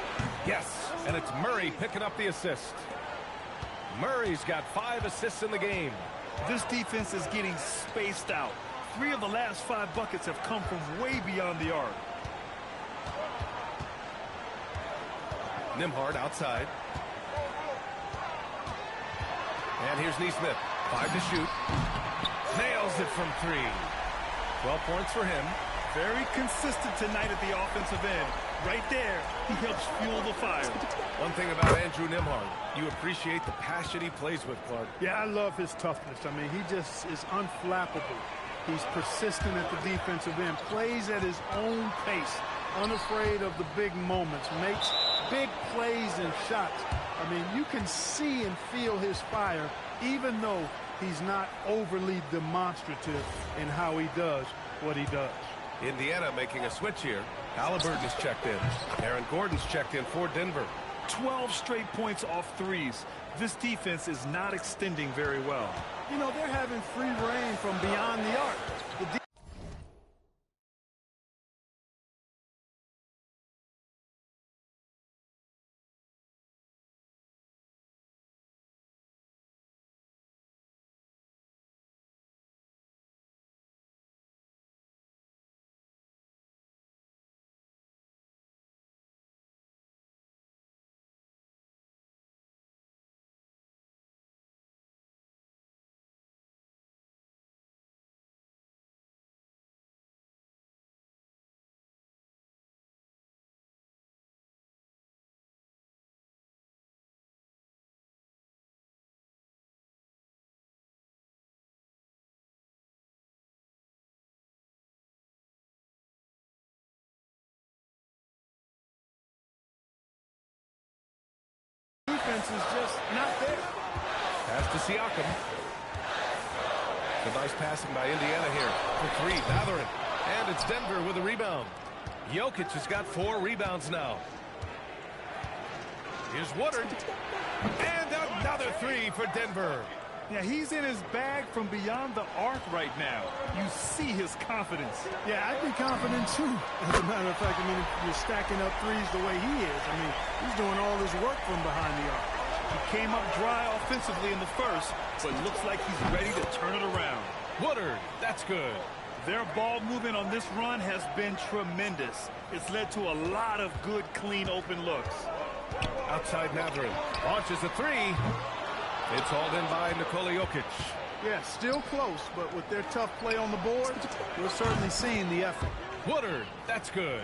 Yes. And it's Murray picking up the assist. Murray's got 5 assists in the game. This defense is getting spaced out. 3 of the last 5 buckets have come from way beyond the arc. Nembhard outside. And here's Neesmith. 5 to shoot. Nails it from 3. 12 points for him. Very consistent tonight at the offensive end. Right there, he helps fuel the fire. One thing about Andrew Nembhard, you appreciate the passion he plays with, Clark. Yeah, I love his toughness. I mean, he just is unflappable. He's persistent at the defensive end, plays at his own pace, unafraid of the big moments, makes big plays and shots. I mean, you can see and feel his fire, even though he's not overly demonstrative in how he does what he does. Indiana making a switch here. Halliburton is checked in. Aaron Gordon's checked in for Denver. 12 straight points off threes. This defense is not extending very well. You know, they're having free reign from beyond the arc. Defense is just not there. Pass to Siakam. The nice passing by Indiana here for 3. Mathurin. And it's Denver with a rebound. Jokic has got 4 rebounds now. Here's Woodard. And another 3 for Denver. Yeah, he's in his bag from beyond the arc right now. You see his confidence. Yeah, I'd be confident too. As a matter of fact, I mean, if you're stacking up threes the way he is, I mean, he's doing all his work from behind the arc. He came up dry offensively in the first, but looks like he's ready to turn it around. Woodard, that's good. Their ball movement on this run has been tremendous. It's led to a lot of good, clean, open looks. Outside Mathurin launches a 3. It's hauled in by Nikola Jokic. Yeah, still close, but with their tough play on the board, we're certainly seeing the effort. Woodard, that's good.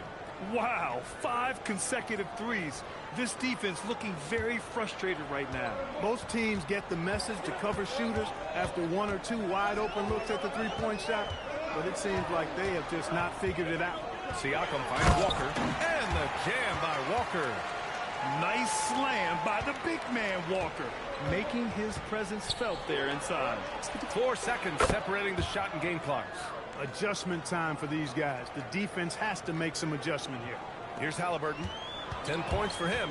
Wow, 5 consecutive threes. This defense looking very frustrated right now. Most teams get the message to cover shooters after 1 or 2 wide open looks at the three-point shot, but it seems like they have just not figured it out. Siakam finds Walker, and the jam by Walker. Nice slam by the big man Walker, making his presence felt there inside. 4 seconds separating the shot and game clocks. Adjustment time for these guys. The defense has to make some adjustment here. Here's Halliburton. 10 points for him.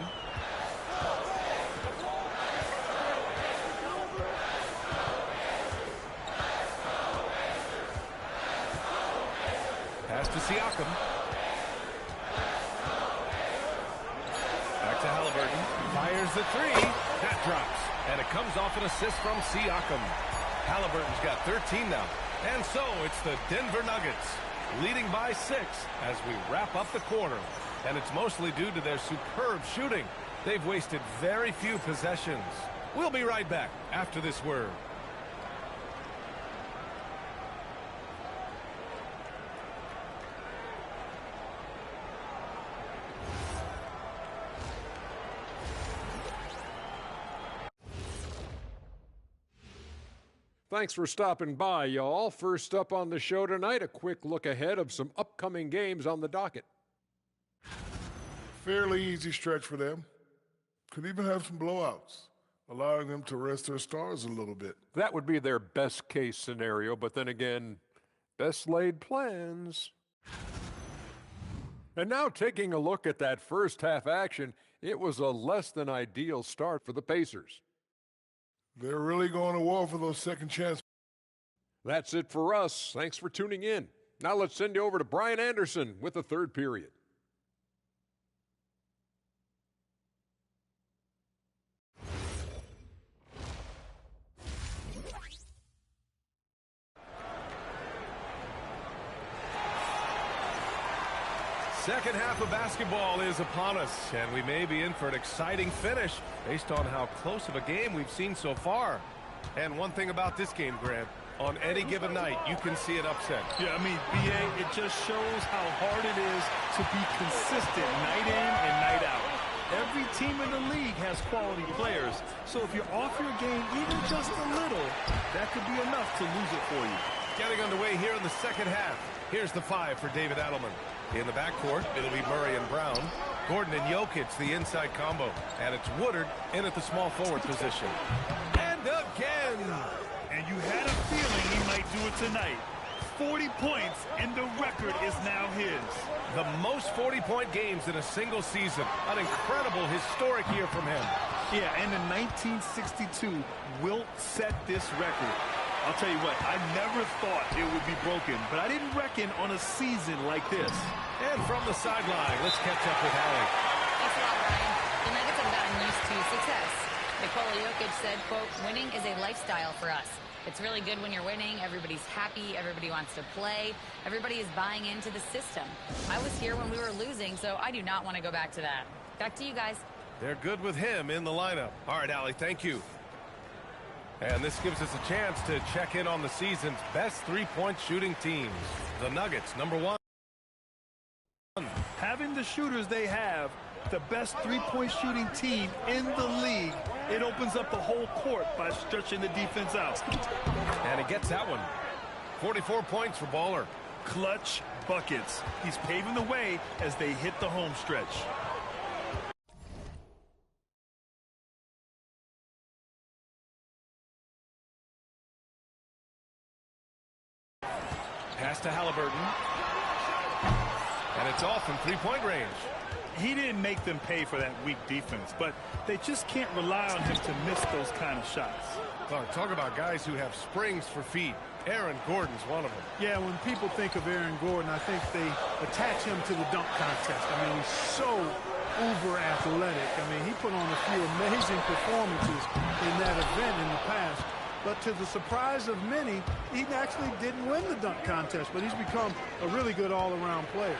Pass to Siakam. Back to Halliburton. Fires the 3. That drops. And it comes off an assist from Siakam. Halliburton's got 13 now. And so it's the Denver Nuggets leading by 6 as we wrap up the quarter. And it's mostly due to their superb shooting. They've wasted very few possessions. We'll be right back after this word. Thanks for stopping by, y'all. First up on the show tonight, a quick look ahead of some upcoming games on the docket. Fairly easy stretch for them. Could even have some blowouts, allowing them to rest their stars a little bit. That would be their best case scenario, but then again, best laid plans. And now taking a look at that first half action, it was a less than ideal start for the Pacers. They're really going to war for those second chances. That's it for us. Thanks for tuning in. Now let's send you over to Brian Anderson with the third period. Second half of basketball is upon us, and we may be in for an exciting finish based on how close of a game we've seen so far. And one thing about this game, Grant, on any given night, you can see an upset. Yeah, I mean, BA, it just shows how hard it is to be consistent night in and night out. Every team in the league has quality players, so if you're off your game even just a little, that could be enough to lose it for you. Getting underway here in the second half. Here's the 5 for David Adelman. In the backcourt, it'll be Murray and Brown. Gordon and Jokic, the inside combo. And it's Woodard in at the small forward position. And again! And you had a feeling he might do it tonight. 40 points, and the record is now his. The most 40-point games in a single season. An incredible, historic year from him. Yeah, and in 1962, Wilt set this record. I'll tell you what, I never thought it would be broken, but I didn't reckon on a season like this. And from the sideline, let's catch up with Allie. Thanks a lot, Brian. The Nuggets have gotten used to success. Nikola Jokic said, quote, winning is a lifestyle for us. It's really good when you're winning. Everybody's happy. Everybody wants to play. Everybody is buying into the system. I was here when we were losing, so I do not want to go back to that. Back to you guys. They're good with him in the lineup. All right, Allie, thank you. And this gives us a chance to check in on the season's best three-point shooting teams. The Nuggets, number 1. Having the shooters they have, the best three-point shooting team in the league, it opens up the whole court by stretching the defense out. And he gets that one. 44 points for Baller. Clutch buckets. He's paving the way as they hit the home stretch. Pass to Halliburton. And it's off from three-point range. He didn't make them pay for that weak defense, but they just can't rely on him to miss those kind of shots. Clark, talk about guys who have springs for feet. Aaron Gordon's one of them. Yeah, when people think of Aaron Gordon, I think they attach him to the dunk contest. I mean, he's so uber athletic. I mean, he put on a few amazing performances in that event in the past. But to the surprise of many, he actually didn't win the dunk contest, but he's become a really good all-around player.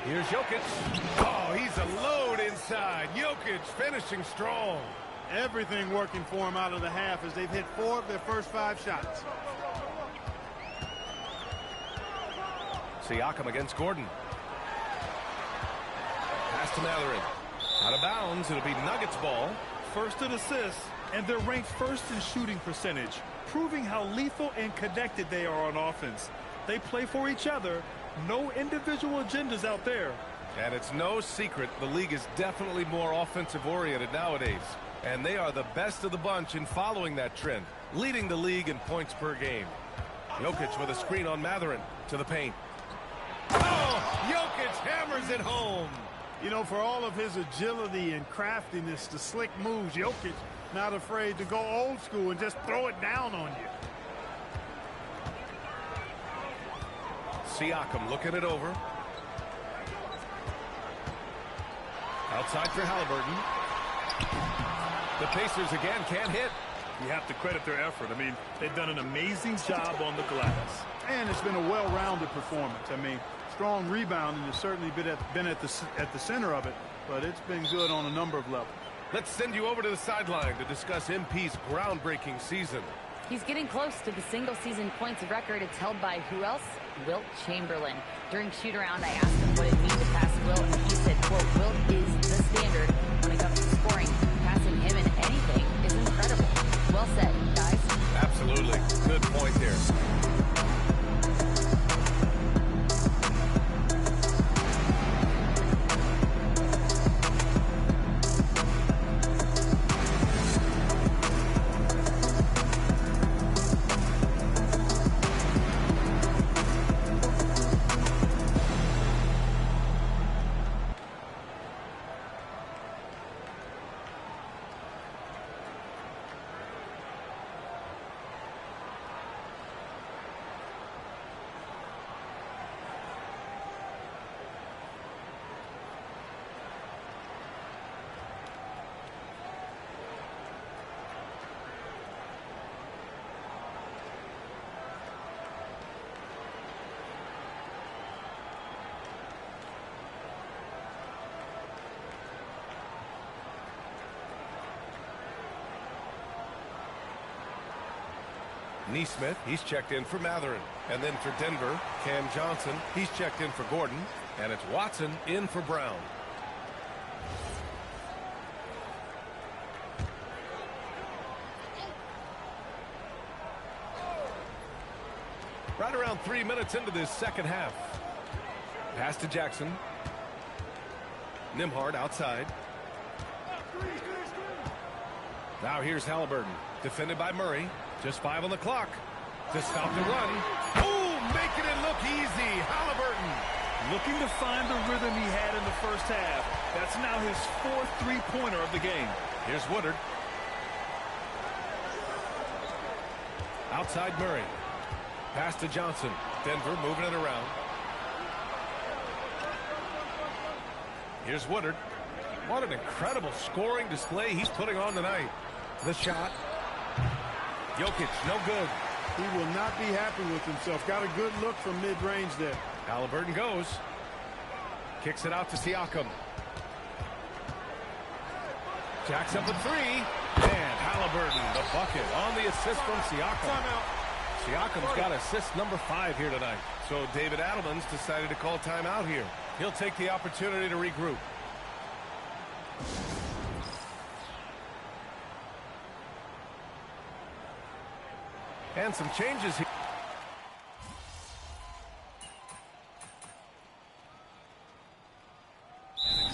Here's Jokic. Oh, he's a load inside. Jokic finishing strong. Everything working for him out of the half as they've hit 4 of their first 5 shots. Siakam against Gordon. Pass to Mathurin. Out of bounds. It'll be Nuggets ball. First in assists, and they're ranked first in shooting percentage, proving how lethal and connected they are on offense. They play for each other. No individual agendas out there. And it's no secret the league is definitely more offensive-oriented nowadays. And they are the best of the bunch in following that trend, leading the league in points per game. Jokic with a screen on Mathurin to the paint. Oh, Jokic hammers it home. You know, for all of his agility and craftiness, the slick moves, Jokic not afraid to go old school and just throw it down on you. Siakam looking it over. Outside for Halliburton. The Pacers again can't hit. You have to credit their effort. I mean, they've done an amazing job on the glass. And it's been a well-rounded performance. I mean, strong rebounding has certainly been at the center of it, but it's been good on a number of levels. Let's send you over to the sideline to discuss MP's groundbreaking season. He's getting close to the single-season points record. It's held by who else? Wilt Chamberlain. During shoot-around, I asked him what it means to pass Wilt, and he said, quote, Wilt is the standard when it comes to scoring. Passing him in anything is incredible. Well said, guys. Absolutely. Good point there. Nesmith, he's checked in for Mathurin. And then for Denver, Cam Johnson, he's checked in for Gordon. And it's Watson in for Brown. Right around 3 minutes into this second half. Pass to Jackson. Nembhard outside. Now here's Halliburton, defended by Murray. Just 5 on the clock to stop the run. Oh, making it look easy. Halliburton. Looking to find the rhythm he had in the first half. That's now his 4th three-pointer of the game. Here's Woodard. Outside Murray. Pass to Johnson. Denver moving it around. Here's Woodard. What an incredible scoring display he's putting on tonight. The shot. Jokic, no good. He will not be happy with himself. Got a good look from mid-range there. Halliburton goes. Kicks it out to Siakam. Jacks up a 3. And Halliburton, the bucket on the assist from Siakam. Siakam's got assist number 5 here tonight. So David Adelman's decided to call timeout here. He'll take the opportunity to regroup. And some changes here.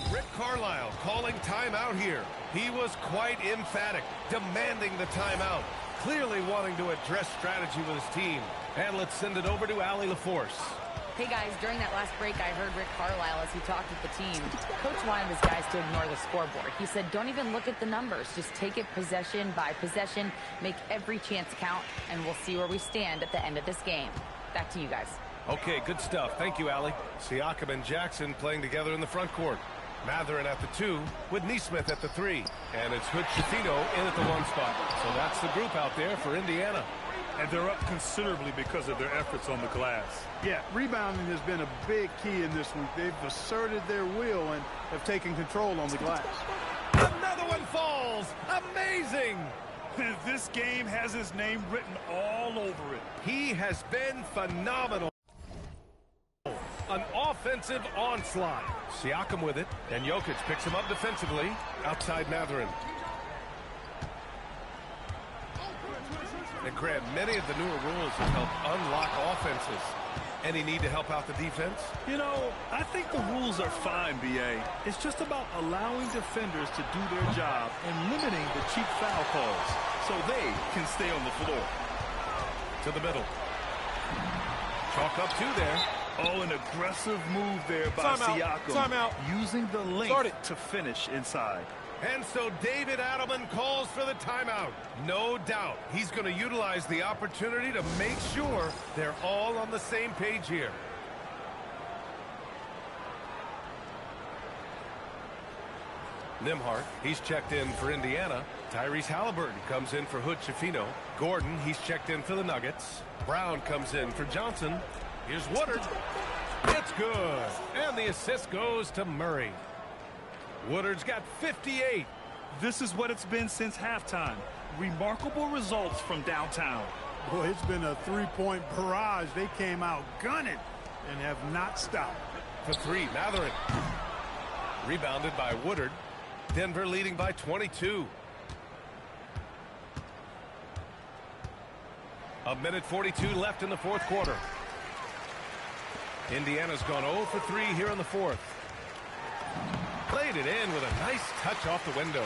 Rick Carlisle calling timeout here. He was quite emphatic, demanding the timeout, clearly wanting to address strategy with his team. And let's send it over to Allie LaForce. Hey guys, during that last break, I heard Rick Carlisle as he talked with the team. Coach wanted his guys to ignore the scoreboard. He said, don't even look at the numbers. Just take it possession by possession, make every chance count, and we'll see where we stand at the end of this game. Back to you guys. Okay, good stuff. Thank you, Allie. Siakam and Jackson playing together in the front court. Matherin at the 2 with Neesmith at the 3. And it's Hood Schifino in at the 1 spot. So that's the group out there for Indiana. And they're up considerably because of their efforts on the glass. Yeah, rebounding has been a big key in this week. They've asserted their will and have taken control on the glass. Another one falls. Amazing. This game has his name written all over it. He has been phenomenal. An offensive onslaught. Siakam with it, and Jokic picks him up defensively. Outside Matherin. And Graham, many of the newer rules have helped unlock offenses. Any need to help out the defense? You know, I think the rules are fine, B.A. It's just about allowing defenders to do their job and limiting the cheap foul calls so they can stay on the floor. To the middle. Chalk up 2 there. Oh, an aggressive move there by Siakam. Timeout. Using the length to finish inside. And so David Adelman calls for the timeout. No doubt he's going to utilize the opportunity to make sure they're all on the same page here. Nembhard, he's checked in for Indiana. Tyrese Halliburton comes in for Hood Schifino. Gordon, he's checked in for the Nuggets. Brown comes in for Johnson. Here's Woodard. It's good. And the assist goes to Murray. Woodard's got 58. This is what it's been since halftime. Remarkable results from downtown. Boy, it's been a three-point barrage. They came out gunning and have not stopped. For 3, Matherin. Rebounded by Woodard. Denver leading by 22. A minute 42 left in the 4th quarter. Indiana's gone 0 for 3 here in the 4th. Played it in with a nice touch off the window.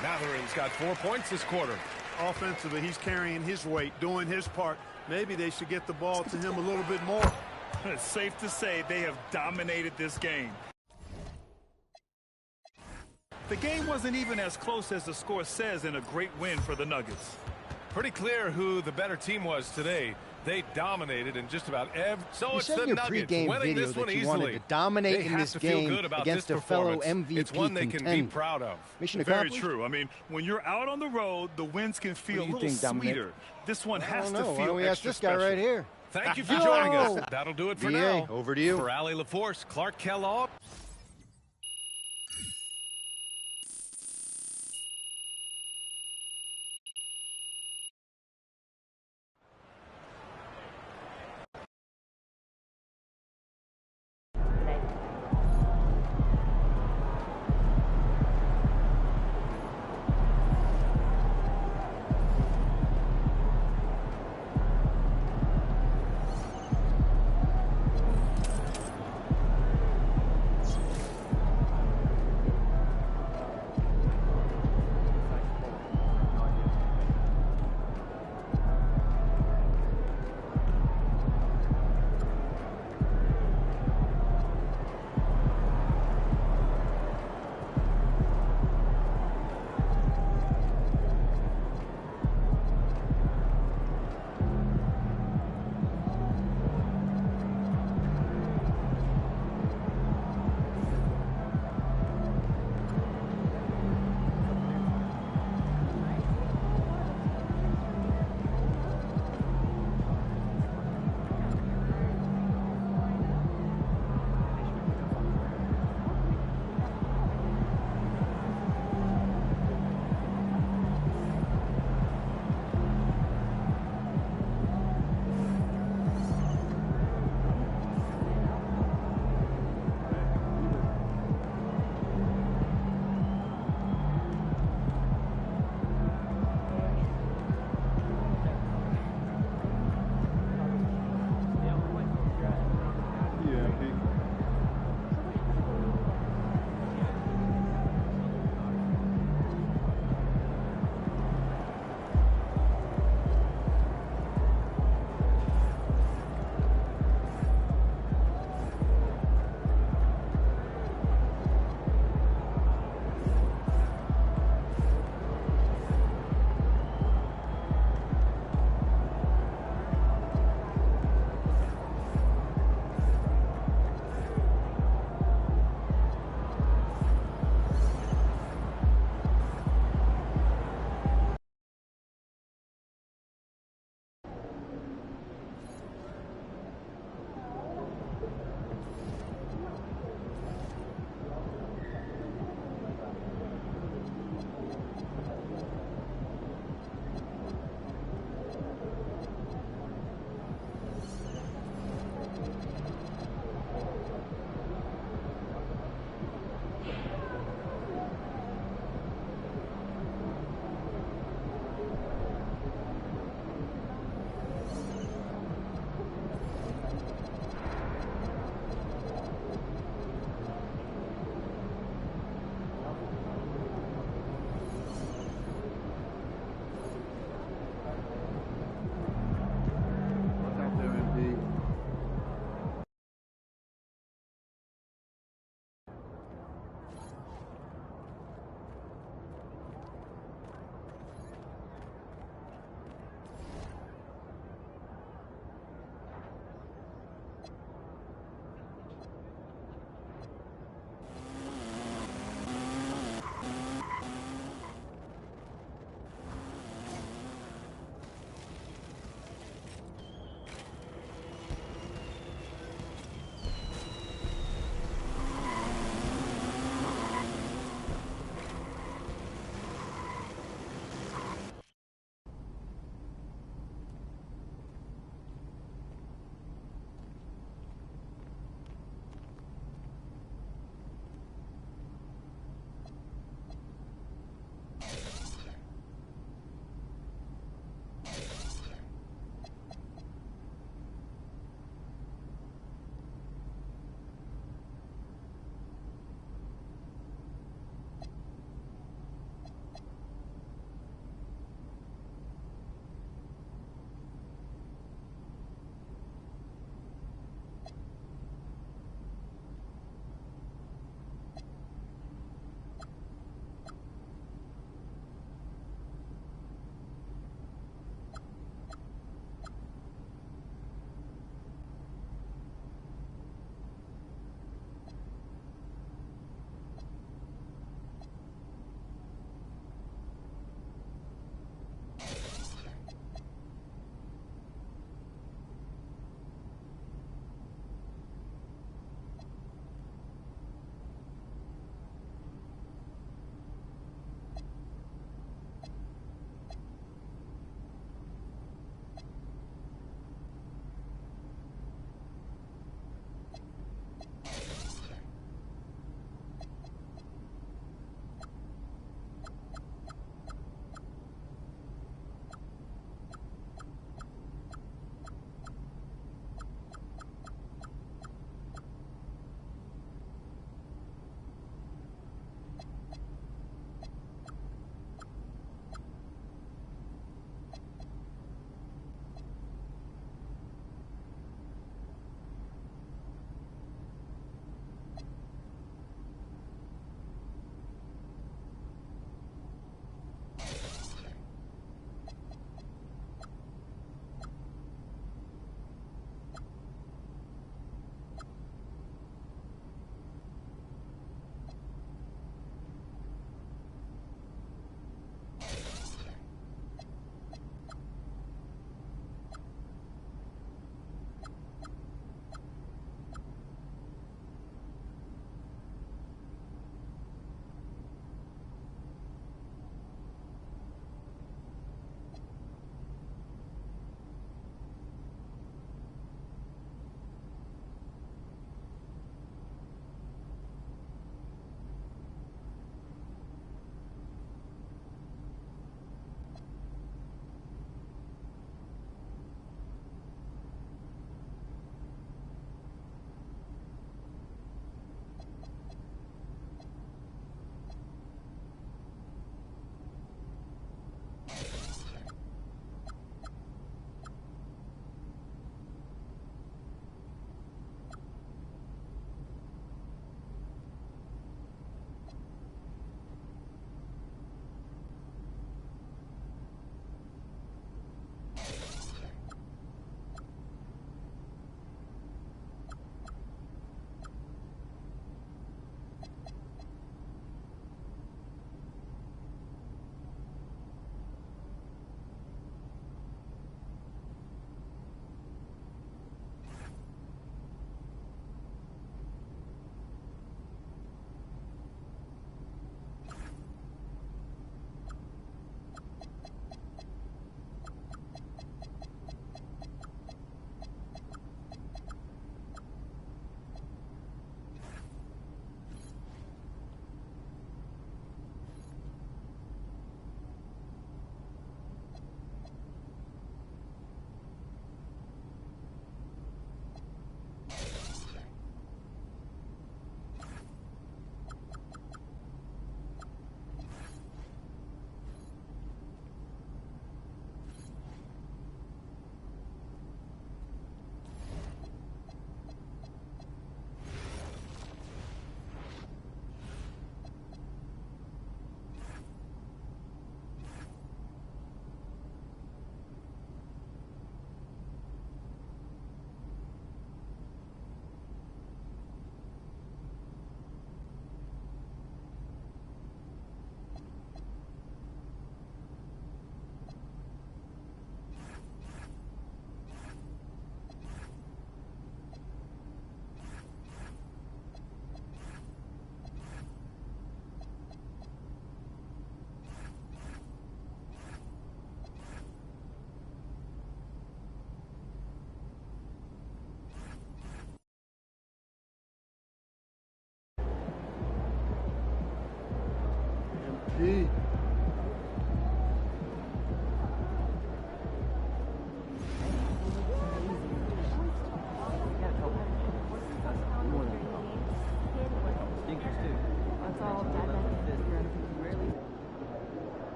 Matherin's got 4 points this quarter. Offensively, he's carrying his weight, doing his part. Maybe they should get the ball to him a little bit more. It's safe to say they have dominated this game. The game wasn't even as close as the score says in a great win for the Nuggets. Pretty clear who the better team was today. They dominated in just about every. So it's the Nuggets winning this one easily. Wanted to dominate in this game against a fellow MVP It's one they can be proud of. Mission accomplished. Very true. I mean, when you're out on the road, the wins can feel a little sweeter. This one has to feel Why don't we ask this guy right here? Thank you for joining us. That'll do it for now. Over to you. For Allie LaForce, Clark Kellogg.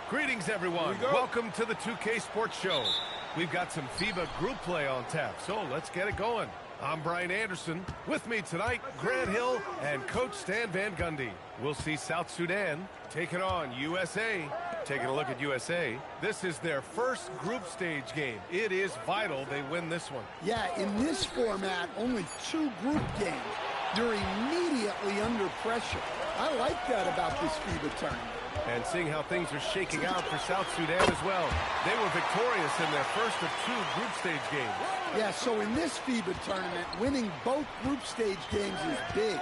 Greetings, everyone. Welcome to the 2K Sports Show. We've got some FIBA group play on tap, so let's get it going. I'm Brian Anderson. With me tonight, Grant Hill and Coach Stan Van Gundy. We'll see South Sudan taking on USA. Taking a look at USA, this is their first group stage game. It is vital they win this one. Yeah, in this format, only 2 group games. You're immediately under pressure. I like that about this FIBA tournament. And seeing how things are shaking out for South Sudan as well. They were victorious in their first of 2 group stage games. Yeah, so in this FIBA tournament, winning both group stage games is big.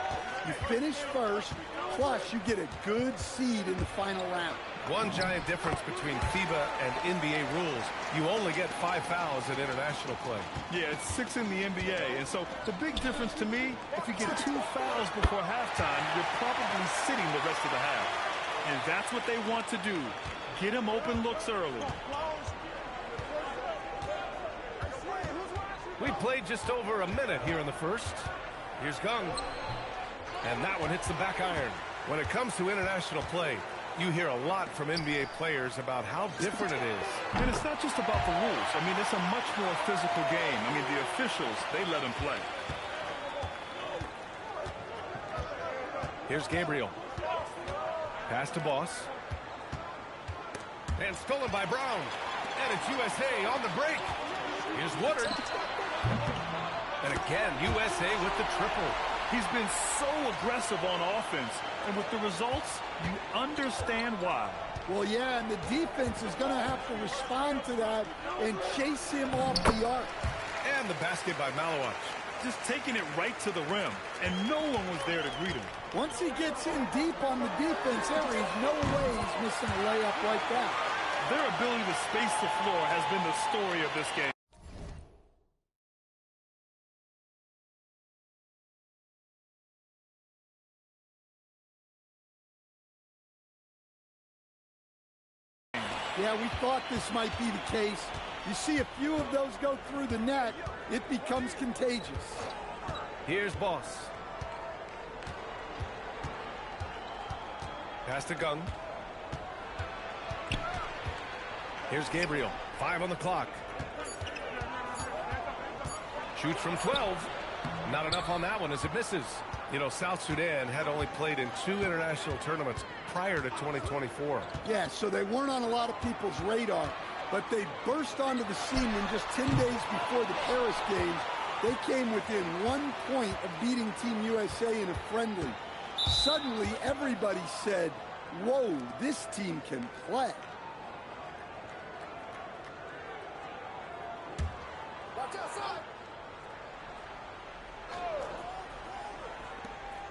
You finish first, plus you get a good seed in the final round. One giant difference between FIBA and NBA rules. You only get 5 fouls in international play. Yeah, it's 6 in the NBA. And so the big difference to me, if you get 2 fouls before halftime, you're probably sitting the rest of the half. And that's what they want to do. Get him open looks early. We played just over a minute here in the first. Here's Gung. And that one hits the back iron. When it comes to international play, you hear a lot from NBA players about how different it is. And it's not just about the rules. I mean, it's a much more physical game. I mean, the officials, they let them play. Here's Gabriel. Pass to Boss. And stolen by Brown. And it's USA on the break. Here's Woodard. And again, USA with the triple. He's been so aggressive on offense. And with the results, you understand why. Well, yeah, and the defense is going to have to respond to that and chase him off the arc. And the basket by Malawach. Just taking it right to the rim, and no one was there to greet him. Once he gets in deep on the defense, there is no way he's missing a layup like that. Their ability to space the floor has been the story of this game. Yeah, we thought this might be the case. You see a few of those go through the net, it becomes contagious. Here's Boss. Pass to Gung. Here's Gabriel. 5 on the clock. Shoots from 12. Not enough on that one as it misses. You know, South Sudan had only played in 2 international tournaments prior to 2024. Yeah, so they weren't on a lot of people's radar, but they burst onto the scene when just 10 days before the Paris Games, they came within 1 point of beating Team USA in a friendly. Suddenly, everybody said, whoa, this team can play.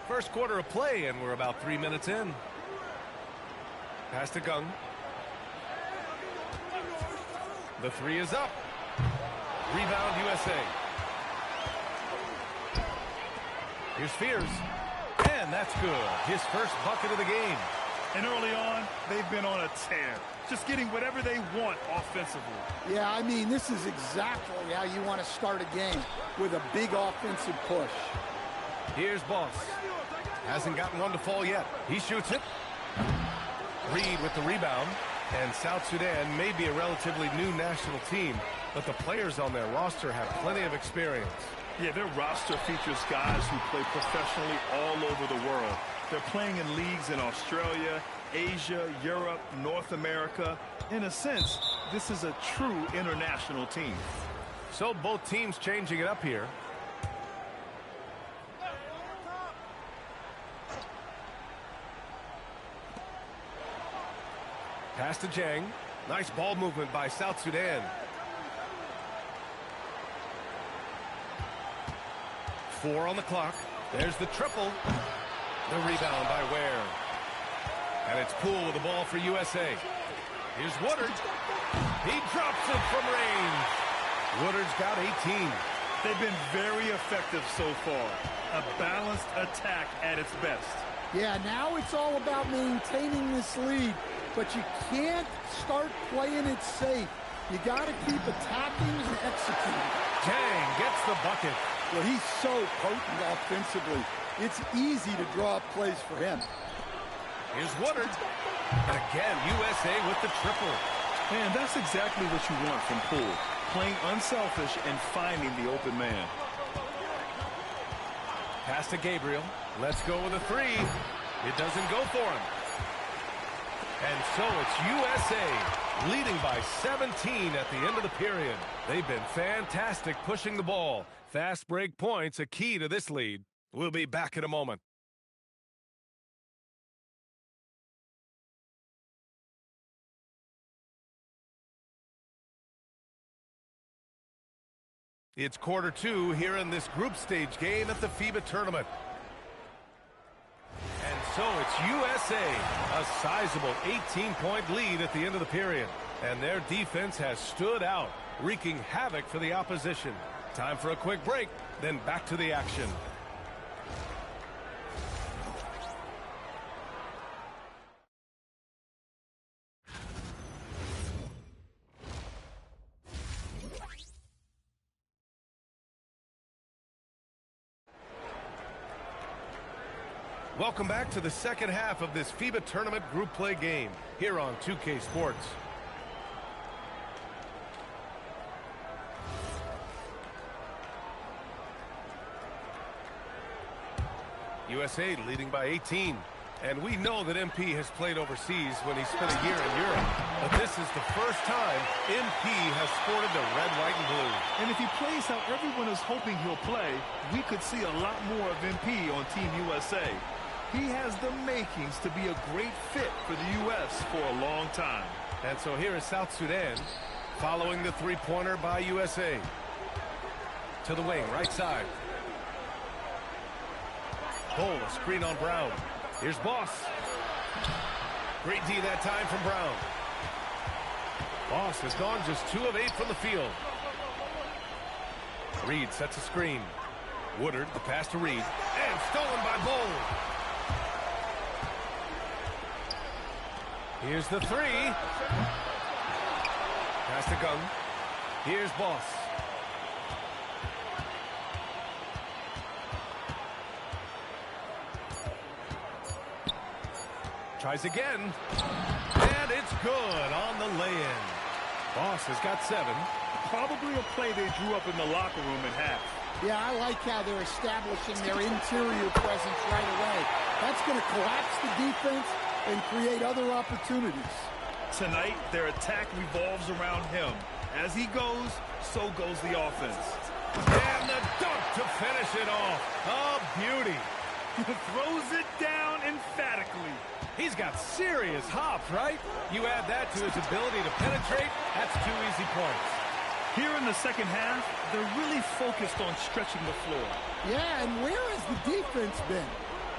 First quarter of play, and we're about 3 minutes in. Pass to Gung. The 3 is up. Rebound USA. Here's Fears. And that's good. His first bucket of the game. And early on, they've been on a tear. Just getting whatever they want offensively. Yeah, I mean, this is exactly how you want to start a game, with a big offensive push. Here's Boss. Hasn't gotten one to fall yet. He shoots it. Reed with the rebound. And South Sudan may be a relatively new national team, but the players on their roster have plenty of experience. Yeah, their roster features guys who play professionally all over the world. They're playing in leagues in Australia, Asia, Europe, North America. In a sense, this is a true international team. So both teams changing it up here. Pass to Jang. Nice ball movement by South Sudan. 4 on the clock. There's the triple. The rebound by Ware. And it's Poole with the ball for USA. Here's Woodard. He drops it from range. Woodard's got 18. They've been very effective so far. A balanced attack at its best. Yeah, now it's all about maintaining this lead, but you can't start playing it safe. You got to keep attacking and executing. Jang gets the bucket. Well, he's so potent offensively. It's easy to draw up plays for him. Here's Woodard. And again, USA with the triple. Man, that's exactly what you want from Poole. Playing unselfish and finding the open man. Pass to Gabriel. Let's go with a 3. It doesn't go for him. And so it's USA leading by 17 at the end of the period. They've been fantastic pushing the ball. Fast break points a key to this lead. We'll be back in a moment. It's quarter 2 here in this group stage game at the FIBA tournament. And so it's USA, a sizable 18-point lead at the end of the period. And their defense has stood out, wreaking havoc for the opposition. Time for a quick break, then back to the action. Welcome back to the second half of this FIBA tournament group play game here on 2K Sports. USA leading by 18. And we know that MP has played overseas when he spent a year in Europe. But this is the first time MP has sported the red, white, and blue. And if he plays how everyone is hoping he'll play, we could see a lot more of MP on Team USA. He has the makings to be a great fit for the U.S. for a long time. And so here is South Sudan following the three-pointer by USA. To the wing, right side. Cole, a screen on Brown. Here's Boss. Great D that time from Brown. Boss has gone just 2 of 8 from the field. Reed sets a screen. Woodard, the pass to Reed. And stolen by Bull. Here's the 3. Pass to Gunn. Here's Boss. Tries again. And it's good on the lay-in. Boss has got 7. Probably a play they drew up in the locker room at half. Yeah, I like how they're establishing their interior presence right away. That's going to collapse the defense and create other opportunities. Tonight, their attack revolves around him. As he goes, so goes the offense. And the dunk to finish it off. A beauty. Throws it down emphatically. He's got serious hops, right? You add that to his ability to penetrate, that's 2 easy points. Here in the second half, they're really focused on stretching the floor. Yeah, and where has the defense been?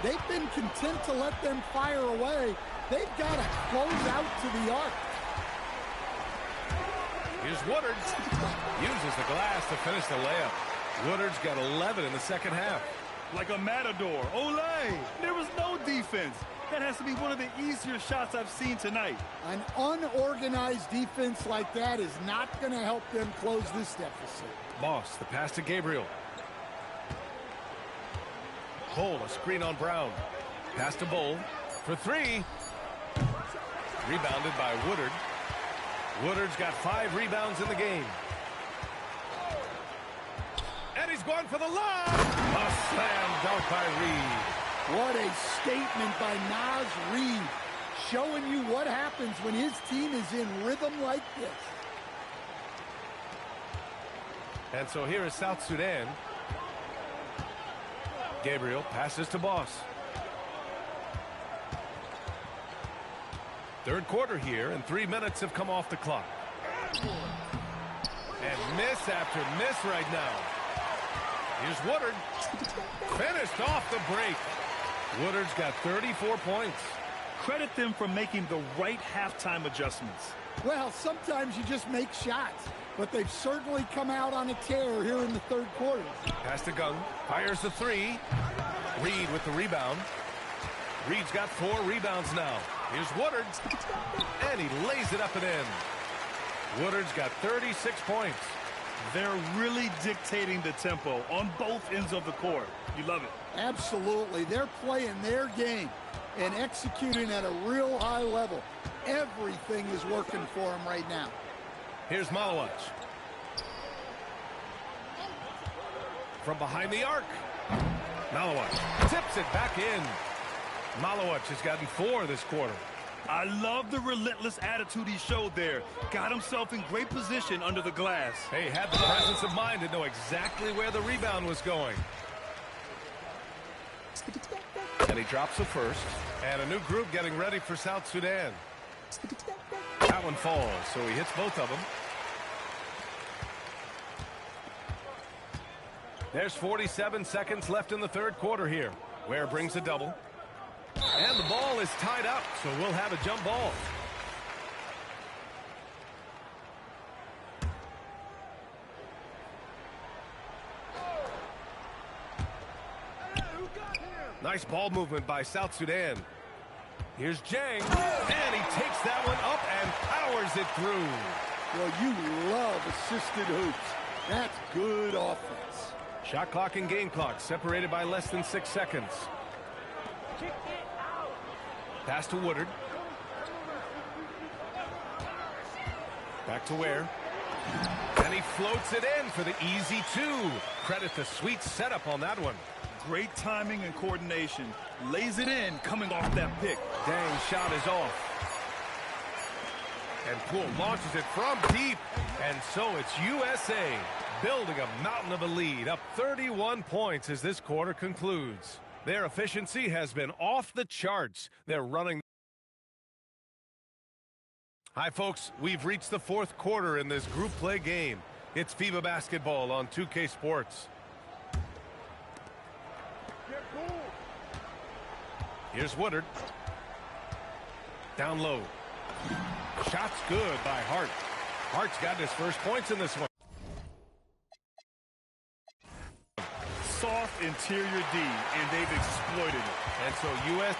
They've been content to let them fire away. They've got to close out to the arc. Here's Woodard. Uses the glass to finish the layup. Woodard's got 11 in the second half. Like a matador. Olay! There was no defense. That has to be one of the easier shots I've seen tonight. An unorganized defense like that is not going to help them close this deficit. Moss, the pass to Gabriel. Cole, a screen on Brown. Pass to Bull for 3. Rebounded by Woodard. Woodard's got 5 rebounds in the game. And he's going for the lob. A slam dunk by Reed. What a statement by Naz Reid, showing you what happens when his team is in rhythm like this. And so here is South Sudan. Gabriel passes to Boss. Third quarter here, and 3 minutes have come off the clock. And miss after miss right now. Here's Woodard. Finished off the break. Woodard's got 34 points. Credit them for making the right halftime adjustments. Well, sometimes you just make shots, but they've certainly come out on a tear here in the third quarter. Pass to Gung. Fires the three. Reed with the rebound. Reed's got 4 rebounds now. Here's Woodard. And he lays it up and in. Woodard's got 36 points. They're really dictating the tempo on both ends of the court. You love it. Absolutely. They're playing their game and executing at a real high level. Everything is working for them right now. Here's Malawach. From behind the arc. Malawach tips it back in. Malawach has gotten 4 this quarter. I love the relentless attitude he showed there. Got himself in great position under the glass. Hey, had the presence of mind to know exactly where the rebound was going. And he drops the first. And a new group getting ready for South Sudan. That one falls, so he hits both of them. There's 47 seconds left in the third quarter here. Ware brings a double. And the ball is tied up, so we'll have a jump ball. Nice ball movement by South Sudan. Here's Jang, and he takes that one up and powers it through. Well, you love assisted hoops. That's good offense. Shot clock and game clock separated by less than 6 seconds. Pass to Woodard. Back to Ware. And he floats it in for the easy 2. Credit the sweet setup on that one. Great timing and coordination. Lays it in coming off that pick. Dang shot is off. And Poole launches it from deep. And so it's USA building a mountain of a lead, up 31 points as this quarter concludes. Their efficiency has been off the charts. They're running. Hi, folks. We've reached the fourth quarter in this group play game. It's FIBA basketball on 2K Sports. Here's Woodard. Down low. Shot's good by Hart. Hart's got his first points in this one. Soft interior D, and they've exploited it. And so U.S.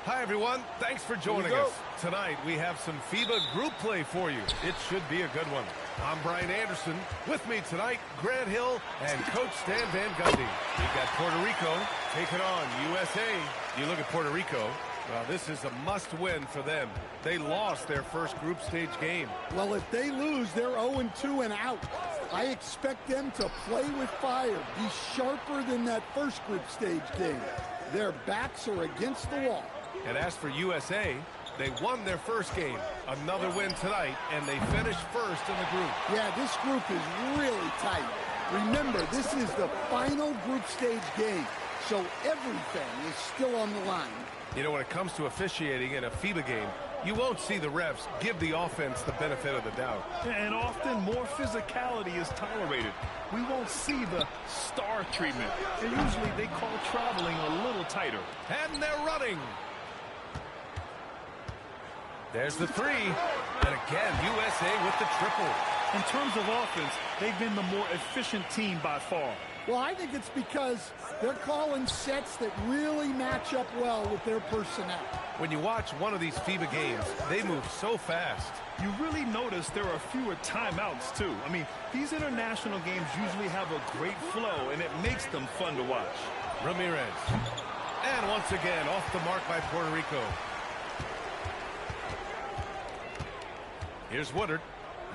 Hi, everyone. Thanks for joining us. Tonight, we have some FIBA group play for you. It should be a good one. I'm Brian Anderson. With me tonight, Grant Hill and Coach Stan Van Gundy. We've got Puerto Rico taking on USA. You look at Puerto Rico, well, this is a must-win for them. They lost their first group stage game. Well, if they lose, they're 0-2 and out. I expect them to play with fire, be sharper than that first group stage game. Their backs are against the wall. And as for USA, they won their first game. Another win tonight, and they finished first in the group. Yeah, this group is really tight. Remember, this is the final group stage game, so everything is still on the line. You know, when it comes to officiating in a FIBA game, you won't see the refs give the offense the benefit of the doubt. And often more physicality is tolerated. We won't see the star treatment. And usually they call traveling a little tighter. And they're running. There's the three. And again, USA with the triple. In terms of offense, they've been the more efficient team by far. Well, I think it's because they're calling sets that really match up well with their personnel. When you watch one of these FIBA games, they move so fast. You really notice there are fewer timeouts, too. I mean, these international games usually have a great flow, and it makes them fun to watch. Ramirez. And once again, off the mark by Puerto Rico. Here's Woodard.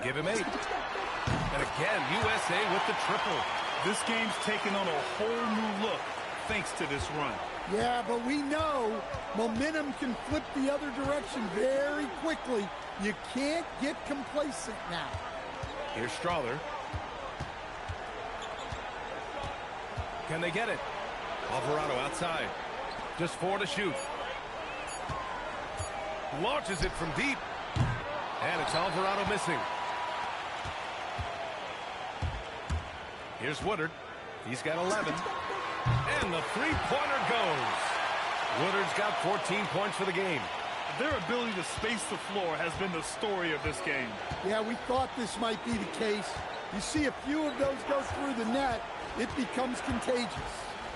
Give him 8. And again, USA with the triple. This game's taken on a whole new look thanks to this run. Yeah, but we know momentum can flip the other direction very quickly. You can't get complacent now. Here's Strawther. Can they get it? Alvarado outside. Just 4 to shoot. Launches it from deep. And it's Alvarado missing. Here's Woodard. He's got 11. And the three-pointer goes. Woodard's got 14 points for the game. Their ability to space the floor has been the story of this game. Yeah, we thought this might be the case. You see a few of those go through the net, it becomes contagious.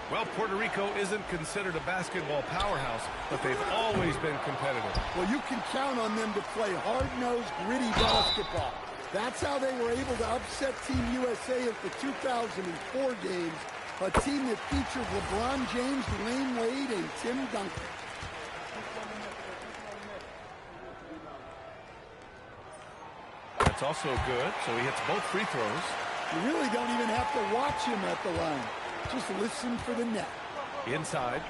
Well, Puerto Rico isn't considered a basketball powerhouse, but they've always been competitive. Well, you can count on them to play hard-nosed, gritty basketball. That's how they were able to upset Team USA at the 2004 games, a team that featured LeBron James, Dwayne Wade, and Tim Duncan. That's also good, so he hits both free throws. You really don't even have to watch him at the line. Just listen for the net. Inside.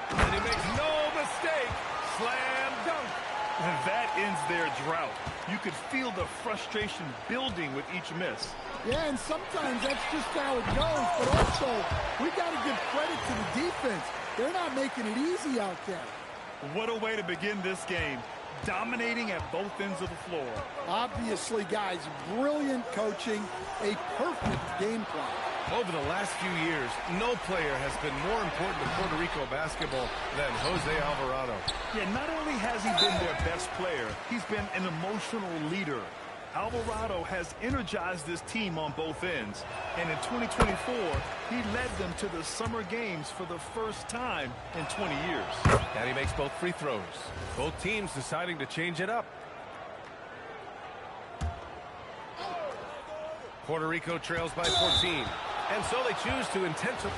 And he makes no mistake. Slam dunk. And that ends their drought. You could feel the frustration building with each miss. Yeah, and sometimes that's just how it goes. But also, we got to give credit to the defense. They're not making it easy out there. What a way to begin this game. Dominating at both ends of the floor. Obviously, guys, brilliant coaching, a perfect game plan. Over the last few years, no player has been more important to Puerto Rico basketball than Jose Alvarado. Yeah, not only has he been their best player, he's been an emotional leader. Alvarado has energized this team on both ends. And in 2024, he led them to the Summer Games for the first time in 20 years. And he makes both free throws. Both teams deciding to change it up. Puerto Rico trails by 14. And so they choose to intensify.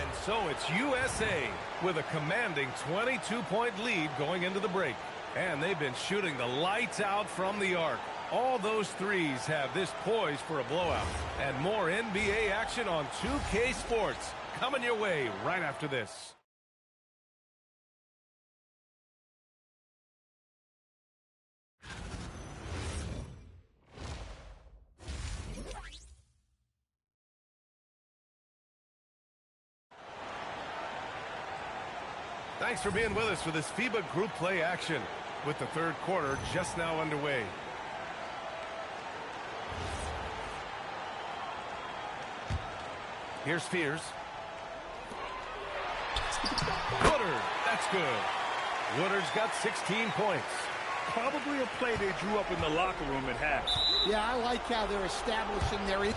And so it's USA with a commanding 22-point lead going into the break. And they've been shooting the lights out from the arc. All those threes have this poised for a blowout. And more NBA action on 2K Sports coming your way right after this. Thanks for being with us for this FIBA group play action with the third quarter just now underway. Here's Fears. Woodard, that's good. Woodard's got 16 points. Probably a play they drew up in the locker room at half. Yeah, I like how they're establishing their...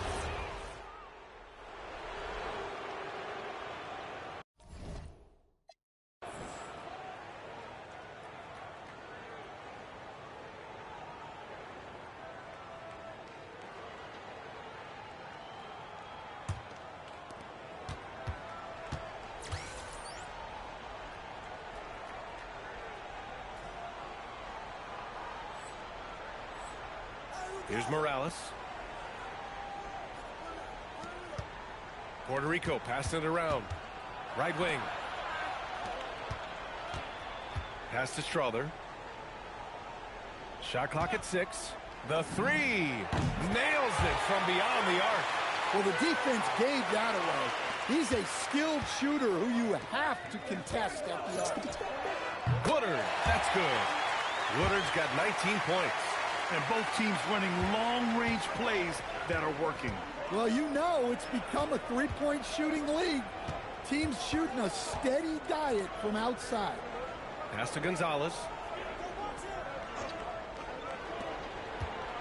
Here's Morales. Puerto Rico passing it around. Right wing. Pass to Strawther. Shot clock at 6. The three. Nails it from beyond the arc. Well, the defense gave that away. He's a skilled shooter who you have to contest at the arc. Woodard, that's good. Woodard's got 19 points. And both teams running long-range plays that are working. Well, you know it's become a three-point shooting league. Teams shooting a steady diet from outside. Pass to Gonzalez.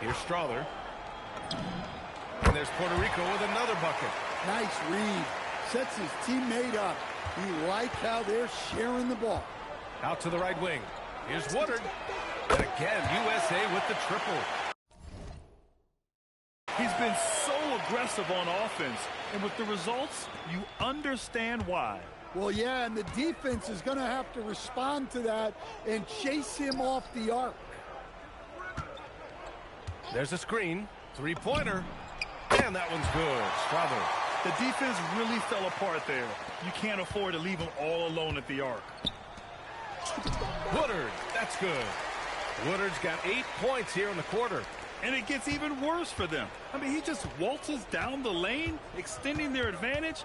Here's Strother. And there's Puerto Rico with another bucket. Nice read. Sets his teammate up. He like how they're sharing the ball. Out to the right wing. Here's Woodard. And again, USA with the triple. He's been so aggressive on offense, and with the results, you understand why. Well, yeah, and the defense is going to have to respond to that and chase him off the arc. There's a screen. Three-pointer. And that one's good. Strother. The defense really fell apart there. You can't afford to leave him all alone at the arc. Woodard. That's good. Woodard's got 8 points here in the quarter. And it gets even worse for them. I mean, he just waltzes down the lane, extending their advantage.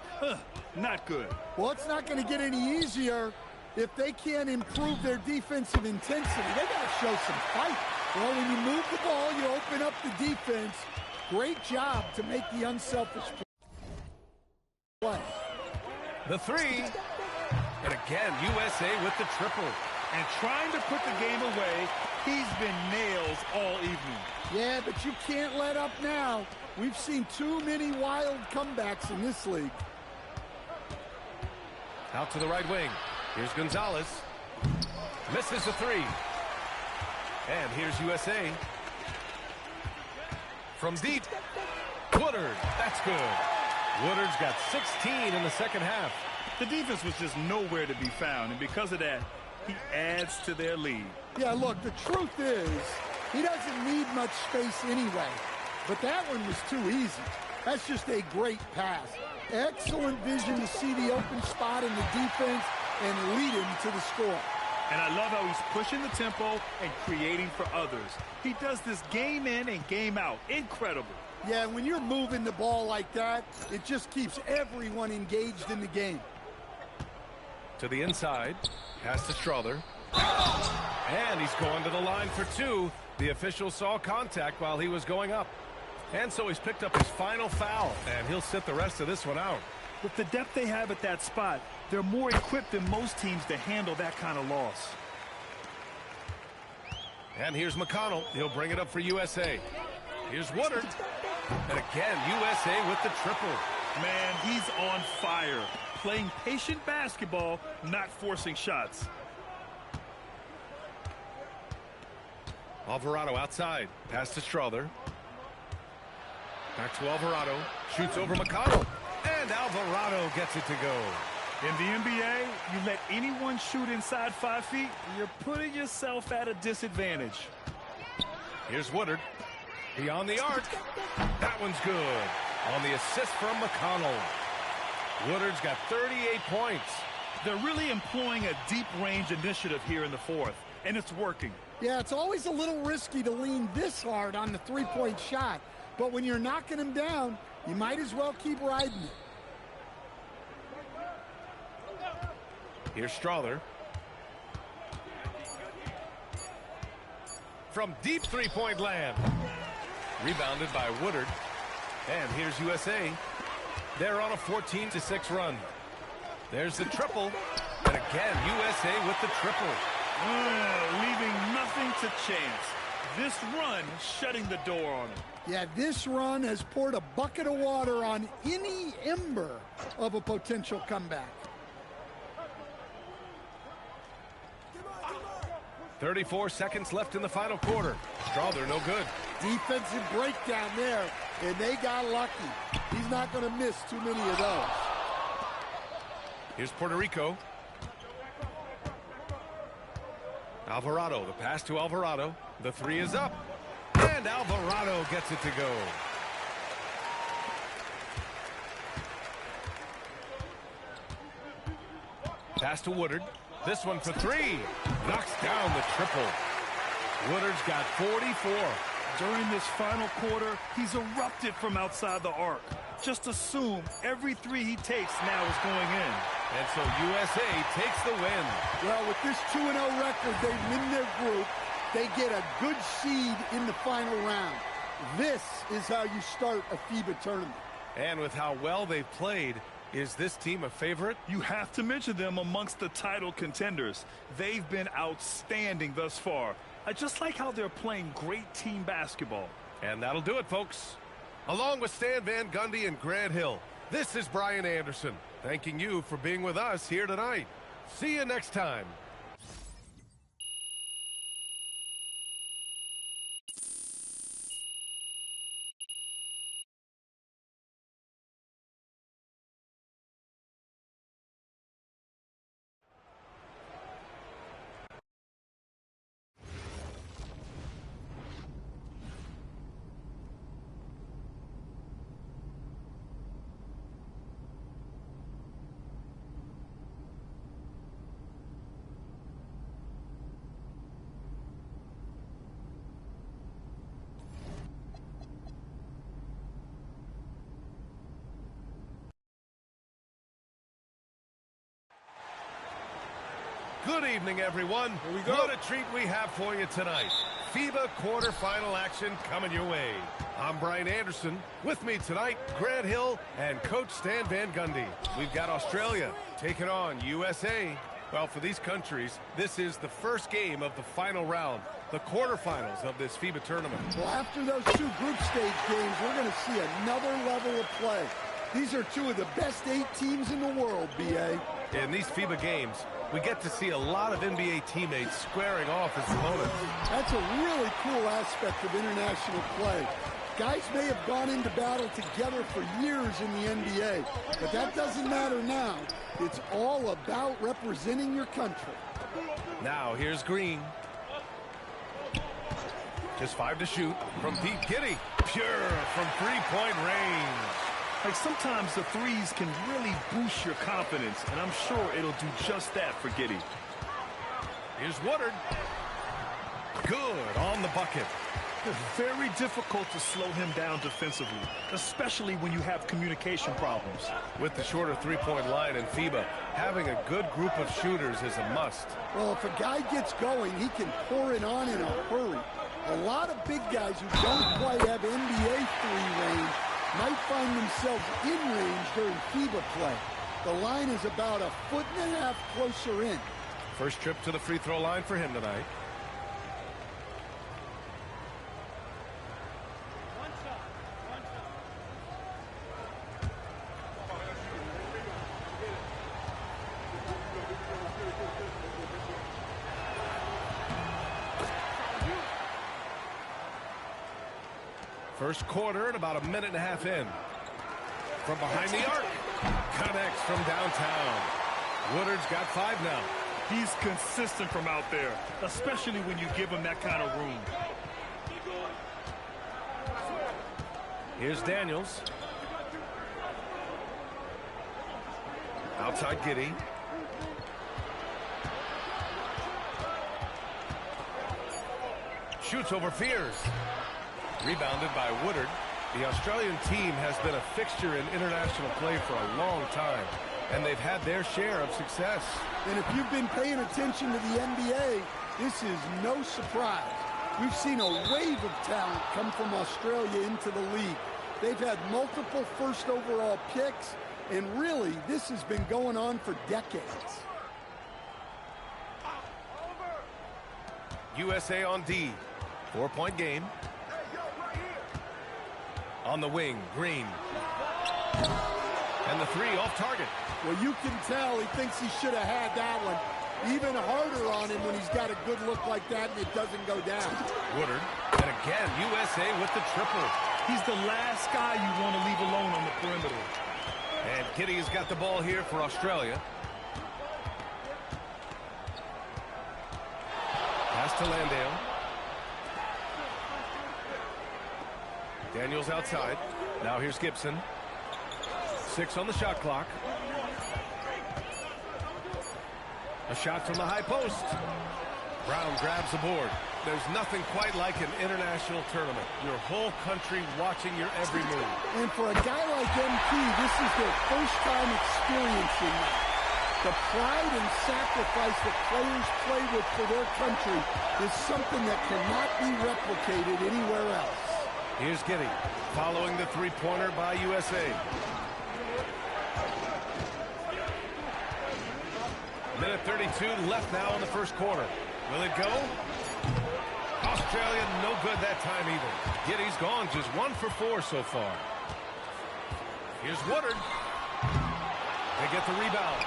Not good. Well, it's not going to get any easier if they can't improve their defensive intensity. They got to show some fight. Well, when you move the ball, you open up the defense. Great job to make the unselfish play. The three. And again, USA with the triple. And trying to put the game away, he's been nails all evening. Yeah, but you can't let up now. We've seen too many wild comebacks in this league. Out to the right wing. Here's Gonzalez. Misses the three. And here's USA. From deep. Woodard. That's good. Woodard's got 16 in the second half. The defense was just nowhere to be found, and because of that, he adds to their lead. Yeah, look, the truth is, he doesn't need much space anyway. But that one was too easy. That's just a great pass. Excellent vision to see the open spot in the defense and lead him to the score. And I love how he's pushing the tempo and creating for others. He does this game in and game out. Incredible. Yeah, when you're moving the ball like that, it just keeps everyone engaged in the game. To the inside. Pass to Strother. And he's going to the line for two. The official saw contact while he was going up. And so he's picked up his final foul. And he'll sit the rest of this one out. With the depth they have at that spot, they're more equipped than most teams to handle that kind of loss. And here's McConnell. He'll bring it up for USA. Here's Woodard. And again, USA with the triple. Man, he's on fire. Playing patient basketball, not forcing shots. Alvarado outside. Pass to Strother. Back to Alvarado. Shoots over McConnell. And Alvarado gets it to go. In the NBA, you let anyone shoot inside 5 feet, you're putting yourself at a disadvantage. Here's Woodard. Beyond the arc. That one's good. On the assist from McConnell. Woodard's got 38 points. They're really employing a deep range initiative here in the fourth, and it's working. Yeah, it's always a little risky to lean this hard on the three-point shot, but when you're knocking him down, you might as well keep riding it. Here's Strother. From deep three-point land. Rebounded by Woodard. And here's USA. They're on a 14-6 run. There's the triple. And again, USA with the triple. Leaving nothing to chance. This run shutting the door on him. Yeah, this run has poured a bucket of water on any ember of a potential comeback. 34 seconds left in the final quarter. Strother, no good. Defensive breakdown there, and they got lucky. He's not going to miss too many of those. Here's Puerto Rico. Alvarado, the pass to Alvarado. The three is up. And Alvarado gets it to go. Pass to Woodard. This one for three. Knocks down the triple. Woodard's got 44. During this final quarter, he's erupted from outside the arc. Just assume every three he takes now is going in. And so USA takes the win. Well, with this 2-0 record, they win their group. They get a good seed in the final round. This is how you start a FIBA tournament. And with how well they've played, Is this team a favorite? You have to mention them amongst the title contenders. They've been outstanding thus far. I just like how they're playing great team basketball. And that'll do it, folks. Along with Stan Van Gundy and Grant Hill, this is Brian Anderson, thanking you for being with us here tonight. See you next time. Good evening, everyone. Here we go. What a treat we have for you tonight. FIBA quarterfinal action coming your way. I'm Brian Anderson. With me tonight, Grant Hill and Coach Stan Van Gundy. We've got Australia taking on USA. Well, for these countries, this is the first game of the final round, the quarterfinals of this FIBA tournament. Well, after those two group stage games, we're going to see another level of play. These are two of the best 8 teams in the world, B.A. In these FIBA games, we get to see a lot of NBA teammates squaring off as opponents. That's a really cool aspect of international play. Guys may have gone into battle together for years in the NBA, but that doesn't matter now. It's all about representing your country. Now, here's Green. Just 5 to shoot from Pete Giddy. Pure from three-point range. Like, sometimes the threes can really boost your confidence, and I'm sure it'll do just that for Giddy. Here's Woodard. Good on the bucket. It's very difficult to slow him down defensively, especially when you have communication problems. With the shorter three-point line in FIBA, having a good group of shooters is a must. Well, if a guy gets going, he can pour it on in a hurry. A lot of big guys who don't quite have NBA three range might find themselves in range during FIBA play. The line is about 1.5 feet closer in. First trip to the free throw line for him tonight. First quarter and about 1.5 minutes in. From behind the arc. Connects from downtown. Woodard's got 5 now. He's consistent from out there, especially when you give him that kind of room. Here's Daniels. Outside Giddy. Shoots over Fears. Rebounded by Woodard. The Australian team has been a fixture in international play for a long time, and they've had their share of success. And if you've been paying attention to the NBA, this is no surprise. We've seen a wave of talent come from Australia into the league. They've had multiple first overall picks, and really, this has been going on for decades. USA on D. 4-point game. On the wing, Green. And the 3 off target. Well, you can tell he thinks he should have had that one. Even harder on him when he's got a good look like that and it doesn't go down. Woodard. And again, USA with the triple. He's the last guy you want to leave alone on the perimeter. And Giddy has got the ball here for Australia. Pass to Landale. Daniels outside. Now here's Gibson. 6 on the shot clock. A shot from the high post. Brown grabs the board. There's nothing quite like an international tournament. Your whole country watching your every move. And for a guy like MP, this is their first time experiencing that. The pride and sacrifice that players play with for their country is something that cannot be replicated anywhere else. Here's Giddy, following the three-pointer by USA. Minute 32 left now in the first quarter. Will it go? Australia no good that time either. Giddy's gone just 1 for 4 so far. Here's Woodard. They get the rebound.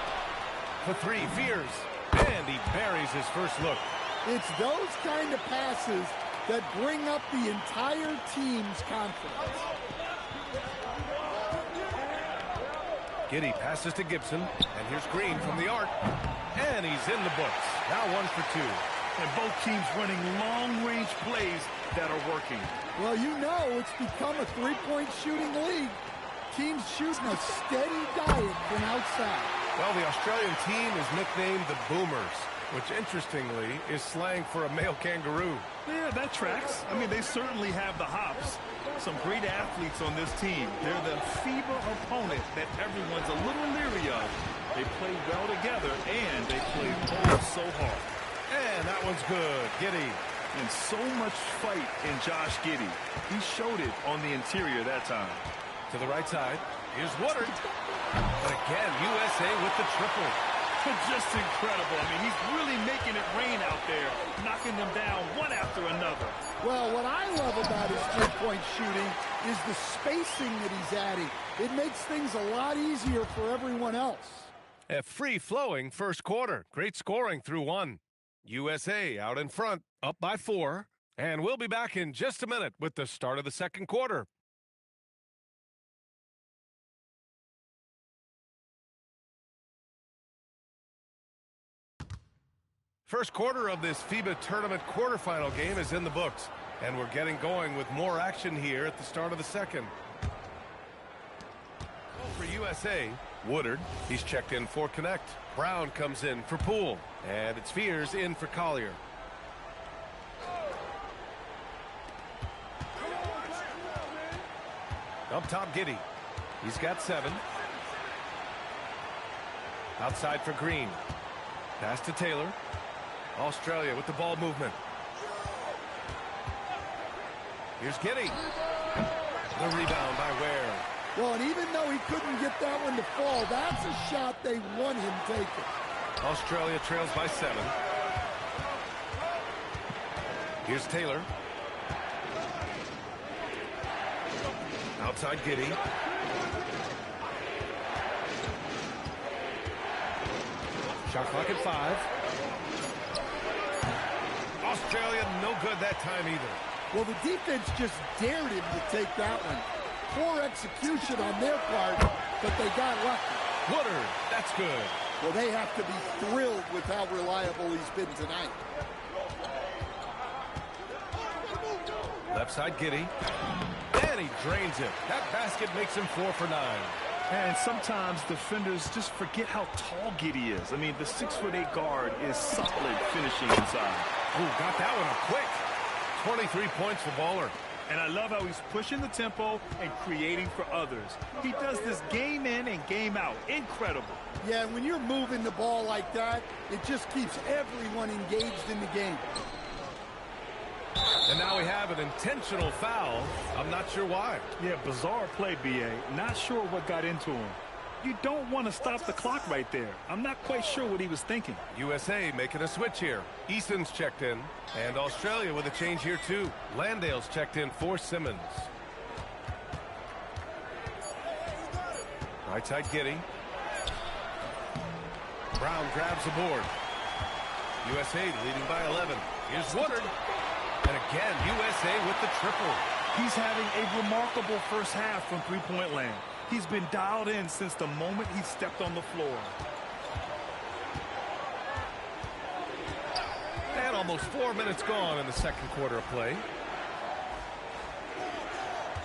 For 3, Fears. And he buries his first look. It's those kind of passes that bring up the entire team's confidence. Giddy passes to Gibson. And here's Green from the arc. And he's in the books. Now 1 for 2. And both teams running long-range plays that are working. Well, you know it's become a three-point shooting league. Teams shooting a steady diet from outside. Well, the Australian team is nicknamed the Boomers, which interestingly is slang for a male kangaroo. Yeah, that tracks. I mean, they certainly have the hops. Some great athletes on this team. They're the FIBA opponent that everyone's a little leery of. They play well together, and they play so hard. And that one's good. Giddy. And so much fight in Josh Giddy. He showed it on the interior that time. To the right side. Here's Woodard. But again, USA with the triple. Just incredible. I mean, he's really making it rain out there, knocking them down one after another. Well, what I love about his three-point shooting is the spacing that he's adding. It makes things a lot easier for everyone else. A free-flowing first quarter. Great scoring through 1. USA out in front, up by 4. And we'll be back in just a minute with the start of the second quarter. First quarter of this FIBA tournament quarterfinal game is in the books. And we're getting going with more action here at the start of the second. For USA, Woodard, he's checked in for Connect. Brown comes in for Poole. And it's Fears in for Collier. Up top, Giddy. He's got 7. Outside for Green. Pass to Taylor. Australia with the ball movement. Here's Giddy. The rebound by Ware. Well, and even though he couldn't get that one to fall, that's a shot they want him taking. Australia trails by 7. Here's Taylor. Outside Giddy. Shot clock at 5. Australia no good that time either. Well, the defense just dared him to take that one. Poor execution on their part, but they got lucky. Woodard, that's good. Well, they have to be thrilled with how reliable he's been tonight. Left side Giddy. And he drains it. That basket makes him 4 for 9. And sometimes defenders just forget how tall Giddy is. I mean, the 6'8" guard is solid finishing inside. Ooh, got that one up quick. 23 points for Baller. And I love how he's pushing the tempo and creating for others. He does this game in and game out. Incredible. Yeah, when you're moving the ball like that, it just keeps everyone engaged in the game. And now we have an intentional foul. I'm not sure why. Yeah, bizarre play, B.A. Not sure what got into him. You don't want to stop the clock right there. I'm not quite sure what he was thinking. USA making a switch here. Easton's checked in. And Australia with a change here, too. Landale's checked in for Simmons. Right side Giddy. Brown grabs the board. USA leading by 11. Here's Woodard. And again, USA with the triple. He's having a remarkable first half from three-point land. He's been dialed in since the moment he stepped on the floor. And almost 4 minutes gone in the second quarter of play.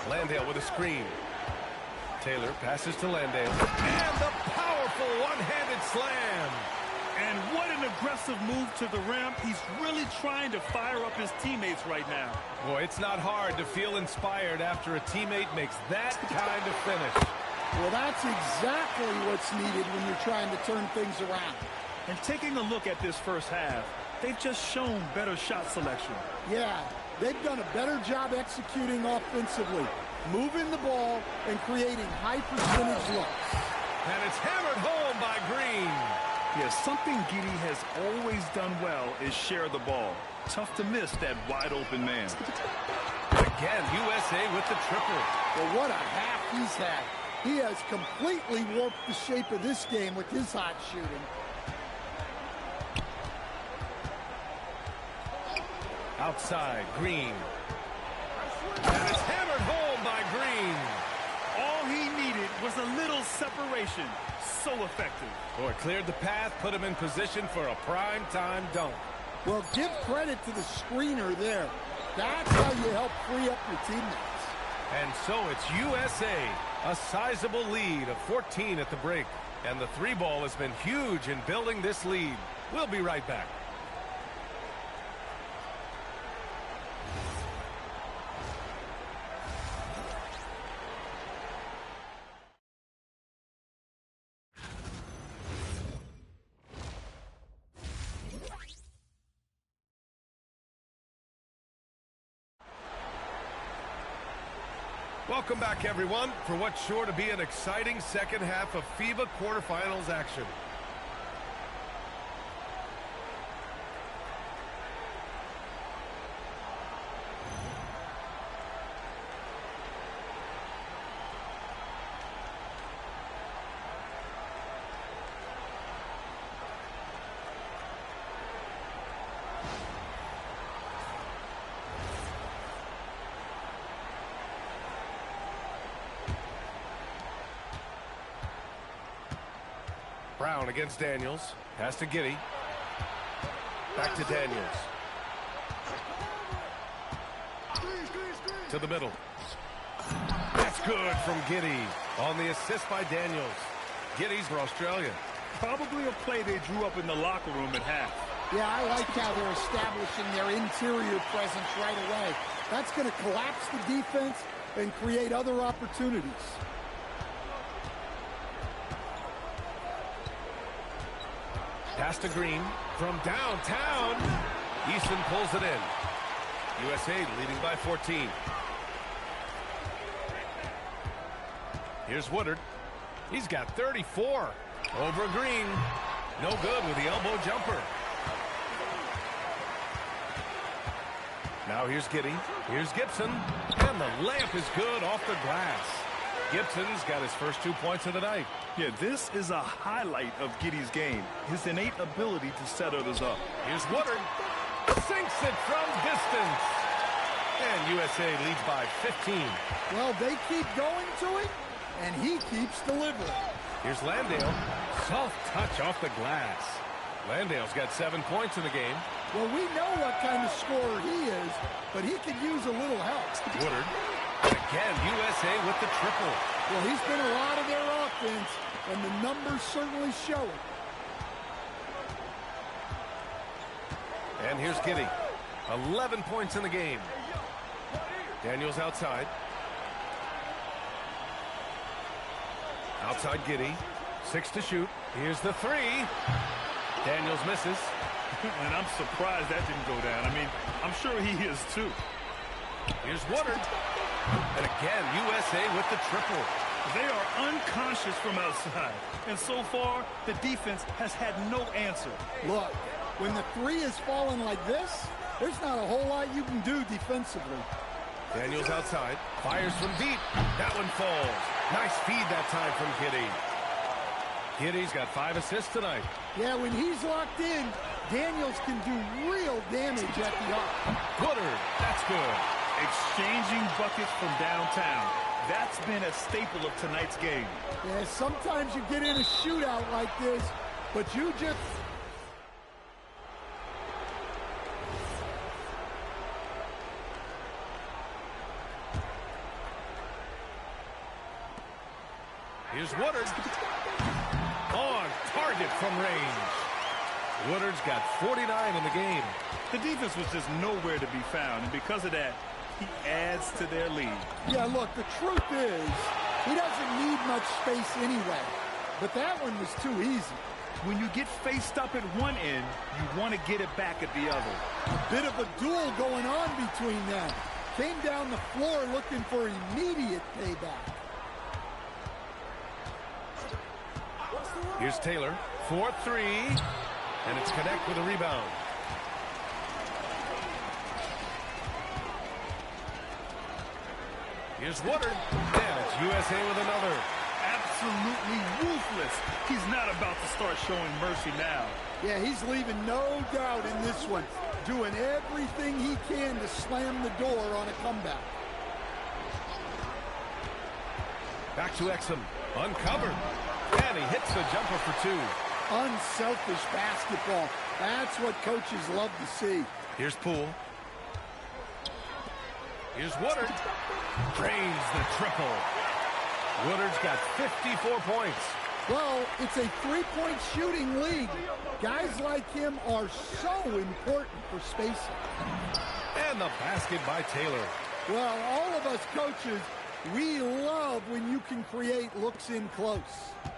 Landale with a screen. Taylor passes to Landale. And the powerful one-handed slam. And what an aggressive move to the rim. He's really trying to fire up his teammates right now. Boy, it's not hard to feel inspired after a teammate makes that kind of finish. Well, that's exactly what's needed when you're trying to turn things around. And taking a look at this first half, they've just shown better shot selection. Yeah, they've done a better job executing offensively, moving the ball and creating high percentage looks. And it's hammered home by Green. Yeah, something Giddey has always done well is share the ball. Tough to miss that wide open man. Again, USA with the triple. Well, what a half he's had. He has completely warped the shape of this game with his hot shooting. Outside, Green. And it's hammered home by Green. All he needed was a little separation. So effective. Boy, cleared the path, put him in position for a prime-time dunk. Well, give credit to the screener there. That's how you help free up your teammates. And so it's USA, a sizable lead of 14 at the break. And the three ball has been huge in building this lead. We'll be right back. Welcome back, everyone, for what's sure to be an exciting second half of FIBA quarterfinals action. Brown against Daniels. Pass to Giddey. Back to Daniels. To the middle. That's good from Giddey on the assist by Daniels. Giddey's for Australia. Probably a play they drew up in the locker room at half. Yeah, I like how they're establishing their interior presence right away. That's going to collapse the defense and create other opportunities. Pass to Green from downtown. Easton pulls it in. USA leading by 14. Here's Woodard. He's got 34. Over Green. No good with the elbow jumper. Now here's Giddey. Here's Gibson. And the layup is good off the glass. Gibson's got his first 2 points of the night. Yeah, this is a highlight of Giddey's game. His innate ability to set others up. Here's Woodard. Sinks it from distance. And USA leads by 15. Well, they keep going to it, and he keeps delivering. Here's Landale. Soft touch off the glass. Landale's got 7 points in the game. Well, we know what kind of scorer he is, but he could use a little help. Woodard. And again, USA with the triple. Well, he's been a lot of their offense, and the numbers certainly show it. And here's Giddey. 11 points in the game. Daniels outside. Outside Giddey. 6 to shoot. Here's the 3. Daniels misses. And I'm surprised that didn't go down. I mean, I'm sure he is too. Here's Woodard. And again, USA with the triple. They are unconscious from outside. And so far, the defense has had no answer. Look, when the 3 is falling like this, there's not a whole lot you can do defensively. Daniels outside. Fires from deep. That one falls. Nice feed that time from Giddey. Giddey's got 5 assists tonight. Yeah, when he's locked in, Daniels can do real damage at the arc. Woodard, that's good. Exchanging buckets from downtown. That's been a staple of tonight's game. Yeah, sometimes you get in a shootout like this, but you just... Here's Woodard. On target from range. Woodard's got 49 in the game. The defense was just nowhere to be found, and because of that, he adds to their lead. Yeah, look, the truth is, he doesn't need much space anyway. But that one was too easy. When you get faced up at one end, you want to get it back at the other. A bit of a duel going on between them. Came down the floor looking for immediate payback. Here's Taylor. for three, and it's Connect with a rebound. Here's Woodard, and it's USA with another. Absolutely ruthless. He's not about to start showing mercy now. Yeah, he's leaving no doubt in this one. Doing everything he can to slam the door on a comeback. Back to Exum. Uncovered. And he hits the jumper for two. Unselfish basketball. That's what coaches love to see. Here's Poole. Here's Woodard. Drains the triple. Woodard's got 54 points. Well, it's a three-point shooting league. Guys like him are so important for spacing. And the basket by Taylor. Well, all of us coaches, we love when you can create looks in close.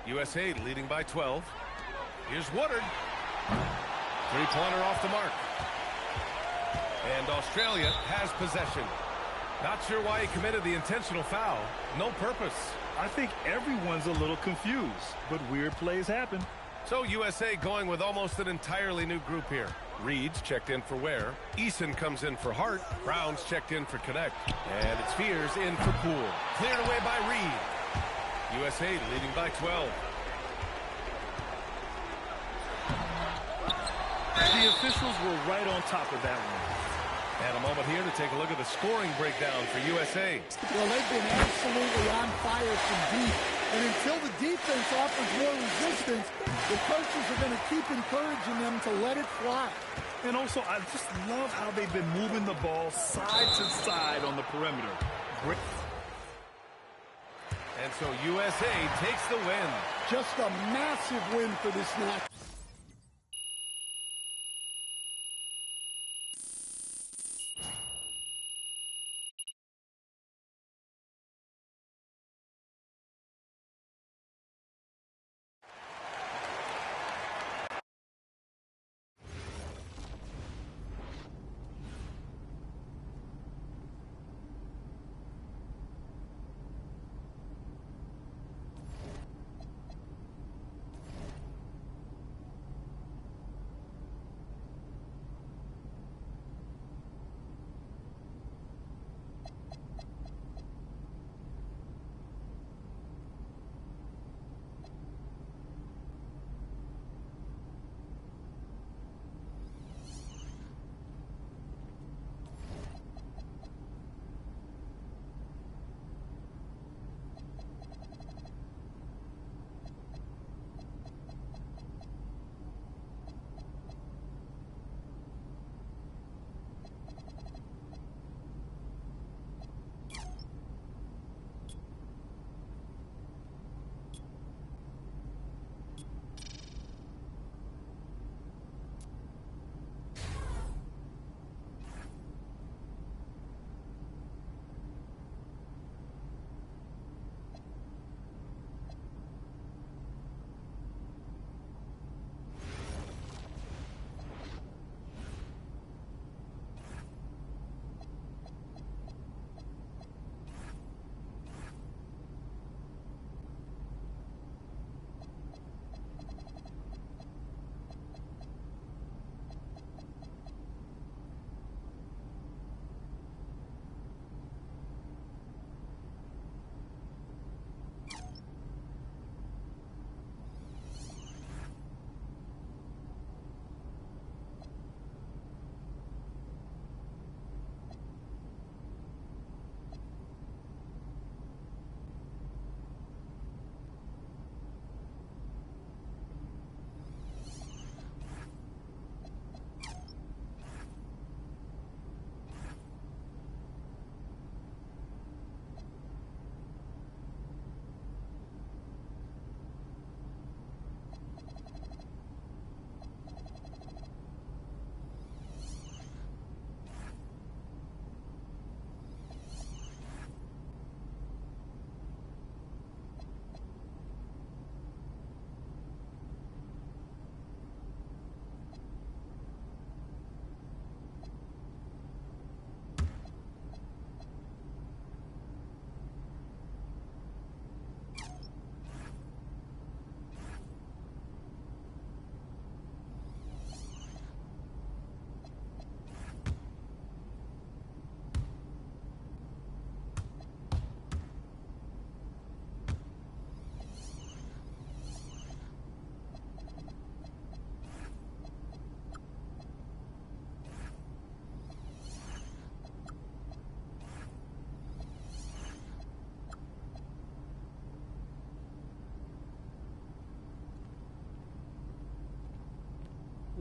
USA leading by 12. Here's Woodard. Three-pointer off the mark. And Australia has possession. Not sure why he committed the intentional foul. No purpose. I think everyone's a little confused, but weird plays happen. So USA going with almost an entirely new group here. Reed's checked in for Ware. Eason comes in for Hart. Brown's checked in for Connect. And it's Fears in for Poole. Cleared away by Reed. USA leading by 12. The officials were right on top of that one. And a moment here to take a look at the scoring breakdown for USA. Well, they've been absolutely on fire from deep. And until the defense offers more resistance, the coaches are going to keep encouraging them to let it fly. And also, I just love how they've been moving the ball side to side on the perimeter. Great. And so USA takes the win. Just a massive win for this match.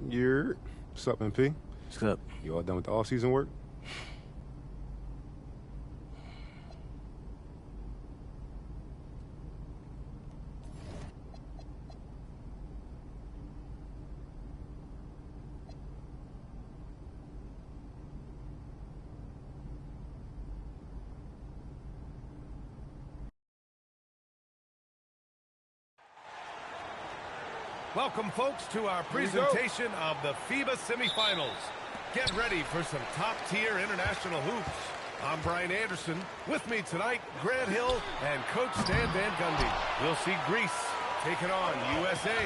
What's up, MP? What's up? You all done with the off-season work? Welcome, folks, to our presentation of the FIBA semifinals. Get ready for some top-tier international hoops. I'm Brian Anderson. With me tonight, Grant Hill and Coach Stan Van Gundy. We'll see Greece taking on USA.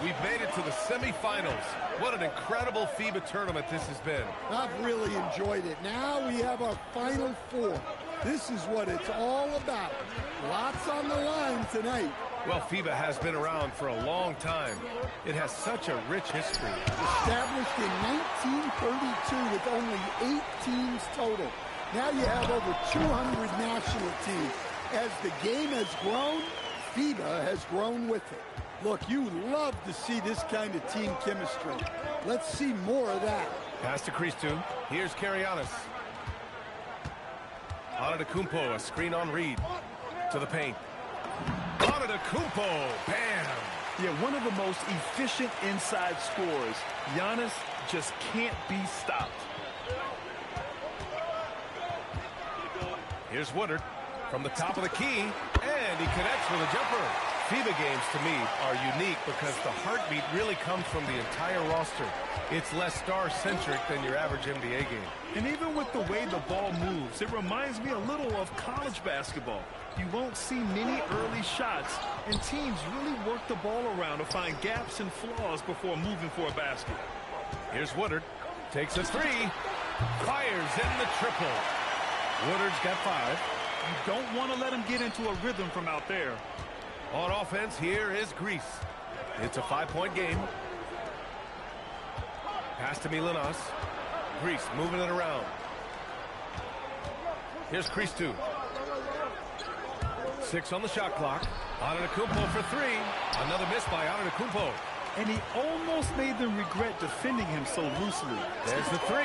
We've made it to the semifinals. What an incredible FIBA tournament this has been. I've really enjoyed it. Now we have our Final Four. This is what it's all about. Lots on the line tonight. Well, FIBA has been around for a long time. It has such a rich history. Established in 1932 with only 8 teams total. Now you have over 200 national teams. As the game has grown, FIBA has grown with it. Look, you love to see this kind of team chemistry. Let's see more of that. Pass to Christou. Here's Karianis. Antetokounmpo, a screen on Reed. To the paint. Antetokounmpo, bam! Yeah, one of the most efficient inside scorers. Giannis just can't be stopped. Here's Woodard from the top of the key, and he connects with a jumper. FIBA games, to me, are unique because the heartbeat really comes from the entire roster. It's less star-centric than your average NBA game. And even with the way the ball moves, it reminds me a little of college basketball. You won't see many early shots, and teams really work the ball around to find gaps and flaws before moving for a basket. Here's Woodard. Takes a three. Fires in the triple. Woodard's got 5. You don't want to let him get into a rhythm from out there. On offense, here is Greece. It's a 5-point game. Pass to Milanos. Greece moving it around. Here's Christou. 6 on the shot clock. Antetokounmpo for 3. Another miss by Antetokounmpo. And he almost made them regret defending him so loosely. There's the 3.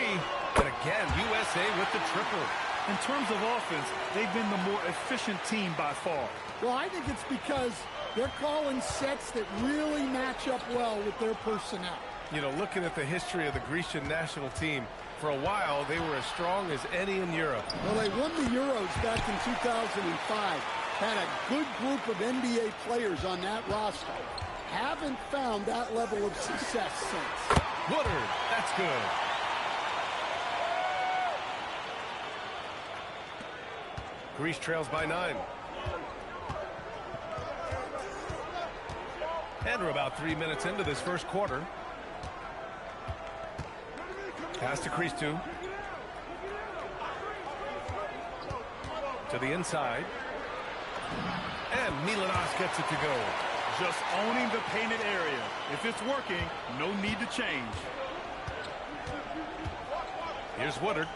And again, USA with the triple. In terms of offense, they've been the more efficient team by far. Well, I think it's because they're calling sets that really match up well with their personnel. You know, looking at the history of the Grecian national team, for a while they were as strong as any in Europe. Well, they won the Euros back in 2005. Had a good group of NBA players on that roster. Haven't found that level of success since. Woodard, that's good. Greece trails by 9. And we're about 3 minutes into this first quarter. Pass to Christou. To the inside. And Milanos gets it to go. Just owning the painted area. If it's working, no need to change. Here's Woodard.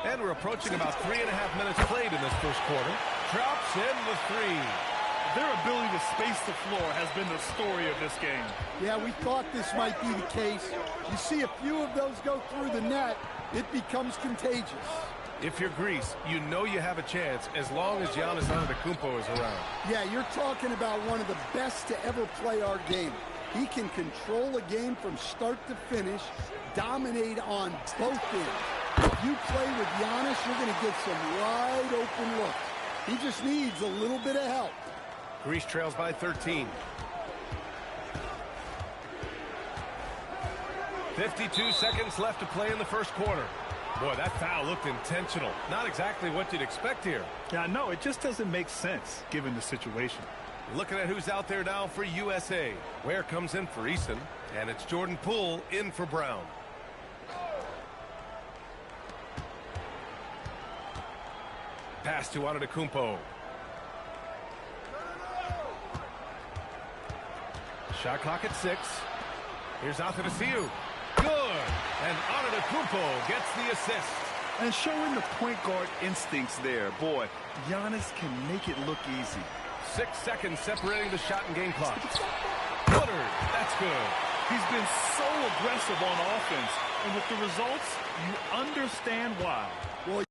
And we're approaching about 3.5 minutes played in this first quarter. Drops in the 3. Their ability to space the floor has been the story of this game. Yeah, we thought this might be the case. You see a few of those go through the net, it becomes contagious. If you're Greece, you know you have a chance as long as Giannis Antetokounmpo is around. Yeah, you're talking about one of the best to ever play our game. He can control a game from start to finish, dominate on both ends. If you play with Giannis, you're going to get some wide open looks. He just needs a little bit of help. Greece trails by 13. 52 seconds left to play in the first quarter. Boy, that foul looked intentional. Not exactly what you'd expect here. Yeah, I know. It just doesn't make sense given the situation. Looking at who's out there now for USA. Ware comes in for Eason, and it's Jordan Poole in for Brown. Pass to Antetokounmpo. Shot clock at 6. Here's Athanasiou. Good. And Antetokounmpo gets the assist. And showing the point guard instincts there. Boy, Giannis can make it look easy. 6 seconds separating the shot and game clock. Woodard, that's good. He's been so aggressive on offense, and with the results, you understand why. Well,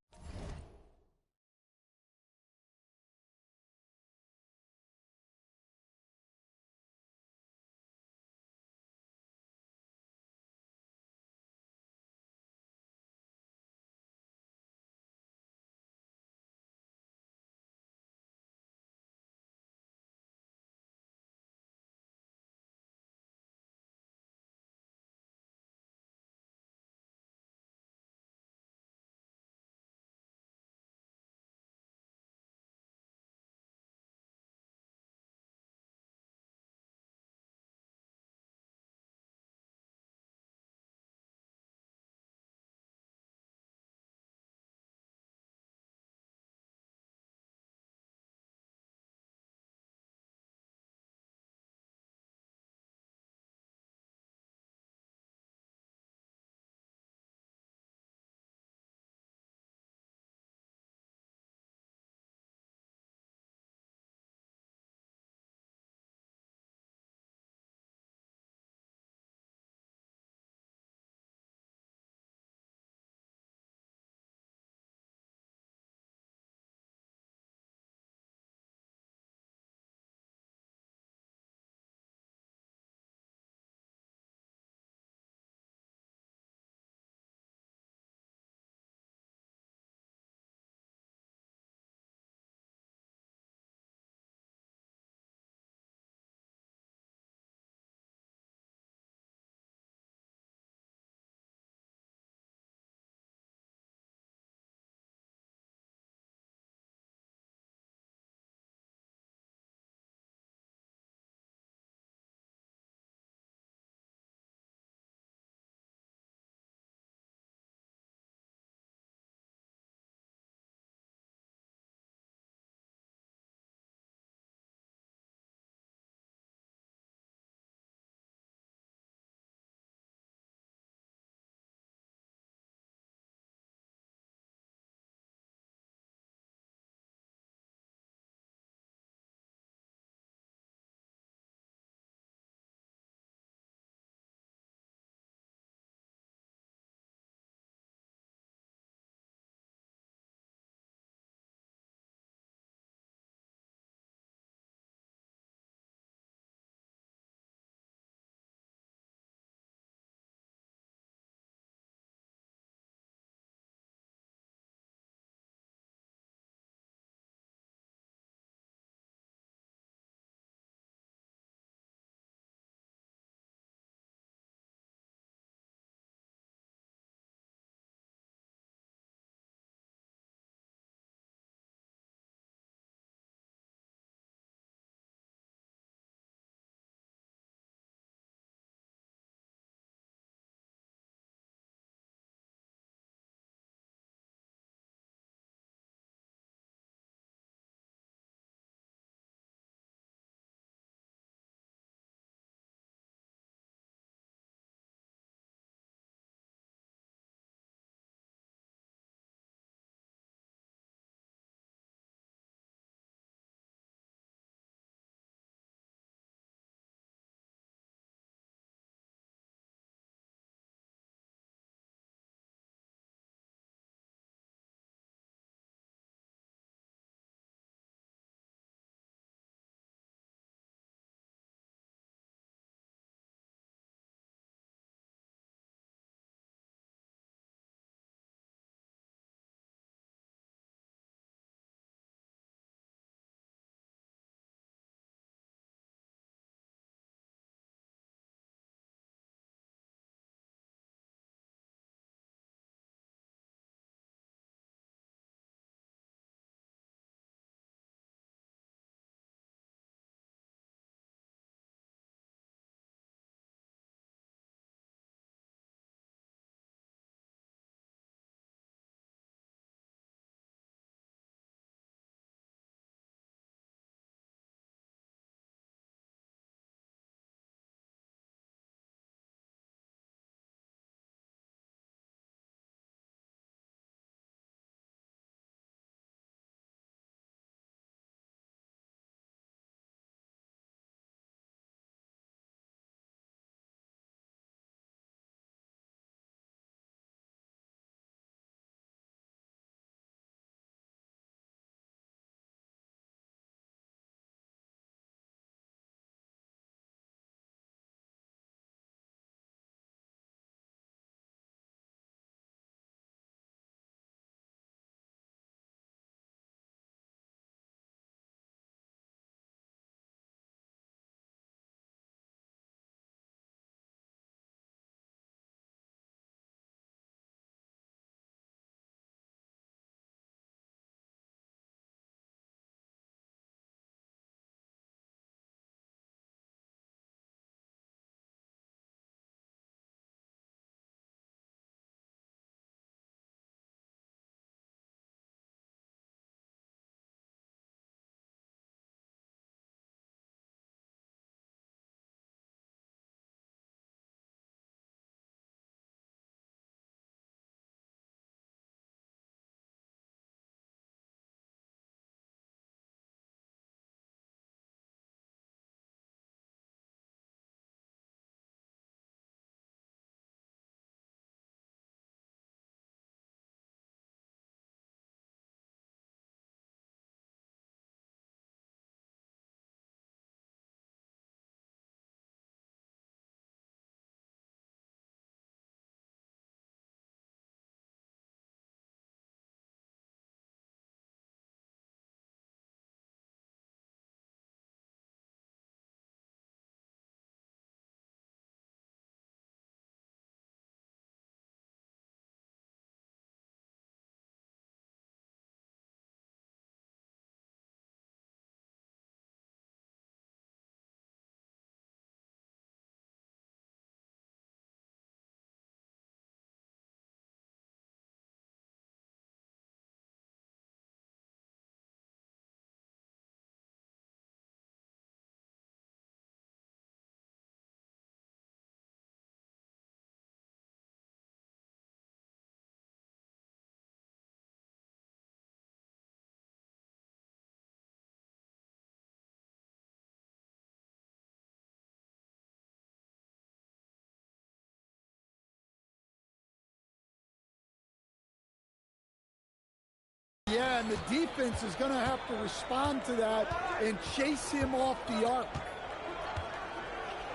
and the defense is going to have to respond to that and chase him off the arc.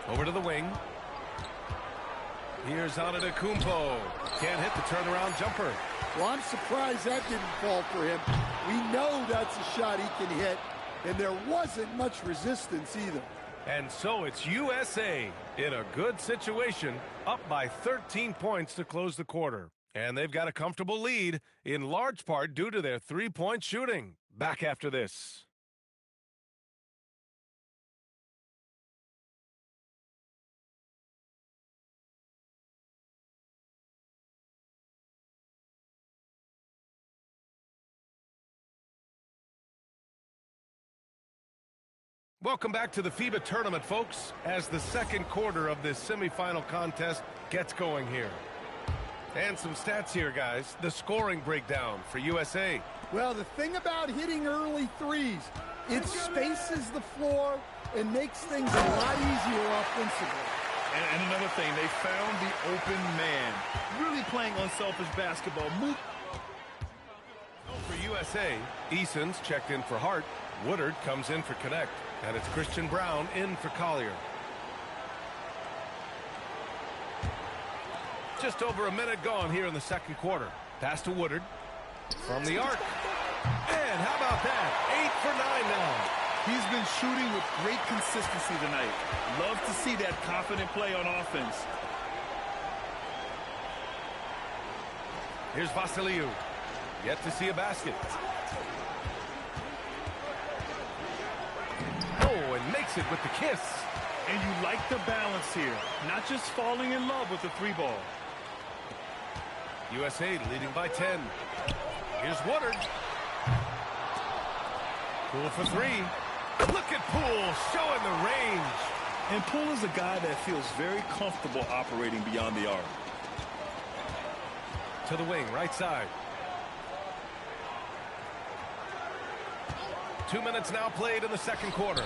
Over to the wing. Here's Antetokounmpo. Can't hit the turnaround jumper. Well, I'm surprised that didn't fall for him. We know that's a shot he can hit, and there wasn't much resistance either. And so it's USA in a good situation, up by 13 points to close the quarter. And they've got a comfortable lead, in large part due to their three-point shooting. Back after this. Welcome back to the FIBA tournament, folks, as the second quarter of this semifinal contest gets going here. And some stats here, guys. The scoring breakdown for USA. Well, the thing about hitting early threes, it spaces the floor and makes things a lot easier offensively. And another thing, they found the open man. Really playing unselfish basketball. For USA, Eason's checked in for Hart. Woodard comes in for Connect. And it's Christian Brown in for Collier. Just over a minute gone here in the second quarter. Pass to Woodard from the arc. And how about that? 8 for 9 now. He's been shooting with great consistency tonight. Love to see that confident play on offense. Here's Vasiliu. Yet to see a basket. Oh, and makes it with the kiss. And you like the balance here. Not just falling in love with the three ball. USA leading by 10. Here's Woodard. Poole for three. Look at Poole showing the range. And Poole is a guy that feels very comfortable operating beyond the arc. To the wing, right side. 2 minutes now played in the second quarter.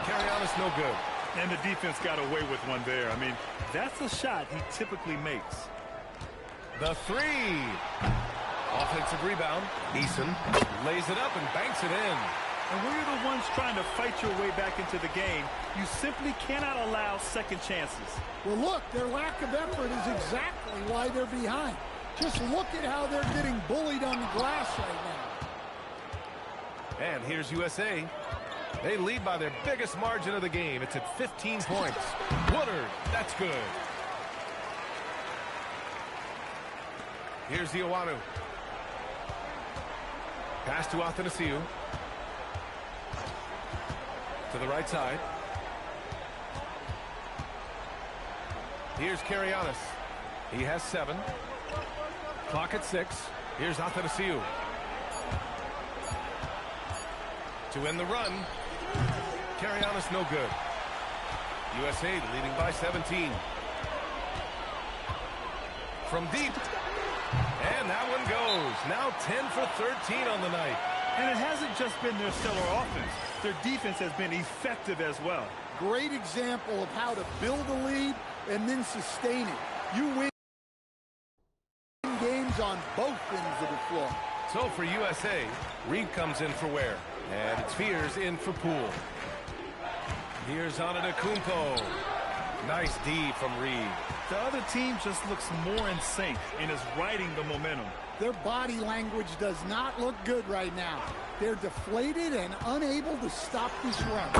Carianis no good. And the defense got away with one there. I mean, that's a shot he typically makes. The three. Offensive rebound. Eason lays it up and banks it in. And when you're the ones trying to fight your way back into the game, you simply cannot allow second chances. Well, look, their lack of effort is exactly why they're behind. Just look at how they're getting bullied on the glass right now. And here's USA. They lead by their biggest margin of the game. It's at 15 points. Woodard, that's good. Here's Ioanu. Pass to Athanasiou. To the right side. Here's Carianis. He has 7. Clock at 6. Here's Athanasiou. To end the run. Carianis no good. USA leading by 17. From deep. And that one goes. Now 10 for 13 on the night. And it hasn't just been their stellar offense. Their defense has been effective as well. Great example of how to build a lead and then sustain it. You win games on both ends of the floor. So for USA, Reed comes in for Ware. And it's Fears in for Poole. Here's Antetokounmpo. Nice D from Reed. The other team just looks more in sync and is riding the momentum. Their body language does not look good right now. They're deflated and unable to stop this run.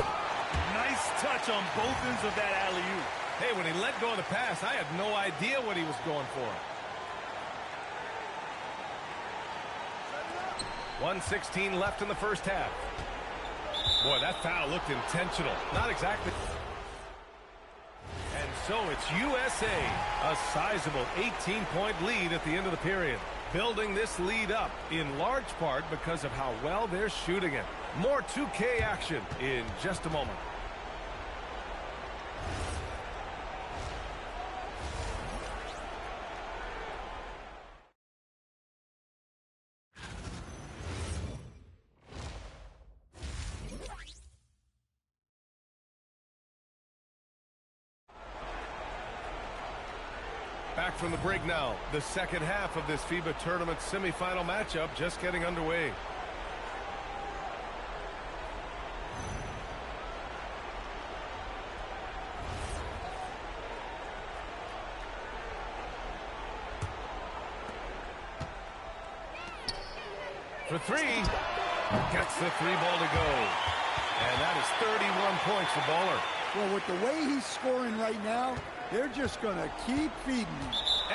Nice touch on both ends of that alley-oop. Hey, when he let go of the pass, I had no idea what he was going for. 1:16 left in the first half. Boy, that foul looked intentional. Not exactly. And so it's USA, a sizable 18-point lead at the end of the period. Building this lead up in large part because of how well they're shooting it. More 2K action in just a moment. back from the break now. The second half of this FIBA tournament semifinal matchup just getting underway. For three, gets the three ball to go. And that is 31 points for Baller. Well, with the way he's scoring right now, they're just going to keep feeding him.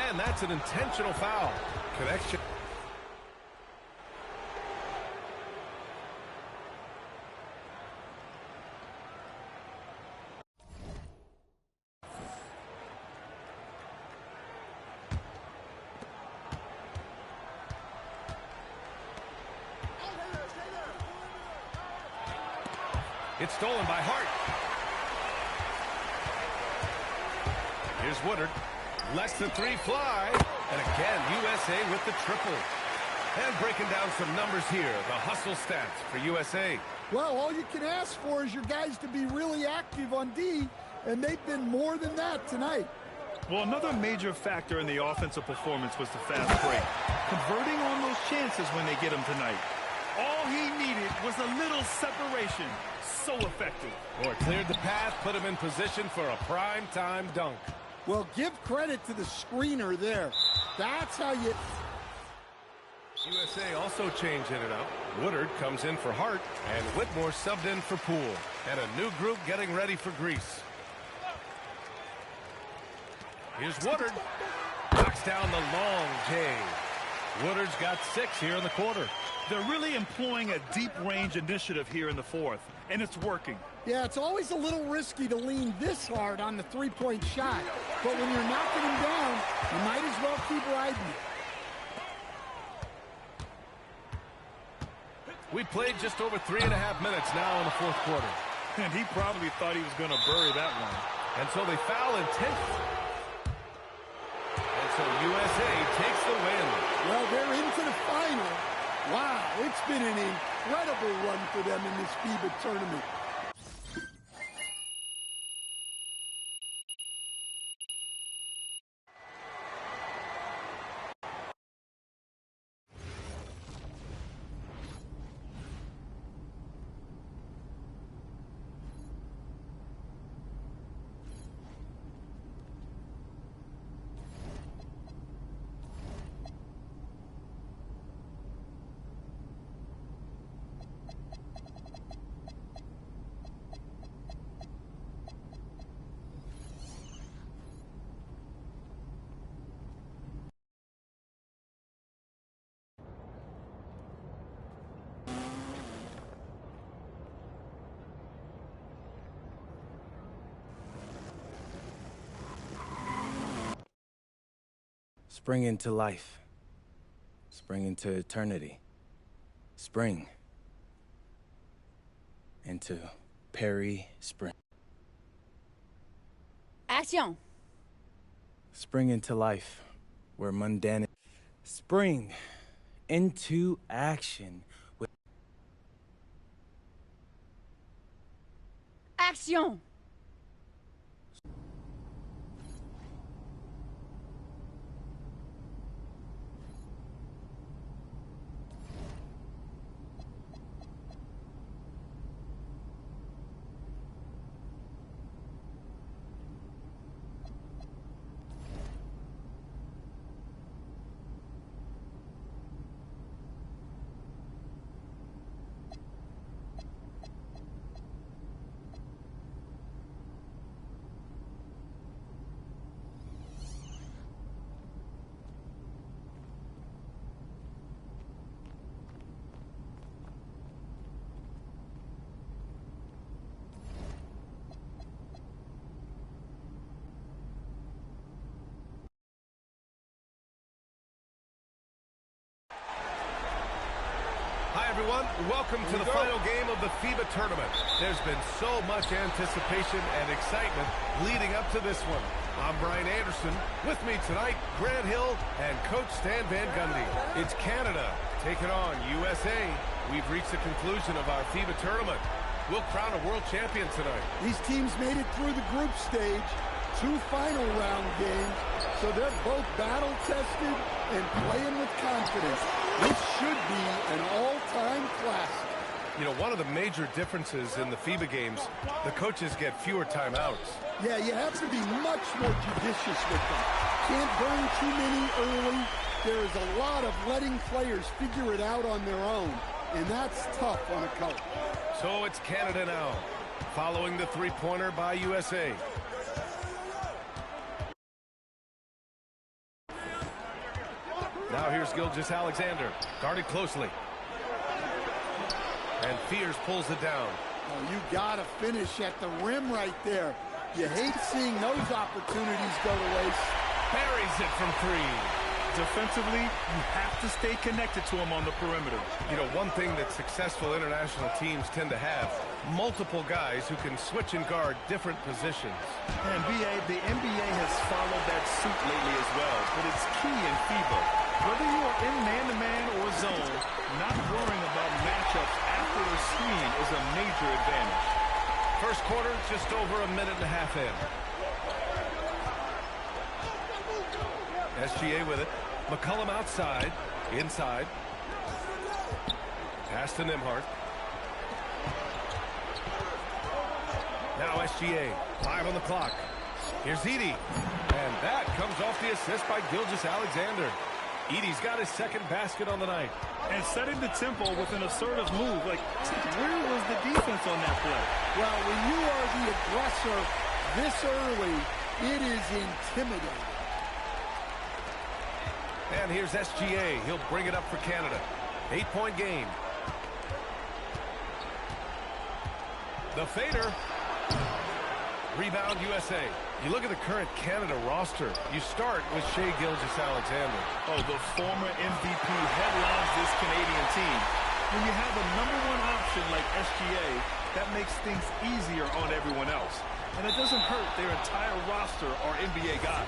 And that's an intentional foul. Connection. It's stolen by Hart. Here's Woodard. Lets the three fly. And again, USA with the triple. And breaking down some numbers here. The hustle stats for USA. Well, all you can ask for is your guys to be really active on D, and they've been more than that tonight. Well, another major factor in the offensive performance was the fast break. Converting on those chances when they get them tonight. All he needed was a little separation. So effective. Boy, cleared the path, put him in position for a prime-time dunk. Well, give credit to the screener there. That's how you... USA also changing it up. Woodard comes in for Hart, and Whitmore subbed in for Poole. And a new group getting ready for Greece. Here's Woodard. Knocks down the long J. Woodard's got 6 here in the quarter. They're really employing a deep-range initiative here in the fourth, and it's working. Yeah, it's always a little risky to lean this hard on the three-point shot. But when you're knocking him down, you might as well keep riding it. We played just over 3.5 minutes now in the fourth quarter. And he probably thought he was going to bury that one. And so they foul intentionally. And so USA takes the win. Well, they're into the final. Wow, it's been an incredible run for them in this FIBA tournament. Spring into life. Spring into eternity. Spring into Perry Spring. Action. Spring into life where mundane. Spring into action with Action. Everyone, welcome to the final game of the FIBA tournament. There's been so much anticipation and excitement leading up to this one. I'm Brian Anderson. With me tonight, Grant Hill and Coach Stan Van Gundy. It's Canada taking on USA. We've reached the conclusion of our FIBA tournament. We'll crown a world champion tonight. These teams made it through the group stage. 2 final round games, so they're both battle-tested and playing with confidence. This should be an all-time classic. You know, one of the major differences in the FIBA games, the coaches get fewer timeouts. Yeah, you have to be much more judicious with them. Can't burn too many early. There is a lot of letting players figure it out on their own, and that's tough on a coach. So it's Canada now, following the three-pointer by USA. Now here's Gilgeous-Alexander, guarded closely. And Fears pulls it down. Oh, you got to finish at the rim right there. You hate seeing those opportunities go to waste. Buries it from 3. Defensively, you have to stay connected to him on the perimeter. You know, one thing that successful international teams tend to have, multiple guys who can switch and guard different positions. And the NBA has followed that suit lately as well, but it's key in FIBA. Whether you are in man-to-man or zone, not worrying about matchups after the screen is a major advantage. First quarter, just over a minute and a half in. SGA with it. McCollum outside. Inside. Pass to Nembhard. Now SGA. 5 on the clock. Here's Edey. And that comes off the assist by Gilgeous-Alexander. Edey's got his second basket on the night. And setting the tempo with an assertive move. Like, where was the defense on that play? Well, when you are the aggressor this early, it is intimidating. And here's SGA. He'll bring it up for Canada. 8-point game. The fader. Rebound USA. You look at the current Canada roster. You start with Shai Gilgeous-Alexander. Oh, the former MVP headlines this Canadian team. When you have a #1 option like SGA, that makes things easier on everyone else. And it doesn't hurt their entire roster are NBA guys.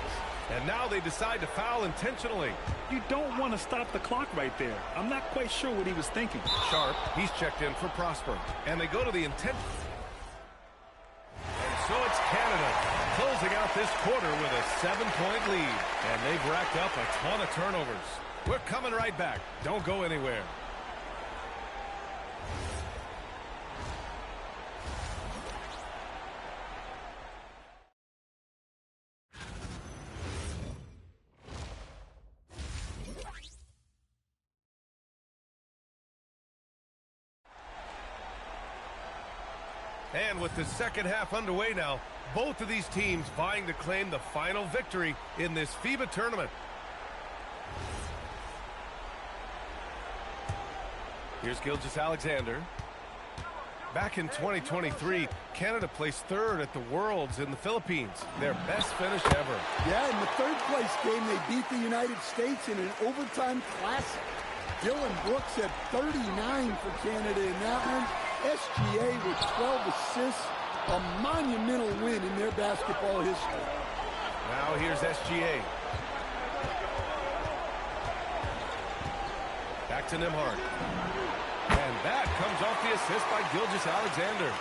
And now they decide to foul intentionally. You don't want to stop the clock right there. I'm not quite sure what he was thinking. Sharp, he's checked in for Prosper. And they go to the intent. And so it's Canada closing out this quarter with a 7-point lead. And they've racked up a ton of turnovers. We're coming right back. Don't go anywhere. And with the second half underway now, both of these teams vying to claim the final victory in this FIBA tournament. Here's Gilgeous-Alexander. Back in 2023, Canada placed 3rd at the Worlds in the Philippines. Their best finish ever. Yeah, in the 3rd place game, they beat the United States in an overtime classic. Dylan Brooks had 39 for Canada in that one. SGA with 12 assists, a monumental win in their basketball history. Now here's SGA. Back to Nembhard. And that comes off the assist by Gilgeous-Alexander.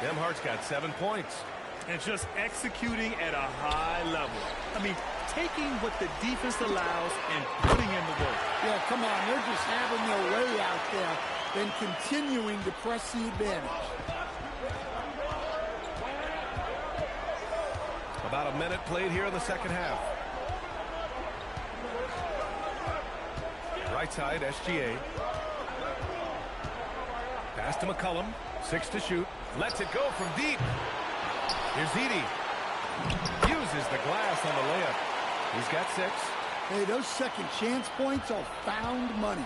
Nembhard's got 7 points. And just executing at a high level. I mean, taking what the defense allows and putting in the work. Yeah, come on, they're just having their way out there and continuing to press the advantage. About a minute played here in the second half. Right side, SGA. Pass to McCollum. 6 to shoot. Lets it go from deep. Here's Edey. Uses the glass on the layup. He's got 6. Hey, those second chance points are found money.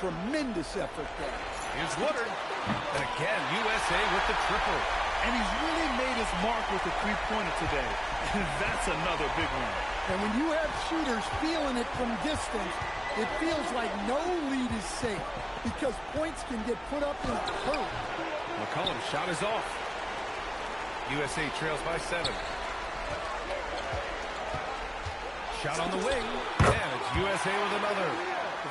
Tremendous effort there. Here's Woodard. And again, USA with the triple. And he's really made his mark with the three-pointer today. And that's another big one. And when you have shooters feeling it from distance, it feels like no lead is safe because points can get put up in a hurry. McCollum's shot is off. USA trails by 7. Shot on the wing. And it's USA with another.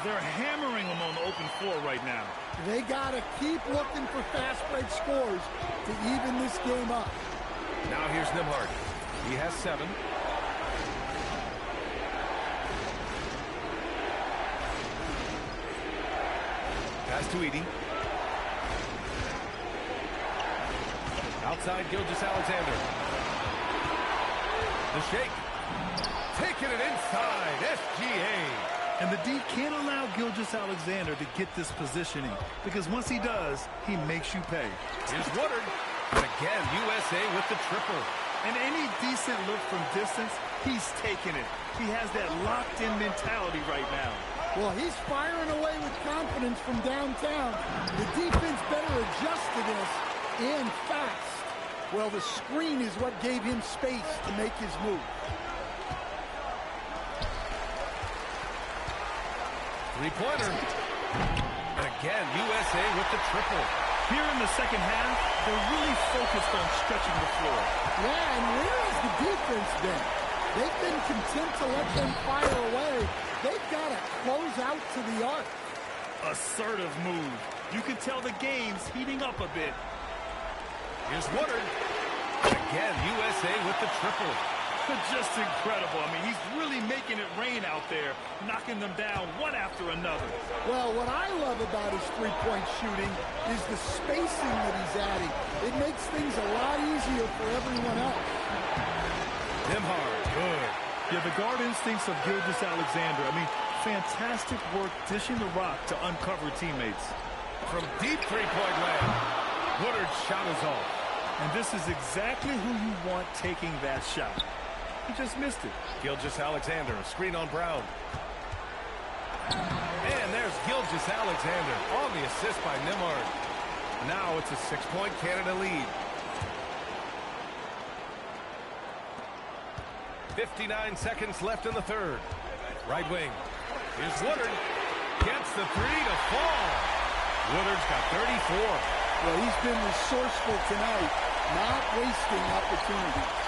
They're hammering them on the open floor right now. They got to keep looking for fast break scores to even this game up. Now here's Nembhard. He has 7. Pass to Edey. Outside Gilgeous-Alexander. The shake. Taking it inside. SGA. And the D can't allow Gilgeous-Alexander to get this positioning, because once he does, he makes you pay. Here's Woodard. And again, USA with the triple. And any decent look from distance, he's taking it. He has that locked-in mentality right now. Well, he's firing away with confidence from downtown. The defense better adjust to this, and fast. Well, the screen is what gave him space to make his move. Three-pointer. And again, USA with the triple. Here in the second half, they're really focused on stretching the floor. Yeah, and where has the defense been? They've been content to let them fire away. They've got to close out to the arc. Assertive move. You can tell the game's heating up a bit. Here's Woodard. Again, USA with the triple. Just incredible. I mean, he's really making it rain out there, knocking them down one after another. Well, what I love about his three-point shooting is the spacing that he's adding. It makes things a lot easier for everyone else. Nembhard, good. Yeah, the guard instincts of Gilgeous-Alexander. I mean, fantastic work dishing the rock to uncover teammates. From deep three-point land, Woodard's shot is off. And this is exactly who you want taking that shot. He just missed it. Gilgeous-Alexander, a screen on Brown. And there's Gilgeous-Alexander on the assist by Nembhard. Now it's a 6-point Canada lead. 59 seconds left in the third. Right wing. Here's Woodard. Gets the three to fall. Woodard's got 34. Well, he's been resourceful tonight, not wasting opportunities.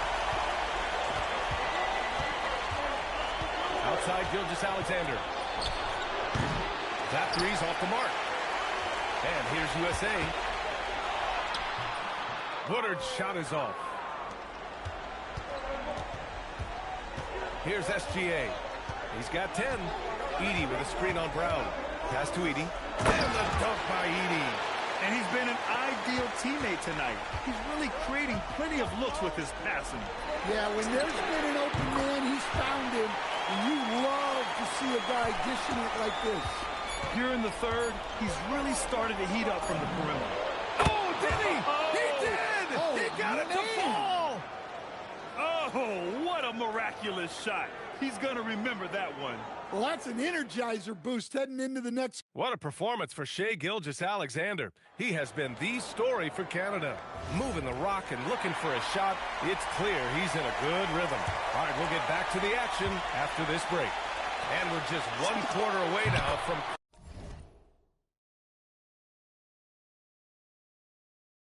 Outside Gilgeous-Alexander. That three's off the mark. And here's USA. Woodard's shot is off. Here's SGA. He's got 10. Edey with a screen on Brown. Pass to Edey. And the dunk by Edey. And he's been an ideal teammate tonight. He's really creating plenty of looks with his passing. Yeah, when there's been an open man, he's found him. And you love to see a guy dishing it like this. Here in the third, he's really started to heat up from the perimeter. Oh, did he? He did! Oh, he got it to fall! Oh, what a miraculous shot. He's going to remember that one. Well, that's an energizer boost heading into the next. What a performance for Shai Gilgeous-Alexander. He has been the story for Canada. Moving the rock and looking for a shot. It's clear he's in a good rhythm. All right, we'll get back to the action after this break. And we're just 1 quarter away now from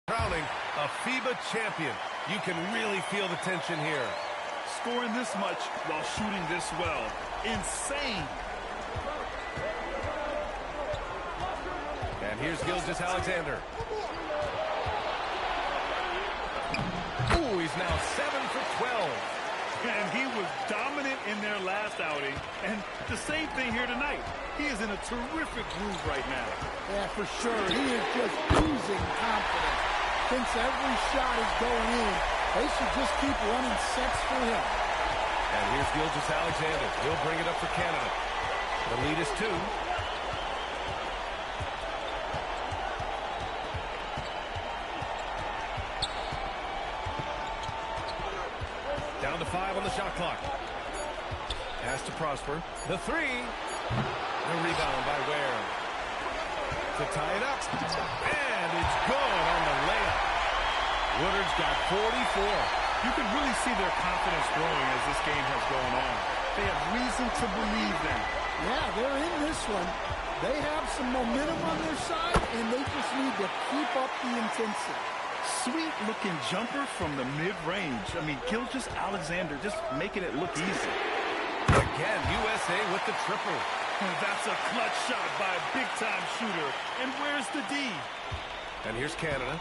crowning a FIBA champion. You can really feel the tension here. Scoring this much while shooting this well. Insane. And here's Gilgeous-Alexander. Ooh, he's now 7 for 12. And he was dominant in their last outing. And the same thing here tonight. He is in a terrific groove right now. Yeah, for sure. He is just oozing confidence. Thinks every shot is going in. They should just keep running sets for him. And here's Gilgeous-Alexander. He'll bring it up for Canada. The lead is 2. Down to 5 on the shot clock. Pass to Prosper. The three. The rebound by Ware. To tie it up. And it's good on the layup. Woodard's got 44. You can really see their confidence growing as this game has gone on. They have reason to believe them. Yeah, they're in this one. They have some momentum on their side, and they just need to keep up the intensity. Sweet-looking jumper from the mid-range. I mean, Gilgeous-Alexander just making it look easy. Again, USA with the triple. And that's a clutch shot by a big-time shooter. And where's the D? And here's Canada.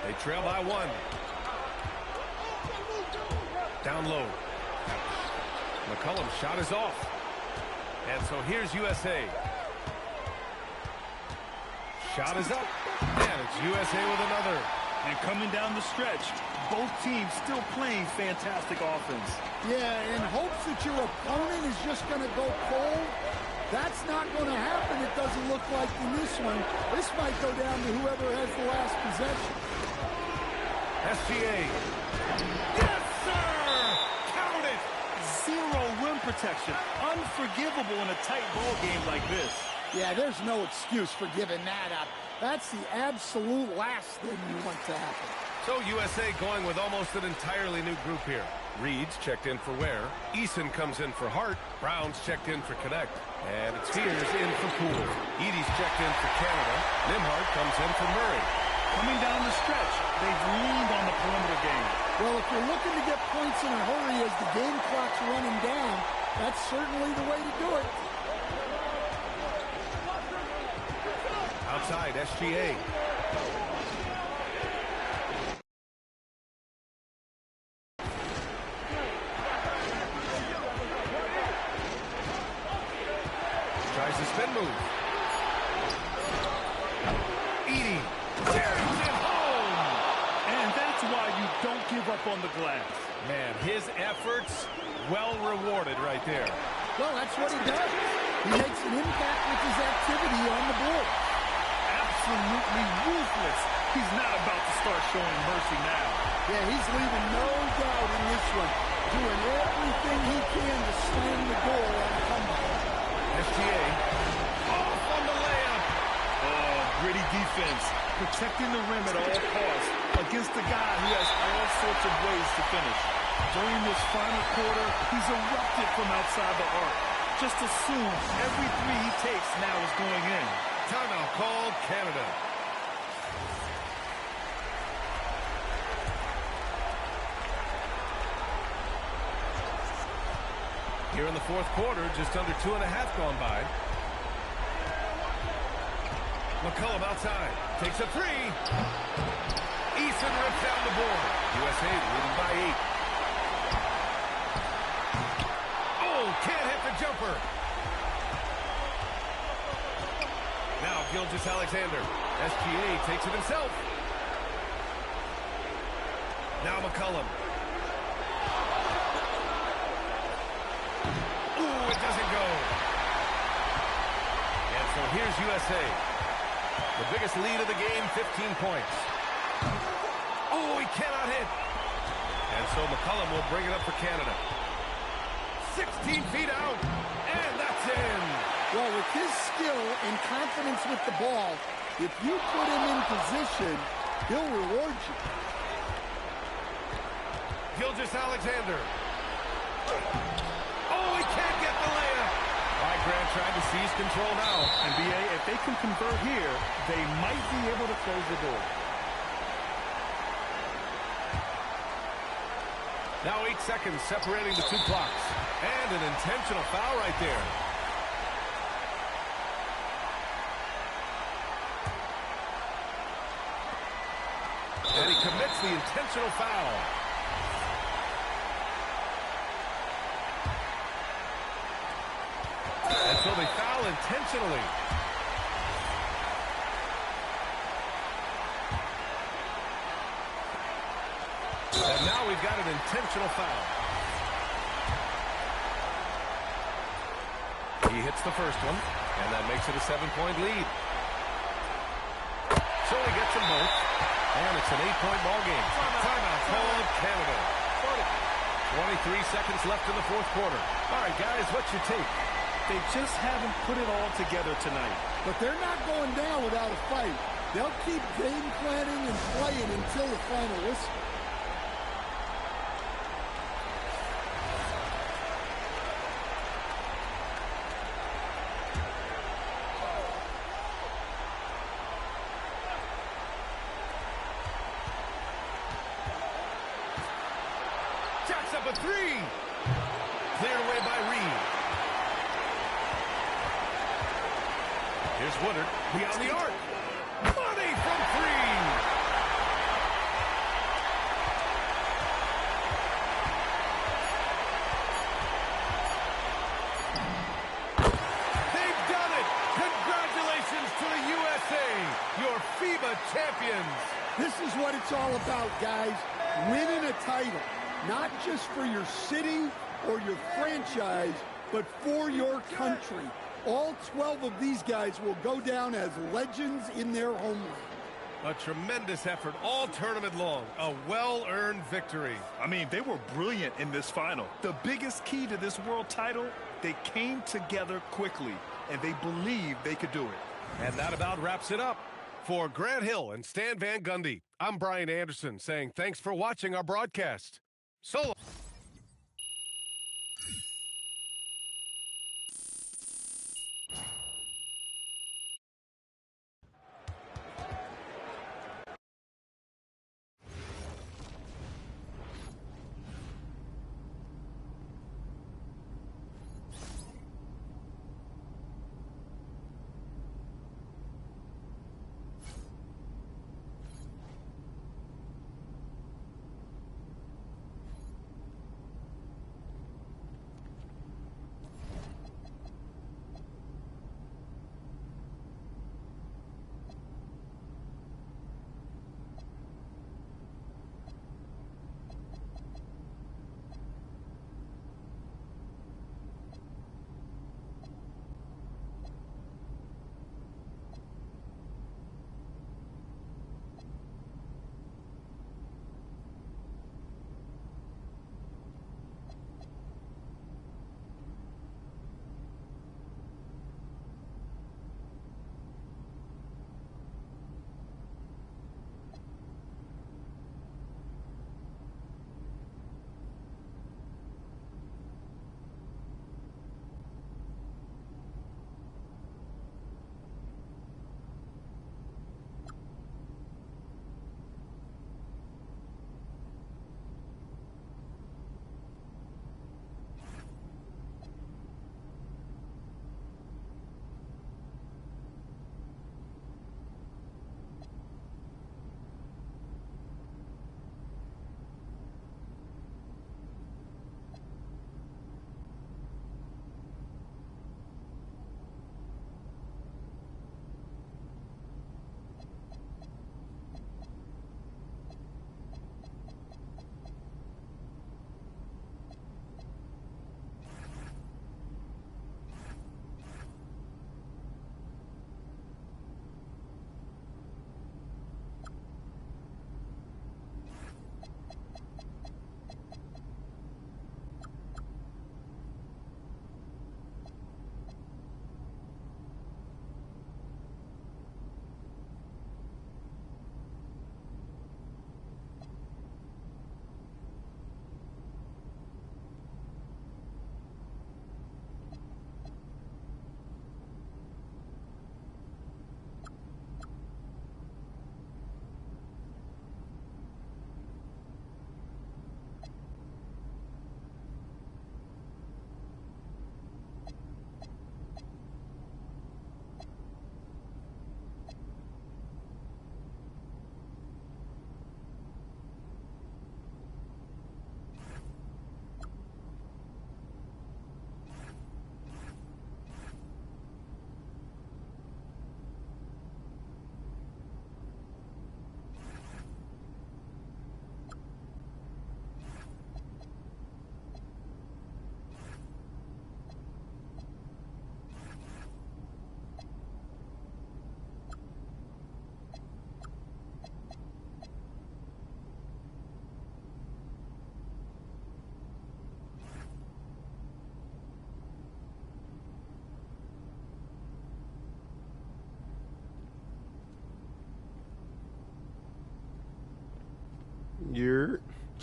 They trail by 1. Down low. McCollum's shot is off. And so here's USA. Shot is up. And it's USA with another. And coming down the stretch, both teams still playing fantastic offense. Yeah, in hopes that your opponent is just going to go cold. That's not going to happen, it doesn't look like in this one. This might go down to whoever has the last possession. SGA. Yes, sir! Count it! Zero rim protection. Unforgivable in a tight ball game like this. Yeah, there's no excuse for giving that up. That's the absolute last thing you want to happen. So USA going with almost an entirely new group here. Reed's checked in for Ware. Eason comes in for Hart. Brown's checked in for Connect. And it's Spears in for Poole. Edie's checked in for Canada. Nimhart comes in for Murray. Coming down the stretch, they've leaned on the perimeter game. Well, if you're looking to get points in a hurry as the game clock's running down, that's certainly the way to do it. Outside, SGA. Tries the spin move. Edie. Tears it home. And that's why you don't give up on the glass. Man, his efforts well rewarded right there. Well, that's what he does. He makes an impact with his activity on the board. Absolutely ruthless. He's not about to start showing mercy now. Yeah, he's leaving no doubt in this one. Doing everything he can to slam the door on the comeback. SGA off on the layup. Oh, gritty defense. Protecting the rim at all costs against a guy who has all sorts of ways to finish. During this final quarter, he's erupted from outside the arc. Just assume every three he takes now is going in. Timeout called Canada. Here in the fourth quarter, just under 2.5 gone by. McCollum outside. Takes a three. Eason rips down the board. USA leading by 8. Oh, can't hit the jumper. Now Gilgeous-Alexander. SGA takes it himself. Now McCollum. Ooh, it doesn't go. And so here's USA. The biggest lead of the game, 15 points. Oh, he cannot hit. And so McCollum will bring it up for Canada. 16 feet out, and that's in. Well, with his skill and confidence with the ball, if you put him in position, he'll reward you. Gilgeous-Alexander. Oh, he can't get the layup. Mike Grant trying to seize control now. And BA, if they can convert here, they might be able to close the door. Now 8 seconds separating the two clocks. And an intentional foul right there. And he commits the intentional foul. And so they foul intentionally. And now we've got an intentional foul. He hits the first one, and that makes it a 7-point lead. So he gets them both, and it's an 8-point ball game. Timeout called Canada. 23 seconds left in the fourth quarter. All right, guys, what's your take? They just haven't put it all together tonight. But they're not going down without a fight. They'll keep game planning and playing until the final whistle. Jacks up a three. Cleared away by Reed. Here's Woodard beyond the arc. Money from three. to the USA, your FIBA champions. This is what it's all about, guys. Winning a title, not just for your city or your franchise, but for your country. All 12 of these guys will go down as legends in their homeland. A tremendous effort all tournament long. A well-earned victory. I mean, they were brilliant in this final. The biggest key to this world title, they came together quickly, and they believed they could do it. And that about wraps it up. For Grant Hill and Stan Van Gundy, I'm Brian Anderson saying thanks for watching our broadcast. So long.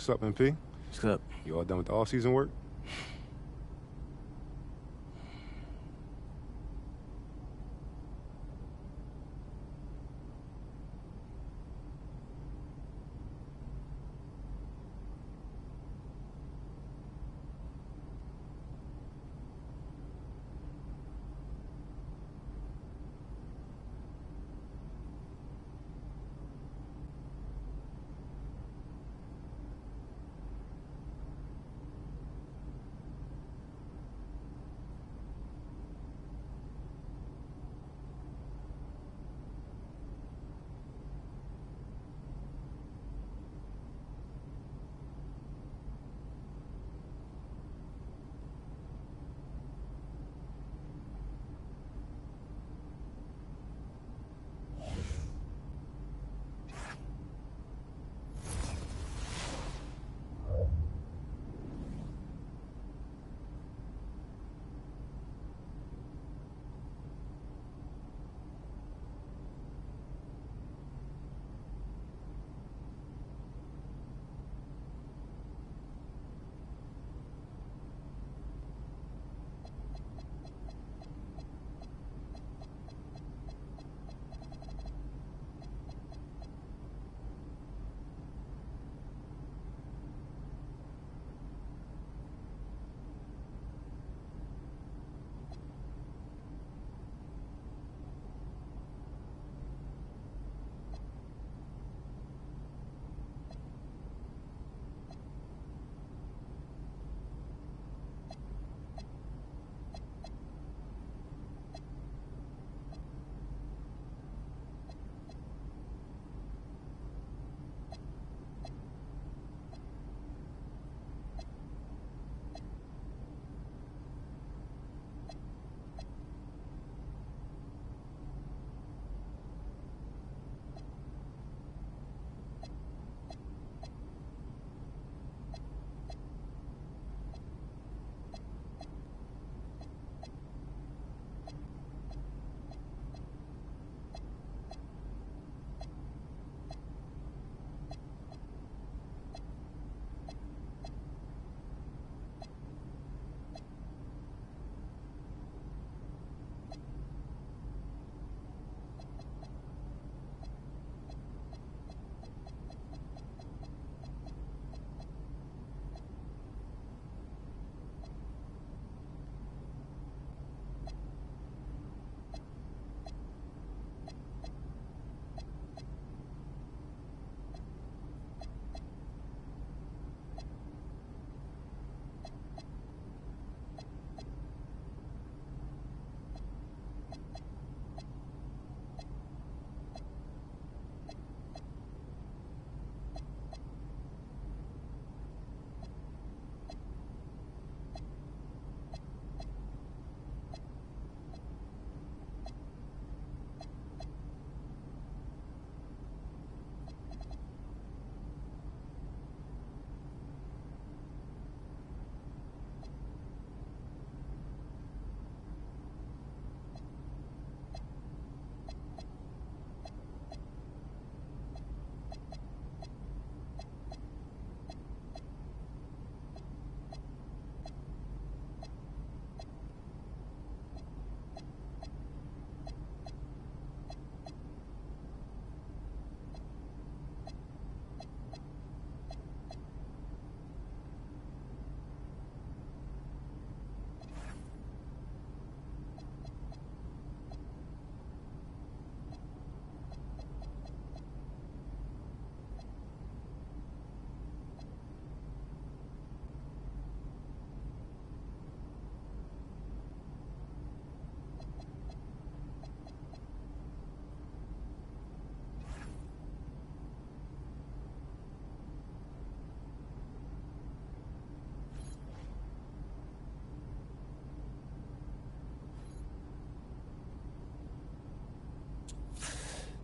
What's up, MP? What's up? You all done with the all-season work?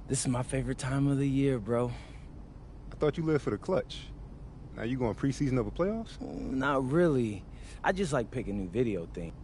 This is my favorite time of the year, bro. I thought you lived for the clutch. Now you going preseason over playoffs? Not really. I just like picking new video things.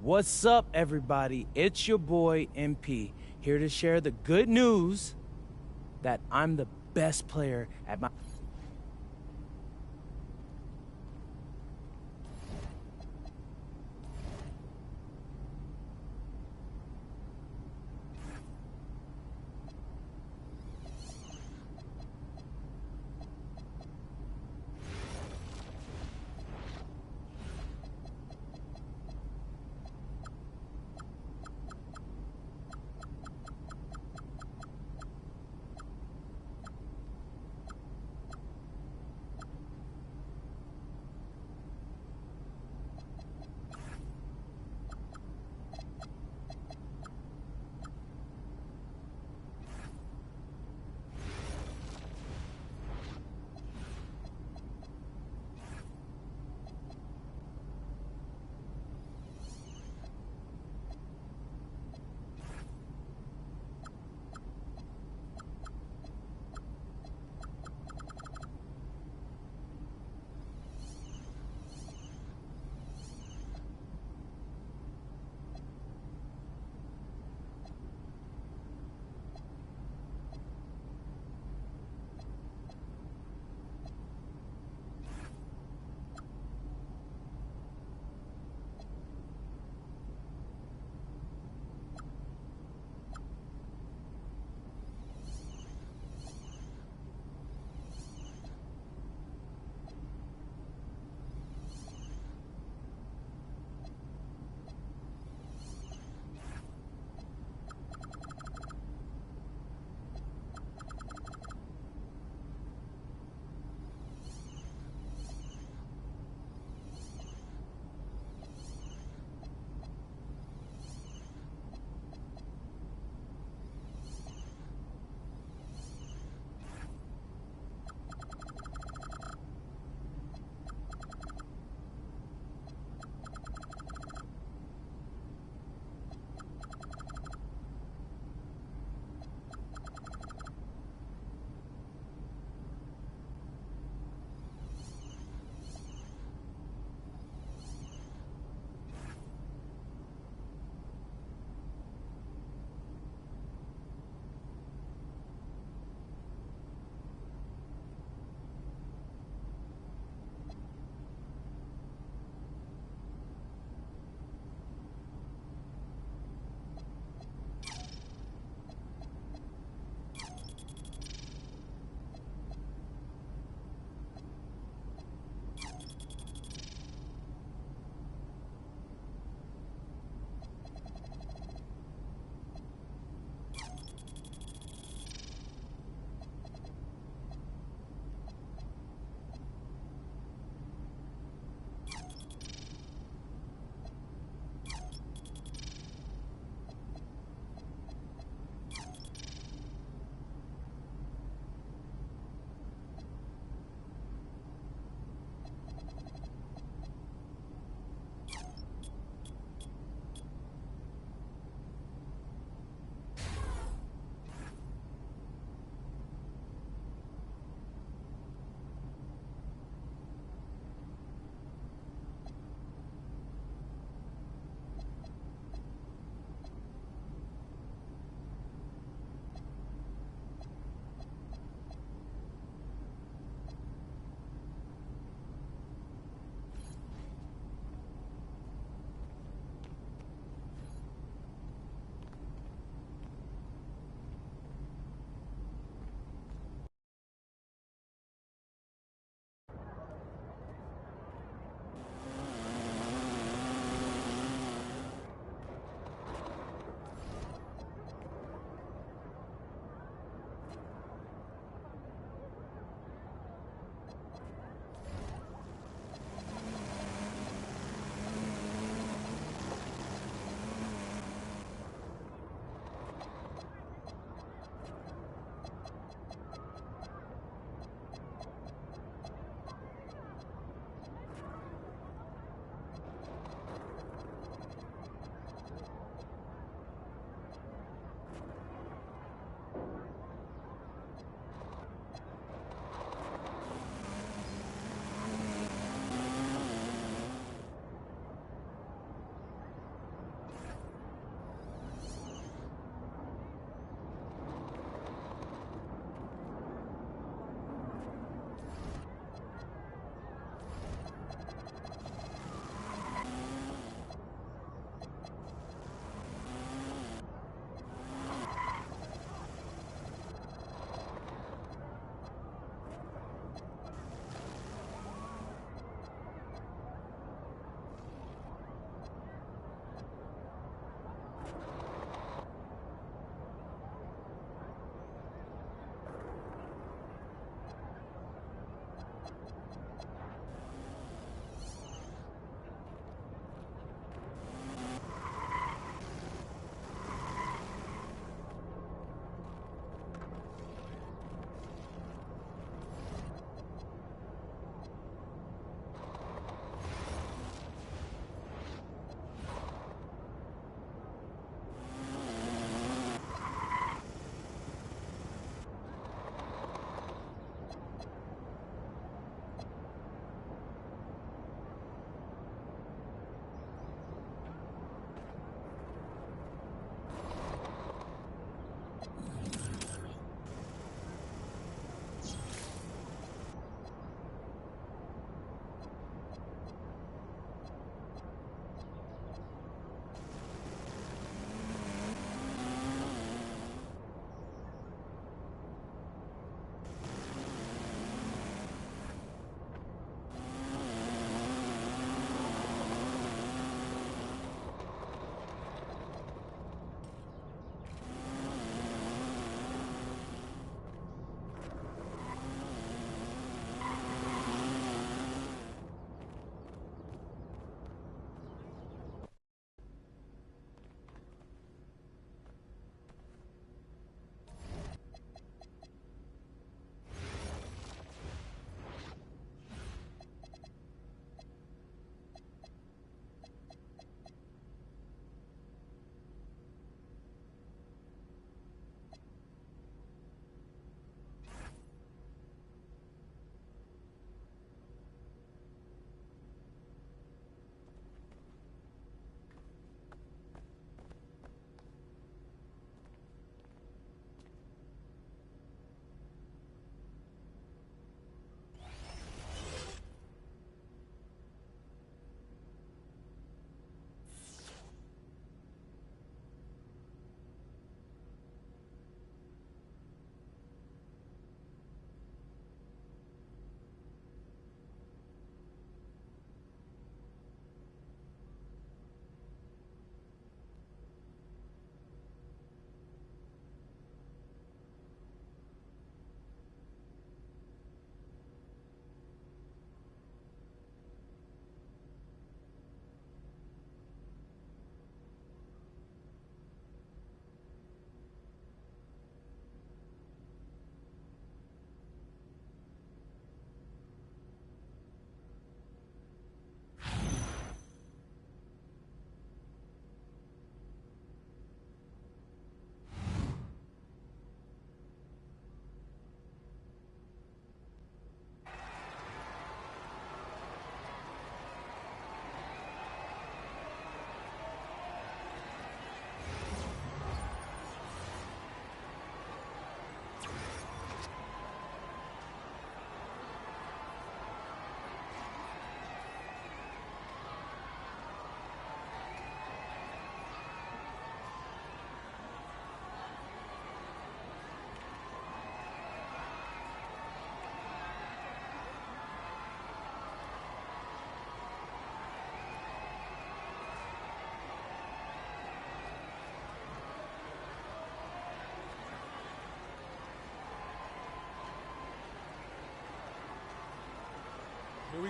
What's up, everybody? It's your boy, MP, here to share the good news that I'm the best player at my...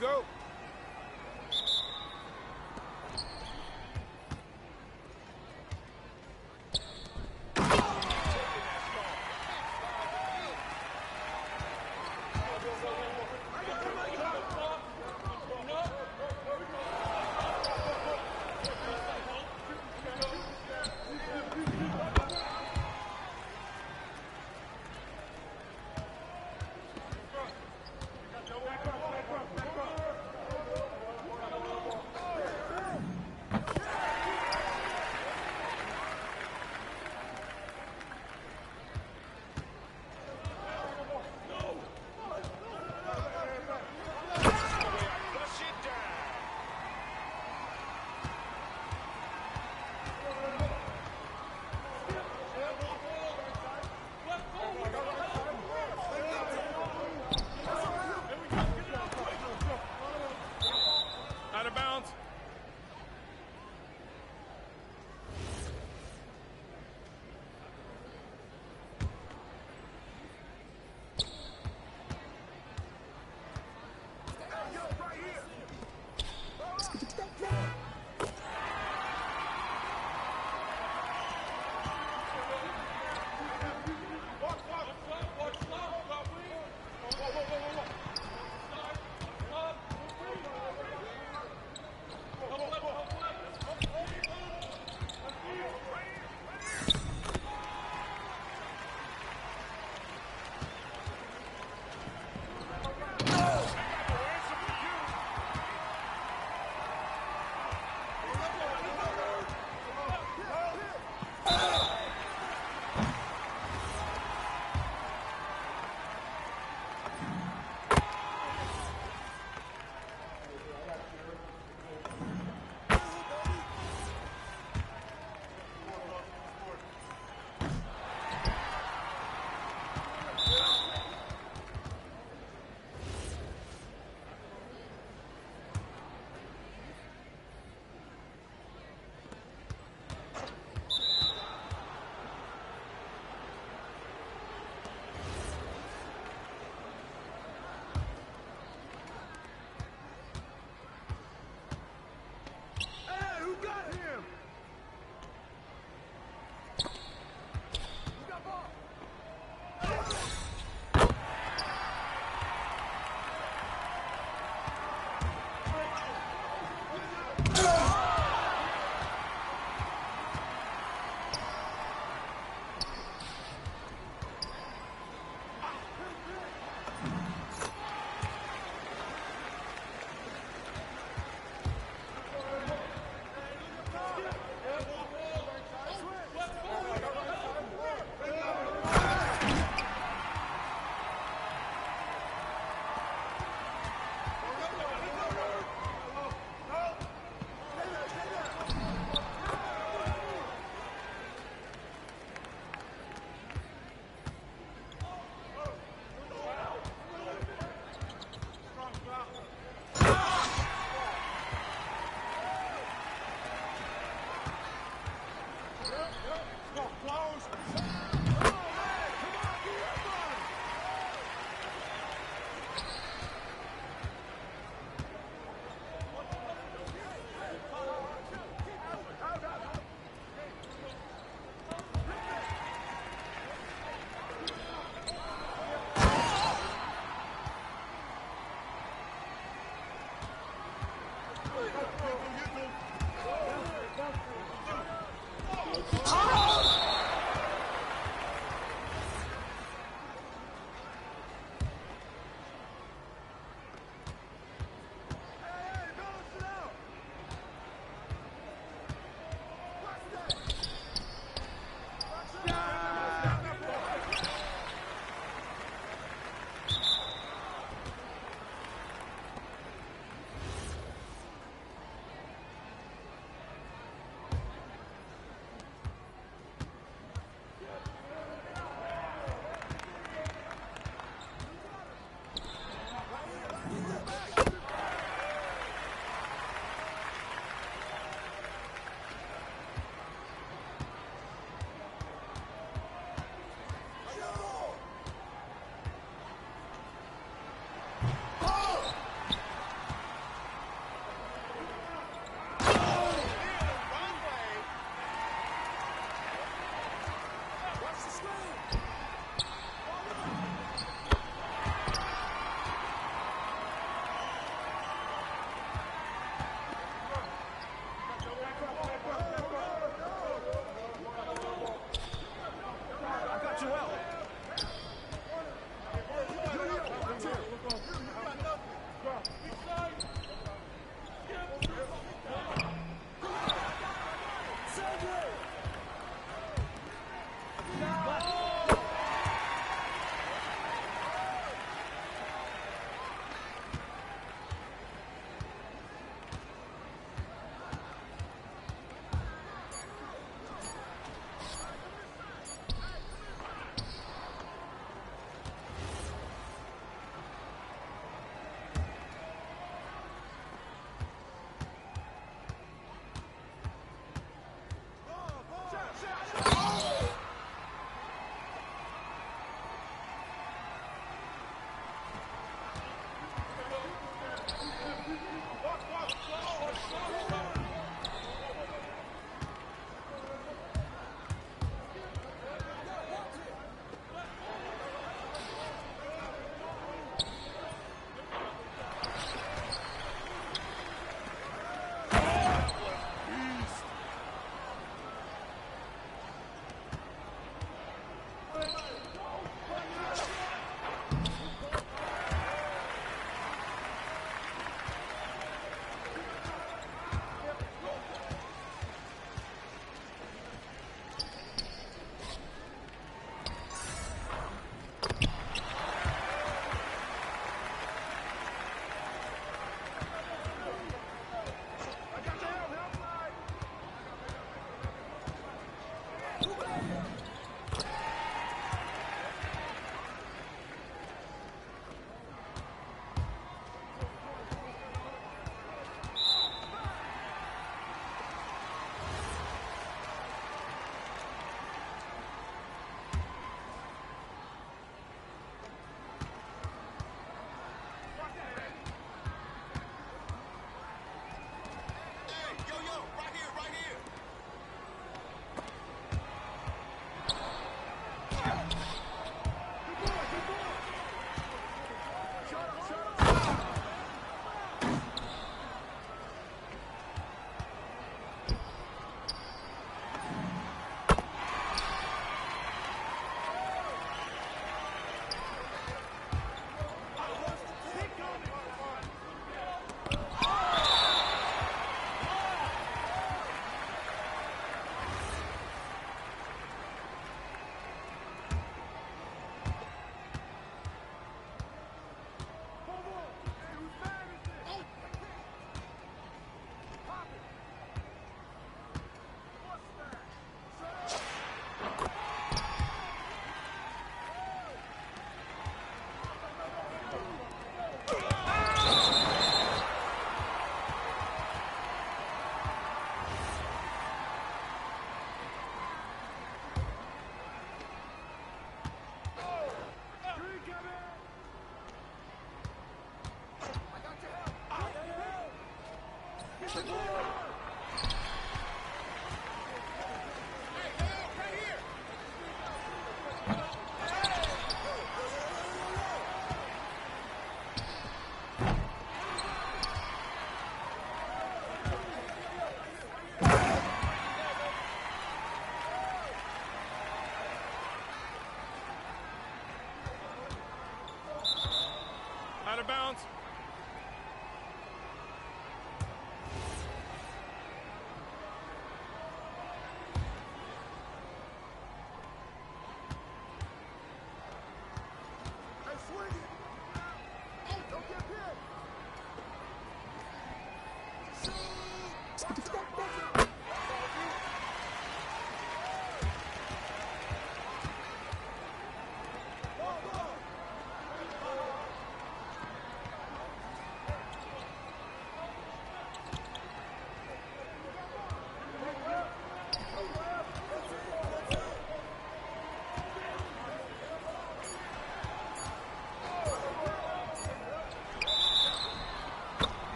go.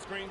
screen.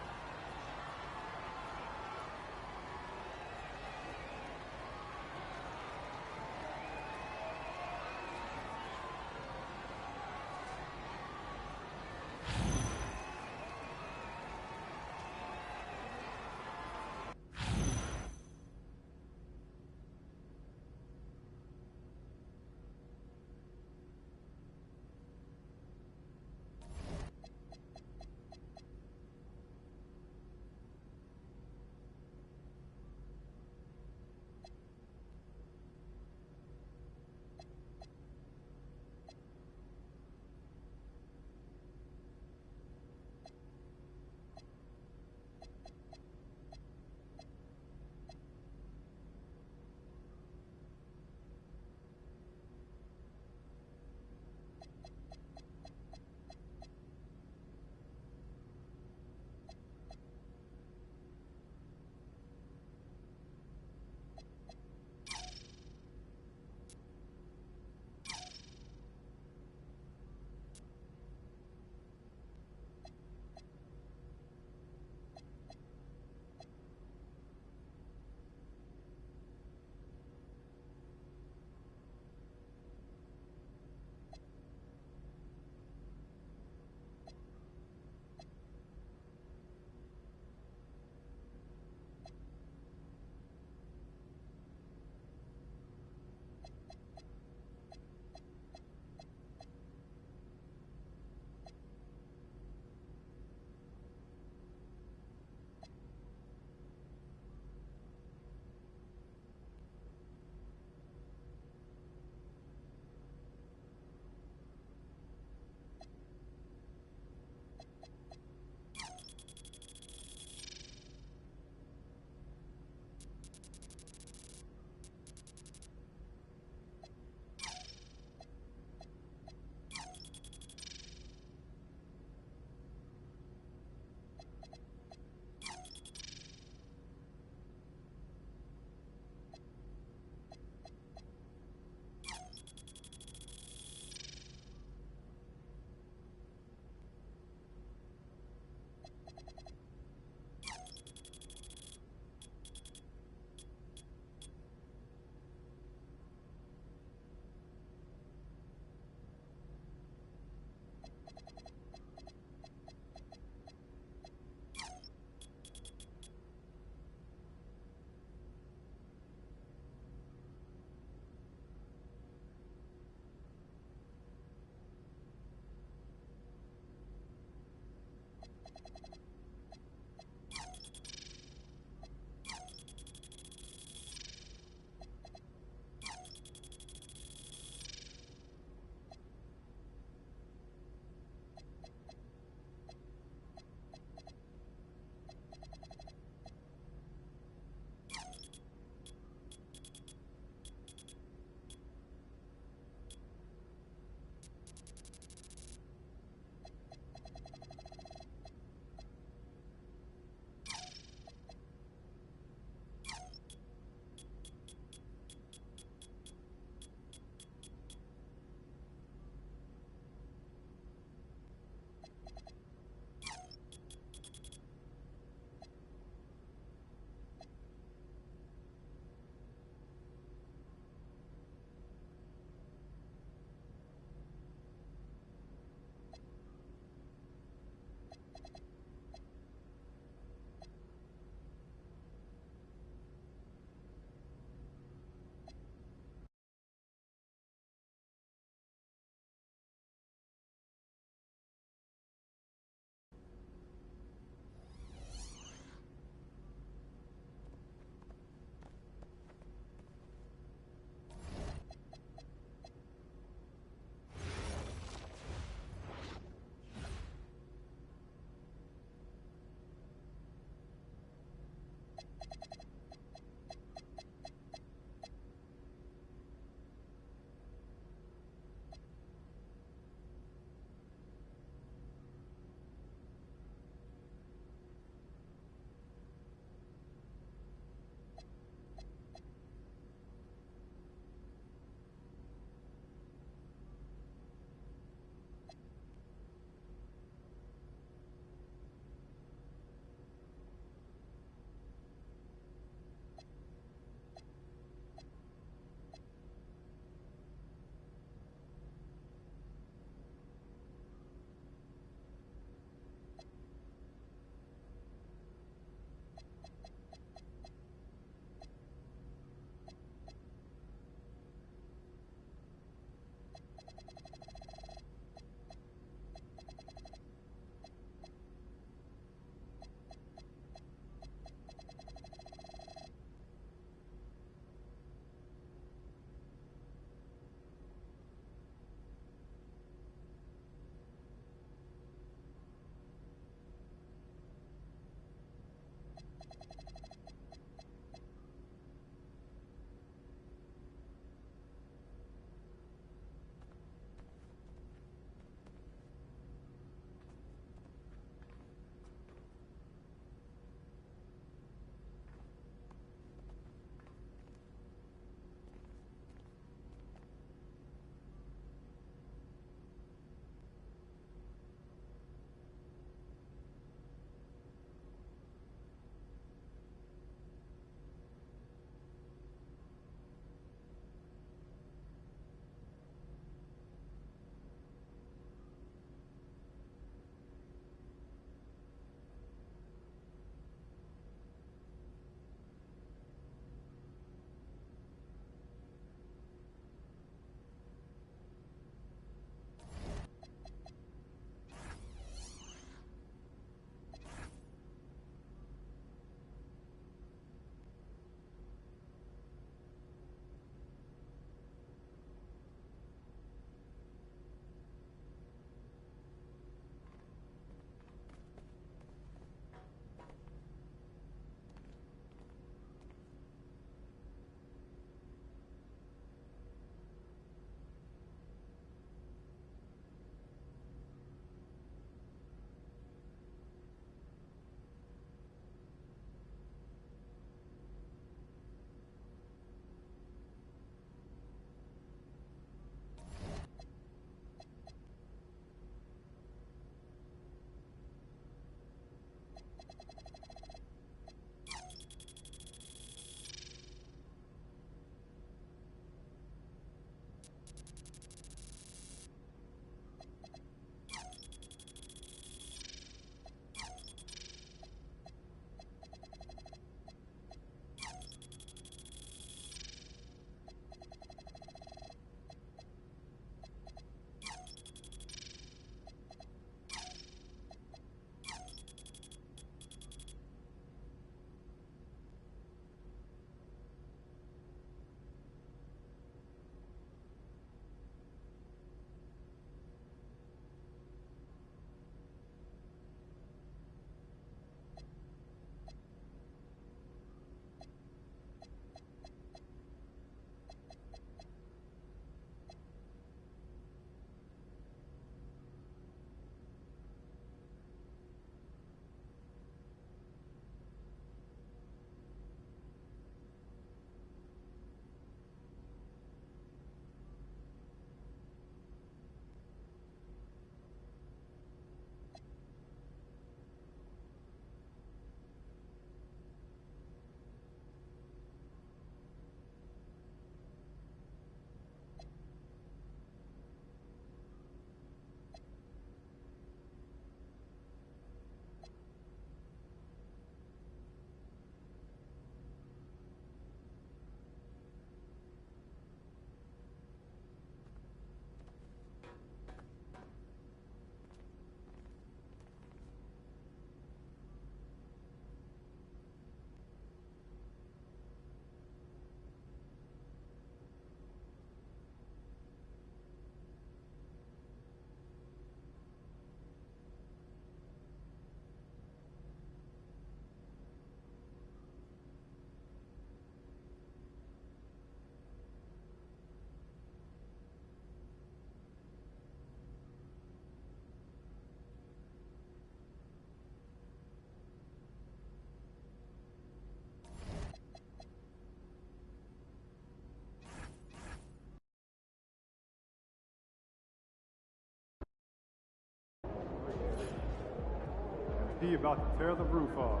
MP about to tear the roof off.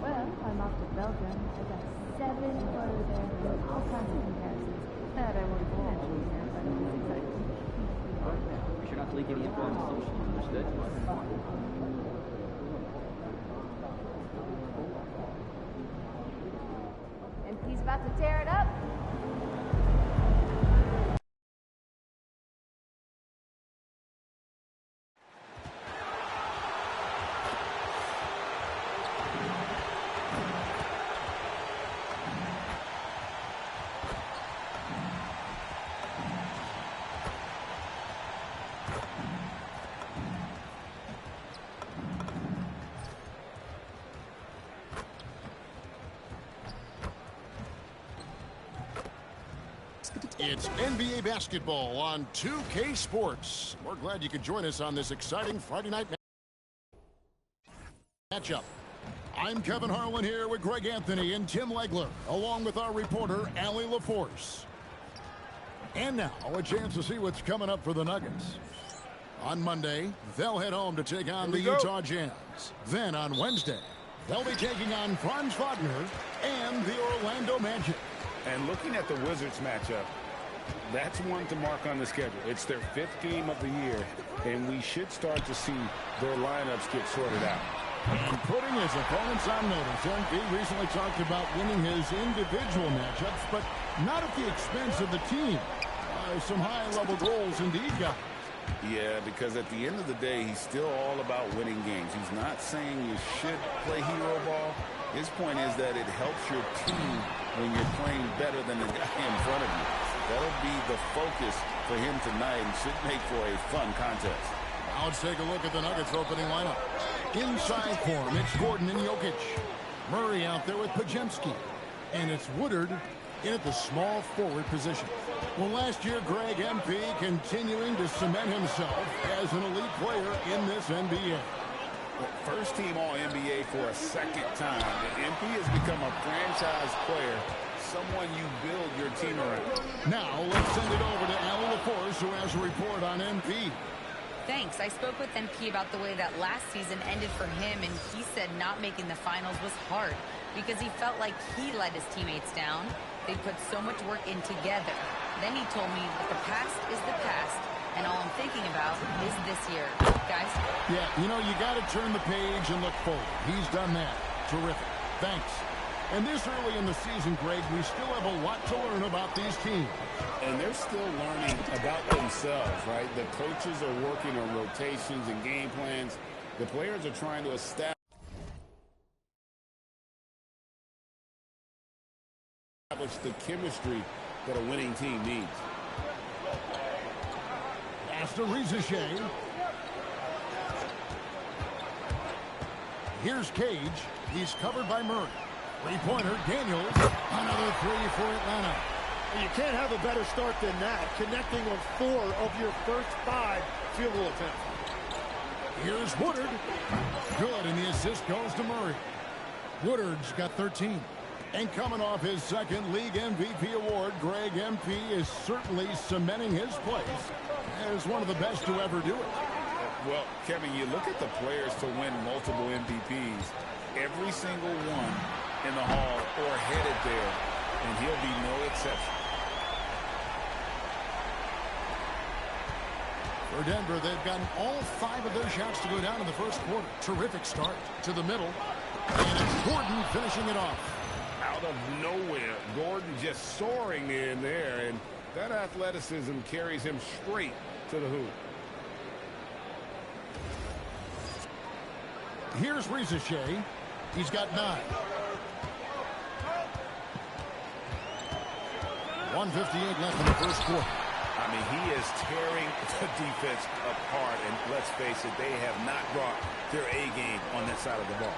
Well, I'm off to Belgium. I got 7 photos there from all kinds of comparisons that I won't mention here, but it's exciting. Be sure not to leak any info on the socials, understood? And he's about to tear it up. It's NBA basketball on 2K Sports. We're glad you could join us on this exciting Friday night matchup. I'm Kevin Harlan here with Greg Anthony and Tim Legler, along with our reporter, Allie LaForce. And now, a chance to see what's coming up for the Nuggets. On Monday, they'll head home to take on the Utah Jazz. Then on Wednesday, they'll be taking on Franz Wagner and the Orlando Magic. And looking at the Wizards matchup, that's one to mark on the schedule. It's their 5th game of the year, and we should start to see their lineups get sorted out. And putting his opponents on notice, MP recently talked about winning his individual matchups, but not at the expense of the team. Some high-level goals indeed, guys. Yeah, because at the end of the day, he's still all about winning games. He's not saying you should play hero ball. His point is that it helps your team when you're playing better than the guy in front of you. That'll be the focus for him tonight and should make for a fun contest. Now let's take a look at the Nuggets opening lineup. Inside form, it's Gordon and Jokic. Murray out there with Podziemski. And it's Woodard in at the small forward position. Well, last year, Greg MP continuing to cement himself as an elite player in this NBA. First team All-NBA for a second time. MP has become a franchise player, someone you build your team around. Now let's send it over to Allie LaForce, who has a report on MP. Thanks. I spoke with MP about the way that last season ended for him, and he said not making the finals was hard because he felt like he let his teammates down. They put so much work in together. Then he told me that the past is the past, and all I'm thinking about is this year. Guys? Yeah, you know, you got to turn the page and look forward. He's done that. Terrific. Thanks. And this early in the season, Greg, we still have a lot to learn about these teams. And they're still learning about themselves, right? The coaches are working on rotations and game plans. The players are trying to establish the chemistry that a winning team needs. After Rizachet. Here's Cage. He's covered by Murray. Three-pointer, Daniels. Another three for Atlanta. You can't have a better start than that, connecting on 4 of your first 5 field goal attempts. Here's Woodard. Good, and the assist goes to Murray. Woodard's got 13. And coming off his second league MVP award, Greg MP is certainly cementing his place as one of the best to ever do it. Well, Kevin, you look at the players to win multiple MVPs. Every single one in the hall or headed there, and he'll be no exception. For Denver, they've gotten all 5 of their shots to go down in the first quarter. Terrific start to the middle. And it's Gordon finishing it off. Out of nowhere, Gordon just soaring in there, and that athleticism carries him straight to the hoop. Here's Rizachet. He's got 9. 1:58 left in the first quarter. I mean, he is tearing the defense apart, and let's face it, they have not brought their A game on that side of the ball.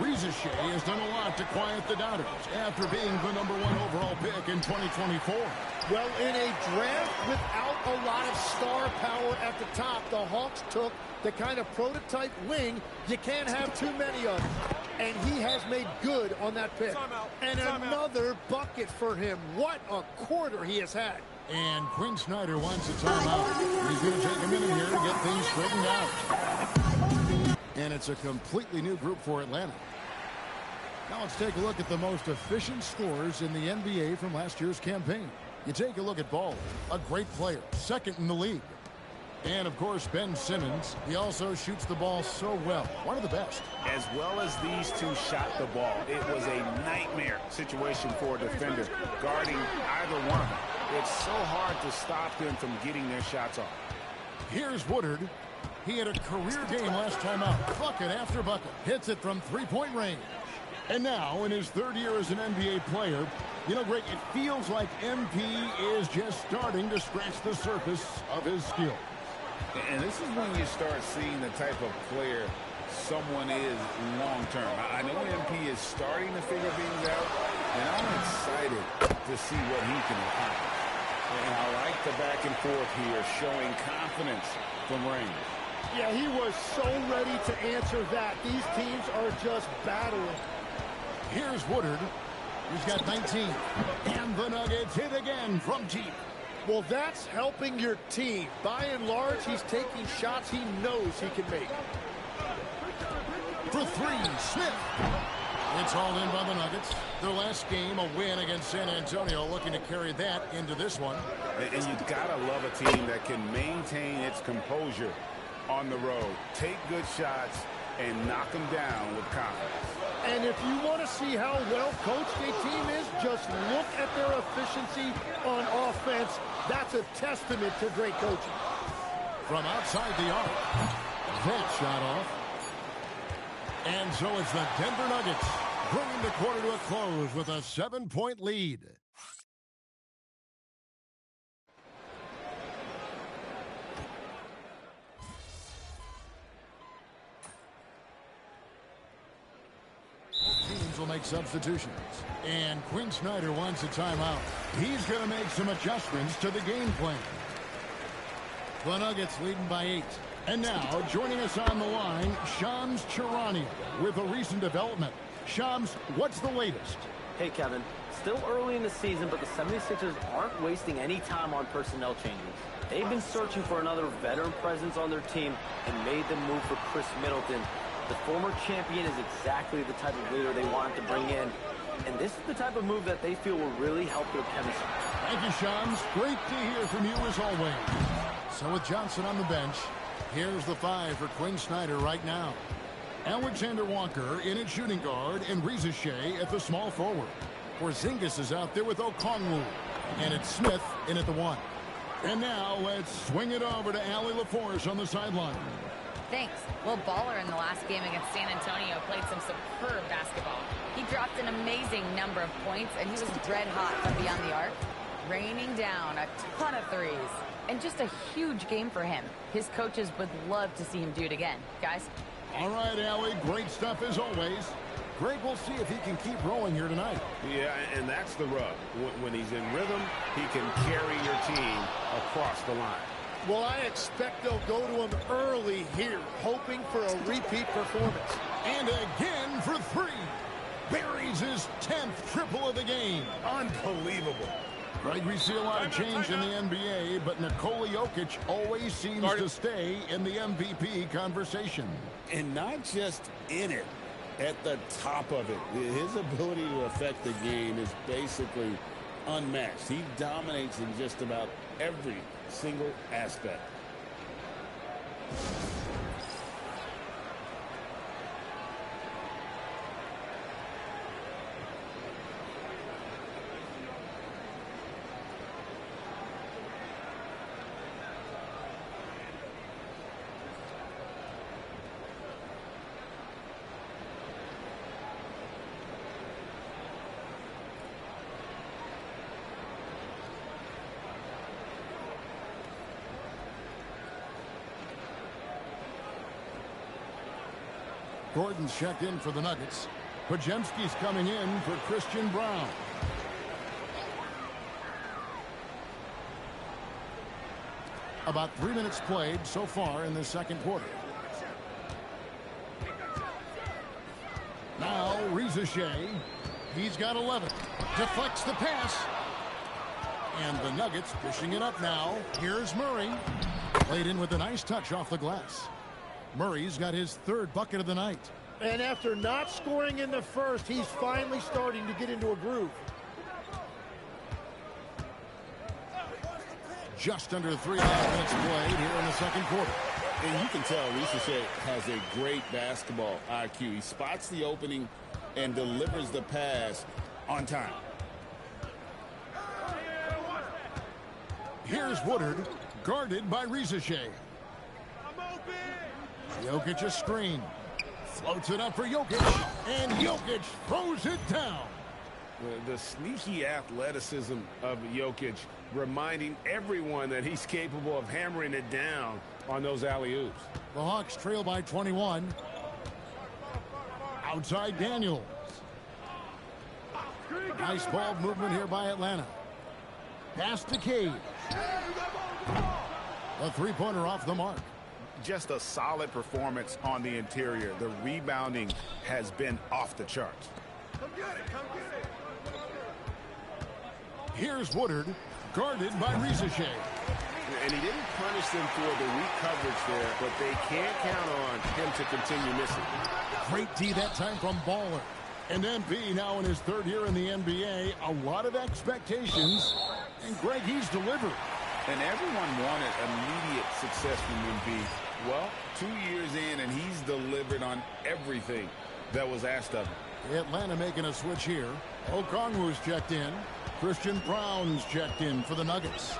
Rizachet has done a lot to quiet the doubters after being the #1 overall pick in 2024. Well, in a draft without a lot of star power at the top, the Hawks took the kind of prototype wing you can't have too many of. And he has made good on that pick. And another bucket for him. What a quarter he has had. And Quinn Snyder wants a timeout. He's going to take a minute here to get things straightened out. And it's a completely new group for Atlanta. Now let's take a look at the most efficient scorers in the NBA from last year's campaign. You take a look at Ball, a great player, second in the league. And, of course, Ben Simmons. He also shoots the ball so well. One of the best. As well as these two shot the ball, it was a nightmare situation for a defender guarding either one of them. It's so hard to stop them from getting their shots off. Here's Woodard. He had a career game last time out. Bucket after bucket. Hits it from three-point range. And now, in his third year as an NBA player, you know, Greg, it feels like MP is just starting to scratch the surface of his skill. And this is when you start seeing the type of player someone is long-term. I know MP is starting to figure things out, and I'm excited to see what he can accomplish. And I like the back and forth here, showing confidence from range. Yeah, he was so ready to answer that. These teams are just battling. Here's Woodard. He's got 19. And the Nuggets hit again from deep. Well, that's helping your team. By and large, he's taking shots he knows he can make. For three, Smith. It's hauled in by the Nuggets. Their last game, a win against San Antonio, looking to carry that into this one. And you gotta love a team that can maintain its composure on the road. Take good shots and knock them down with confidence. And if you want to see how well coached a team is, just look at their efficiency on offense. That's a testament to great coaching. From outside the arc, that shot off. And so it's the Denver Nuggets bringing the quarter to a close with a 7-point lead. Teams will make substitutions. And Quinn Snyder wants a timeout. He's going to make some adjustments to the game plan. The Nuggets leading by 8. And now, joining us on the line, Shams Charania with a recent development. Shams, what's the latest? Hey, Kevin. Still early in the season, but the 76ers aren't wasting any time on personnel changes. They've been searching for another veteran presence on their team and made the move for Chris Middleton. The former champion is exactly the type of leader they wanted to bring in. And this is the type of move that they feel will really help their chemistry. Thank you, Shams. Great to hear from you as always. So with Johnson on the bench, here's the 5 for Quinn Snyder right now. Alexander Walker in at shooting guard and Reza Shea at the small forward. Porzingis is out there with Okongwu. And it's Smith in at the 1. And now let's swing it over to Allie LaForce on the sideline. Thanks. Well, Baller in the last game against San Antonio played some superb basketball. He dropped an amazing number of points, and he was red hot from beyond the arc, raining down a ton of threes. And just a huge game for him. His coaches would love to see him do it again. Guys? All right, Allie. Great stuff as always. Greg, we'll see if he can keep rolling here tonight. Yeah, and that's the rub. When he's in rhythm, he can carry your team across the line. Well, I expect they'll go to him early here, hoping for a repeat performance. And again for 3. Buries his 10th triple of the game. Unbelievable. Greg, we see a lot of change in the NBA, but Nikola Jokic always seems to stay in the MVP conversation. And not just in it, at the top of it. His ability to affect the game is basically unmatched. He dominates in just about every single aspect. Gordon's checked in for the Nuggets. Podziemski's coming in for Christian Brown. About 3 minutes played so far in the second quarter. Now Now, Reza Shea. He's got 11. Deflects the pass. And the Nuggets pushing it up now. Here's Murray. Played in with a nice touch off the glass. Murray's got his third bucket of the night. And after not scoring in the first, he's finally starting to get into a groove. Just under 3.5 minutes played here in the second quarter. And you can tell Reza Shea has a great basketball IQ. He spots the opening and delivers the pass on time. Here's Woodard, guarded by Reza Shea. Jokic a screen. Floats it up for Jokic. And Jokic throws it down. The sneaky athleticism of Jokic, reminding everyone that he's capable of hammering it down on those alley-oops. The Hawks trail by 21. Outside Daniels. Nice ball movement here by Atlanta. Pass to Cage. A three-pointer off the mark. Just a solid performance on the interior. The rebounding has been off the charts. Come get it, come get it. Here's Woodard, guarded by Reza Shea. And he didn't punish them for the weak coverage there, but they can't count on him to continue missing. Great D that time from Baller. And MP now in his third year in the NBA. A lot of expectations. And Greg, he's delivered. And everyone wanted immediate success from MP. Well, 2 years in, and he's delivered on everything that was asked of him. Atlanta making a switch here. Okongwu's checked in. Christian Brown's checked in for the Nuggets.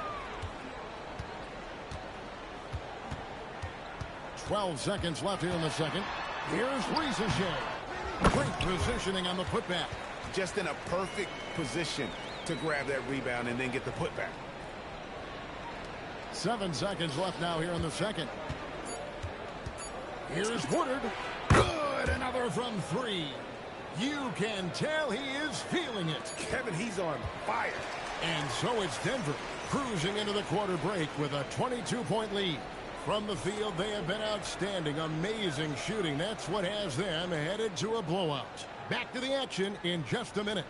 12 seconds left here in the second. Here's Reza Shea. Great positioning on the putback. Just in a perfect position to grab that rebound and then get the putback. 7 seconds left now here in the second. Here's Woodard. Good. Another from 3. You can tell he is feeling it. Kevin, he's on fire. And so it's Denver cruising into the quarter break with a 22-point lead. From the field, they have been outstanding. Amazing shooting. That's what has them headed to a blowout. Back to the action in just a minute.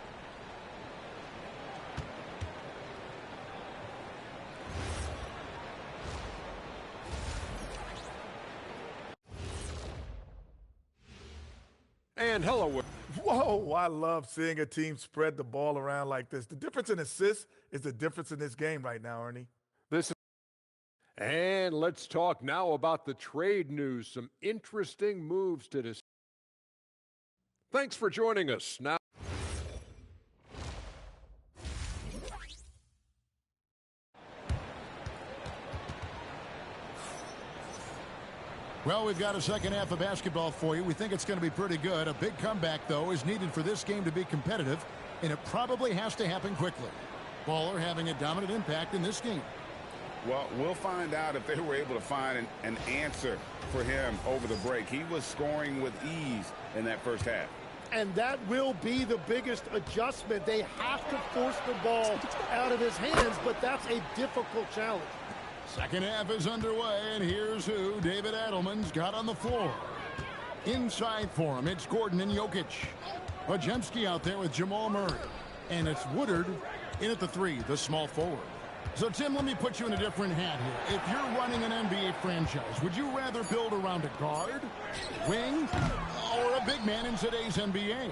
And hello. Whoa, I love seeing a team spread the ball around like this. The difference in assists is the difference in this game right now, Ernie. And let's talk now about the trade news. Some interesting moves to discuss. Thanks for joining us. Now, well, we've got a second half of basketball for you. We think it's going to be pretty good. A big comeback, though, is needed for this game to be competitive, and it probably has to happen quickly. Baller having a dominant impact in this game. Well, we'll find out if they were able to find an answer for him over the break. He was scoring with ease in that first half. And that will be the biggest adjustment. They have to force the ball out of his hands, but that's a difficult challenge. Second half is underway, and here's who David Adelman's got on the floor. Inside for him, it's Gordon and Jokic. Podziemski out there with Jamal Murray. And it's Woodard in at the 3, the small forward. So, Tim, let me put you in a different hat here. If you're running an NBA franchise, would you rather build around a guard, wing, or a big man in today's NBA?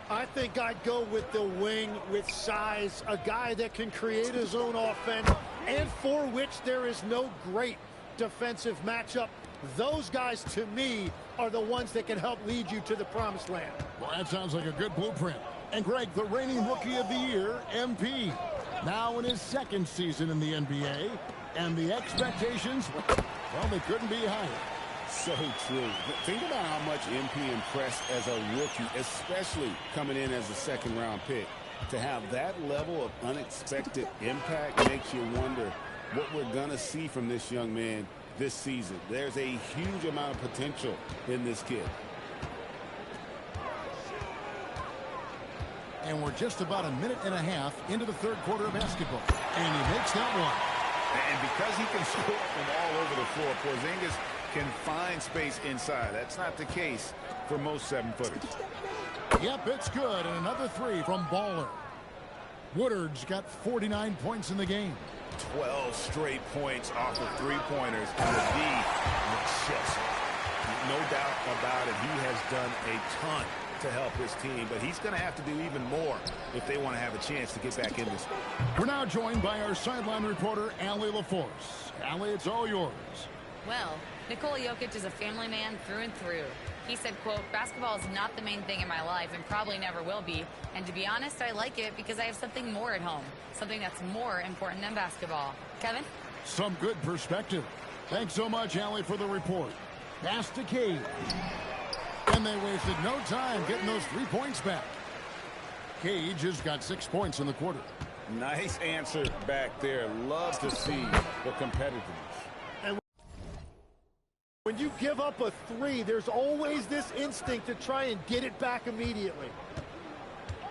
I think I'd go with the wing with size, a guy that can create his own offense and for which there is no great defensive matchup. Those guys, to me, are the ones that can help lead you to the promised land. Well, that sounds like a good blueprint. And, Greg, the reigning Rookie of the Year, MP, now in his second season in the NBA, and the expectations, well, they couldn't be higher. So true. Think about how much MP impressed as a rookie, especially coming in as a second-round pick. To have that level of unexpected impact makes you wonder what we're going to see from this young man this season. There's a huge amount of potential in this kid. And we're just about a minute and a half into the third quarter of basketball. And he makes that one. And because he can score from all over the floor, Porzingis can find space inside. That's not the case for most 7-footers. Yep, it's good. And another 3 from Baller. Woodard's got 49 points in the game. 12 straight points off of 3-pointers. And the D looks just, no doubt about it, he has done a ton to help his team, but he's going to have to do even more if they want to have a chance to get back in this. We're now joined by our sideline reporter, Allie LaForce. Allie, it's all yours. Well, Nikola Jokic is a family man through and through. He said, quote, basketball is not the main thing in my life and probably never will be. And to be honest, I like it because I have something more at home, something that's more important than basketball. Kevin? Some good perspective. Thanks so much, Allie, for the report. Pass to Cade. And they wasted no time getting those 3 points back. Cage has got 6 points in the quarter. Nice answer back there. Love to see the competitiveness. And when you give up a 3, there's always this instinct to try and get it back immediately.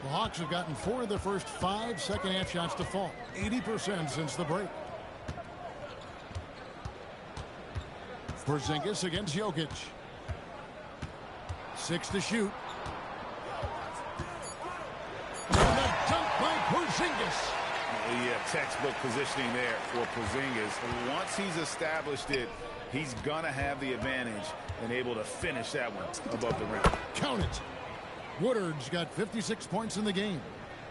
The Hawks have gotten 4 of their first 5 second-half shots to fall. 80% since the break. Porzingis against Jokic. 6 to shoot. And a dunk by Porzingis. Yeah, textbook positioning there for Porzingis. Once he's established it, he's going to have the advantage and able to finish that one above the rim. Count it. Woodard's got 56 points in the game.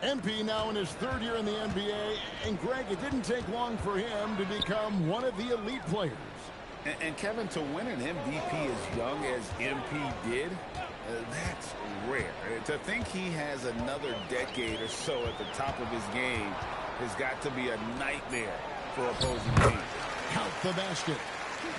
MP now in his 3rd year in the NBA. And, Greg, it didn't take long for him to become one of the elite players. And Kevin, to win an MVP as young as MP did, that's rare. To think he has another decade or so at the top of his game has got to be a nightmare for opposing teams. Count the basket.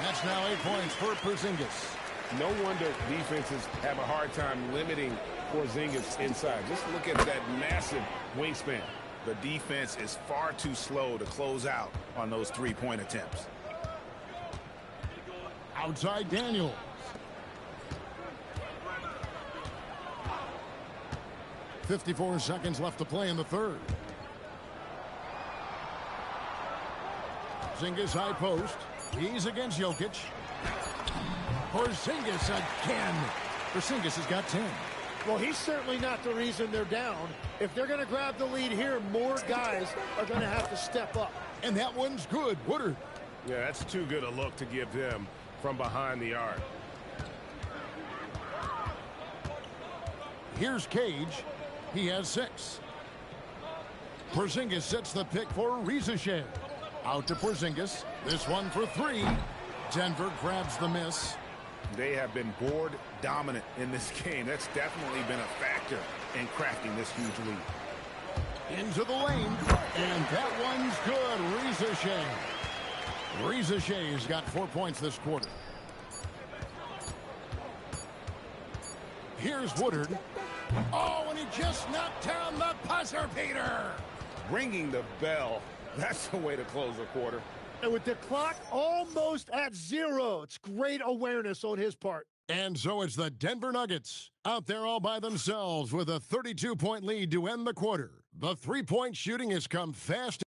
That's now 8 points for Porzingis. No wonder defenses have a hard time limiting Porzingis inside. Just look at that massive wingspan. The defense is far too slow to close out on those 3-point attempts. Outside Daniels. .54 seconds left to play in the 3rd. Porzingis high post. He's against Jokic. Porzingis again. Porzingis has got 10. Well, he's certainly not the reason they're down. If they're going to grab the lead here, more guys are going to have to step up. And that one's good. Woodard. Yeah, that's too good a look to give them from behind the arc. Here's Cage. He has 6. Porzingis sets the pick for Rizachet. Out to Porzingis. This one for 3. Denver grabs the miss. They have been board dominant in this game. That's definitely been a factor in crafting this huge lead. Into the lane. And that one's good. Rizachet. Rizachet's got 4 points this quarter. Here's Woodard. Oh, and he just knocked down the buzzer beater. Ringing the bell. That's the way to close a quarter. And with the clock almost at 0, it's great awareness on his part. And so it's the Denver Nuggets out there all by themselves with a 32-point lead to end the quarter. The 3-point shooting has come fast.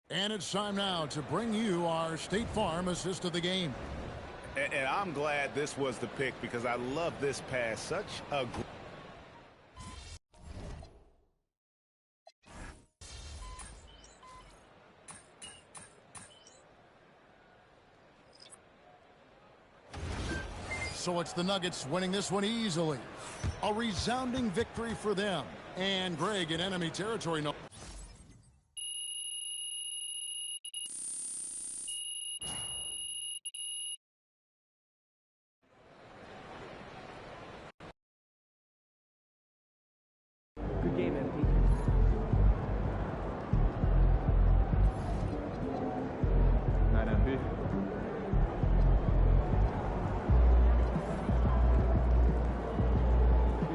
And it's time now to bring you our State Farm assist of the game. And I'm glad this was the pick because I love this pass. Such a So it's the Nuggets winning this one easily. A resounding victory for them. And Greg in enemy territory. No. Good game, MP. Night, MP.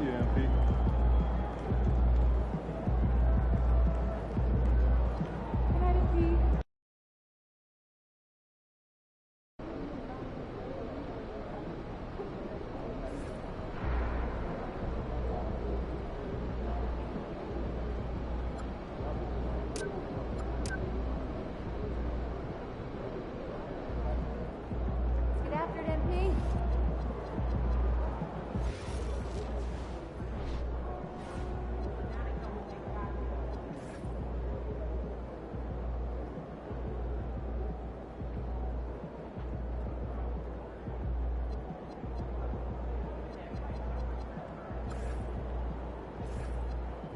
Yeah, MP.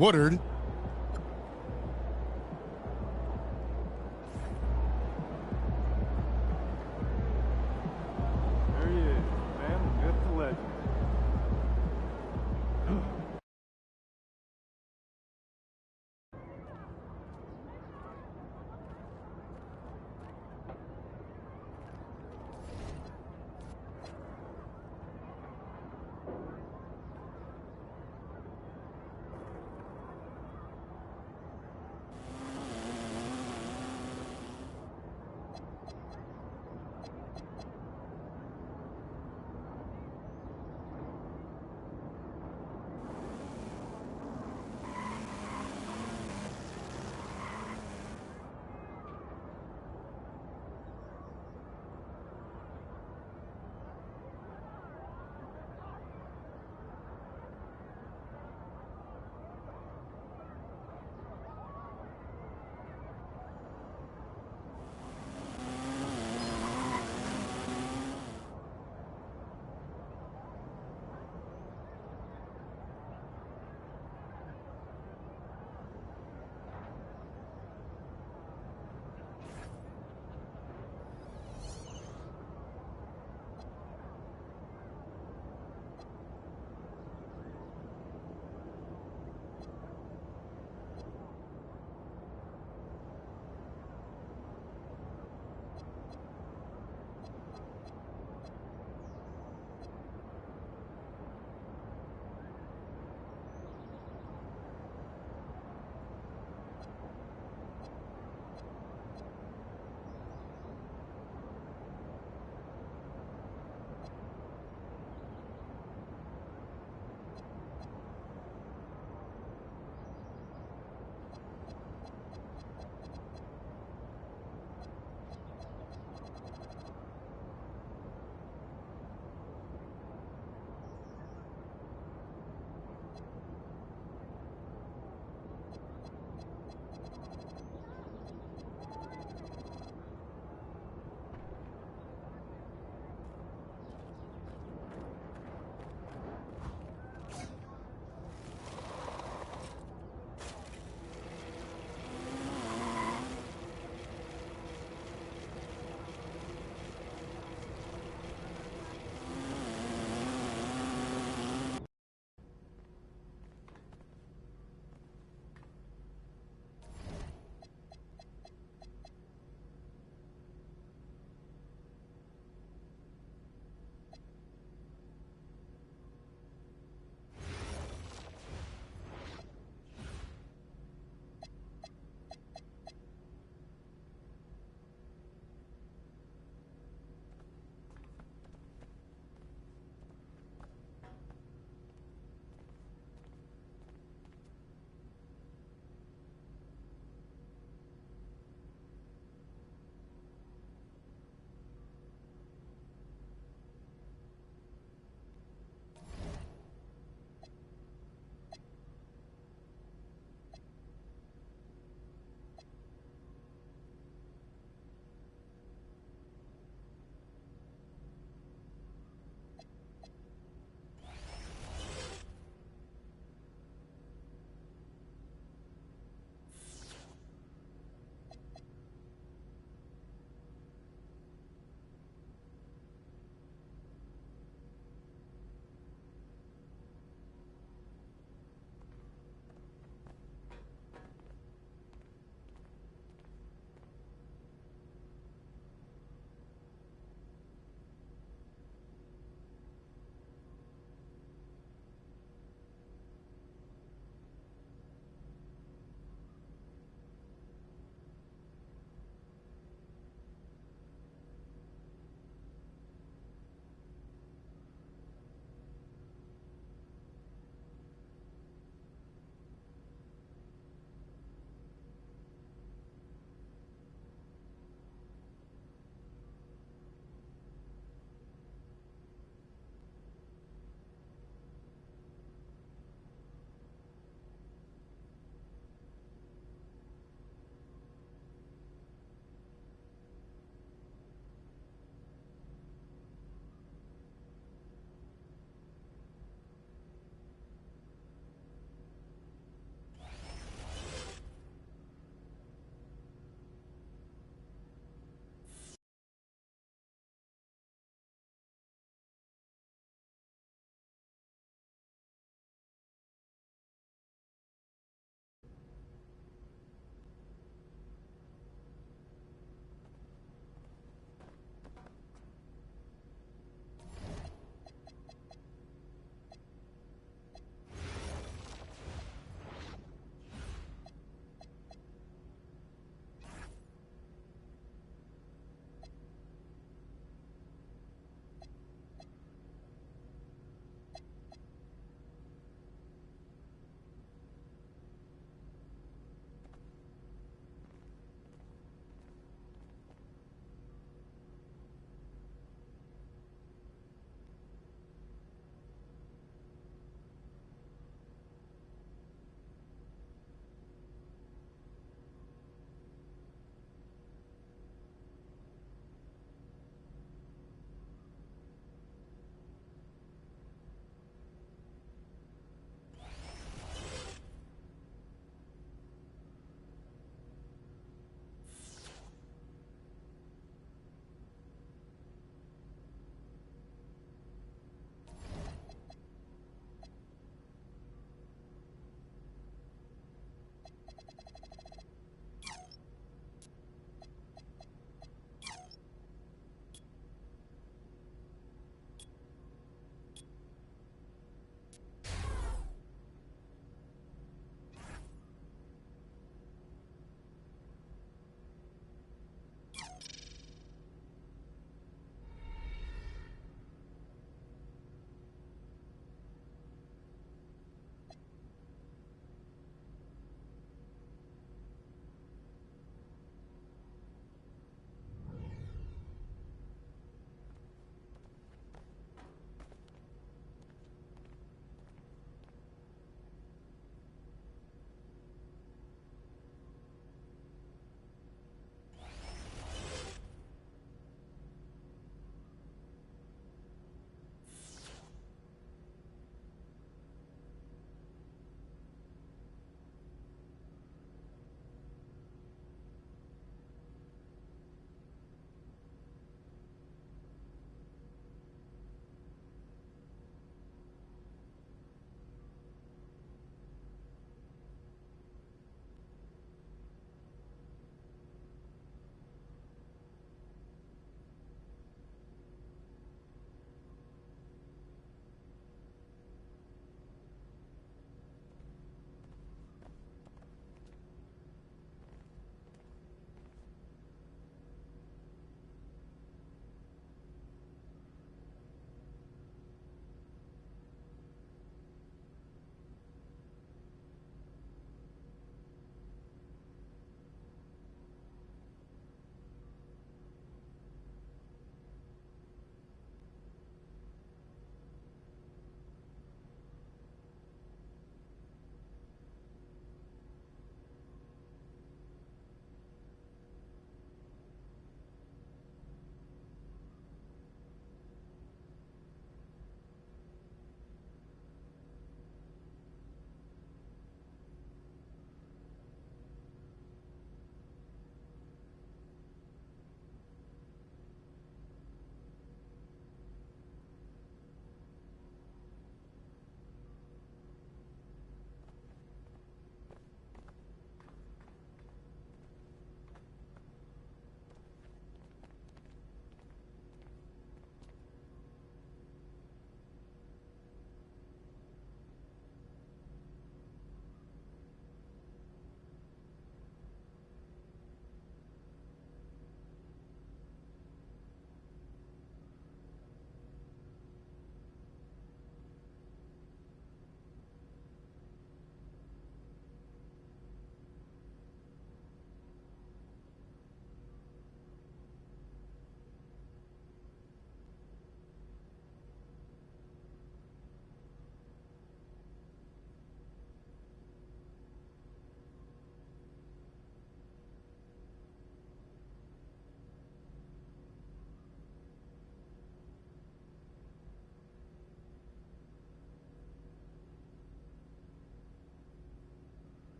Woodard. There he is, man. Myth to legend.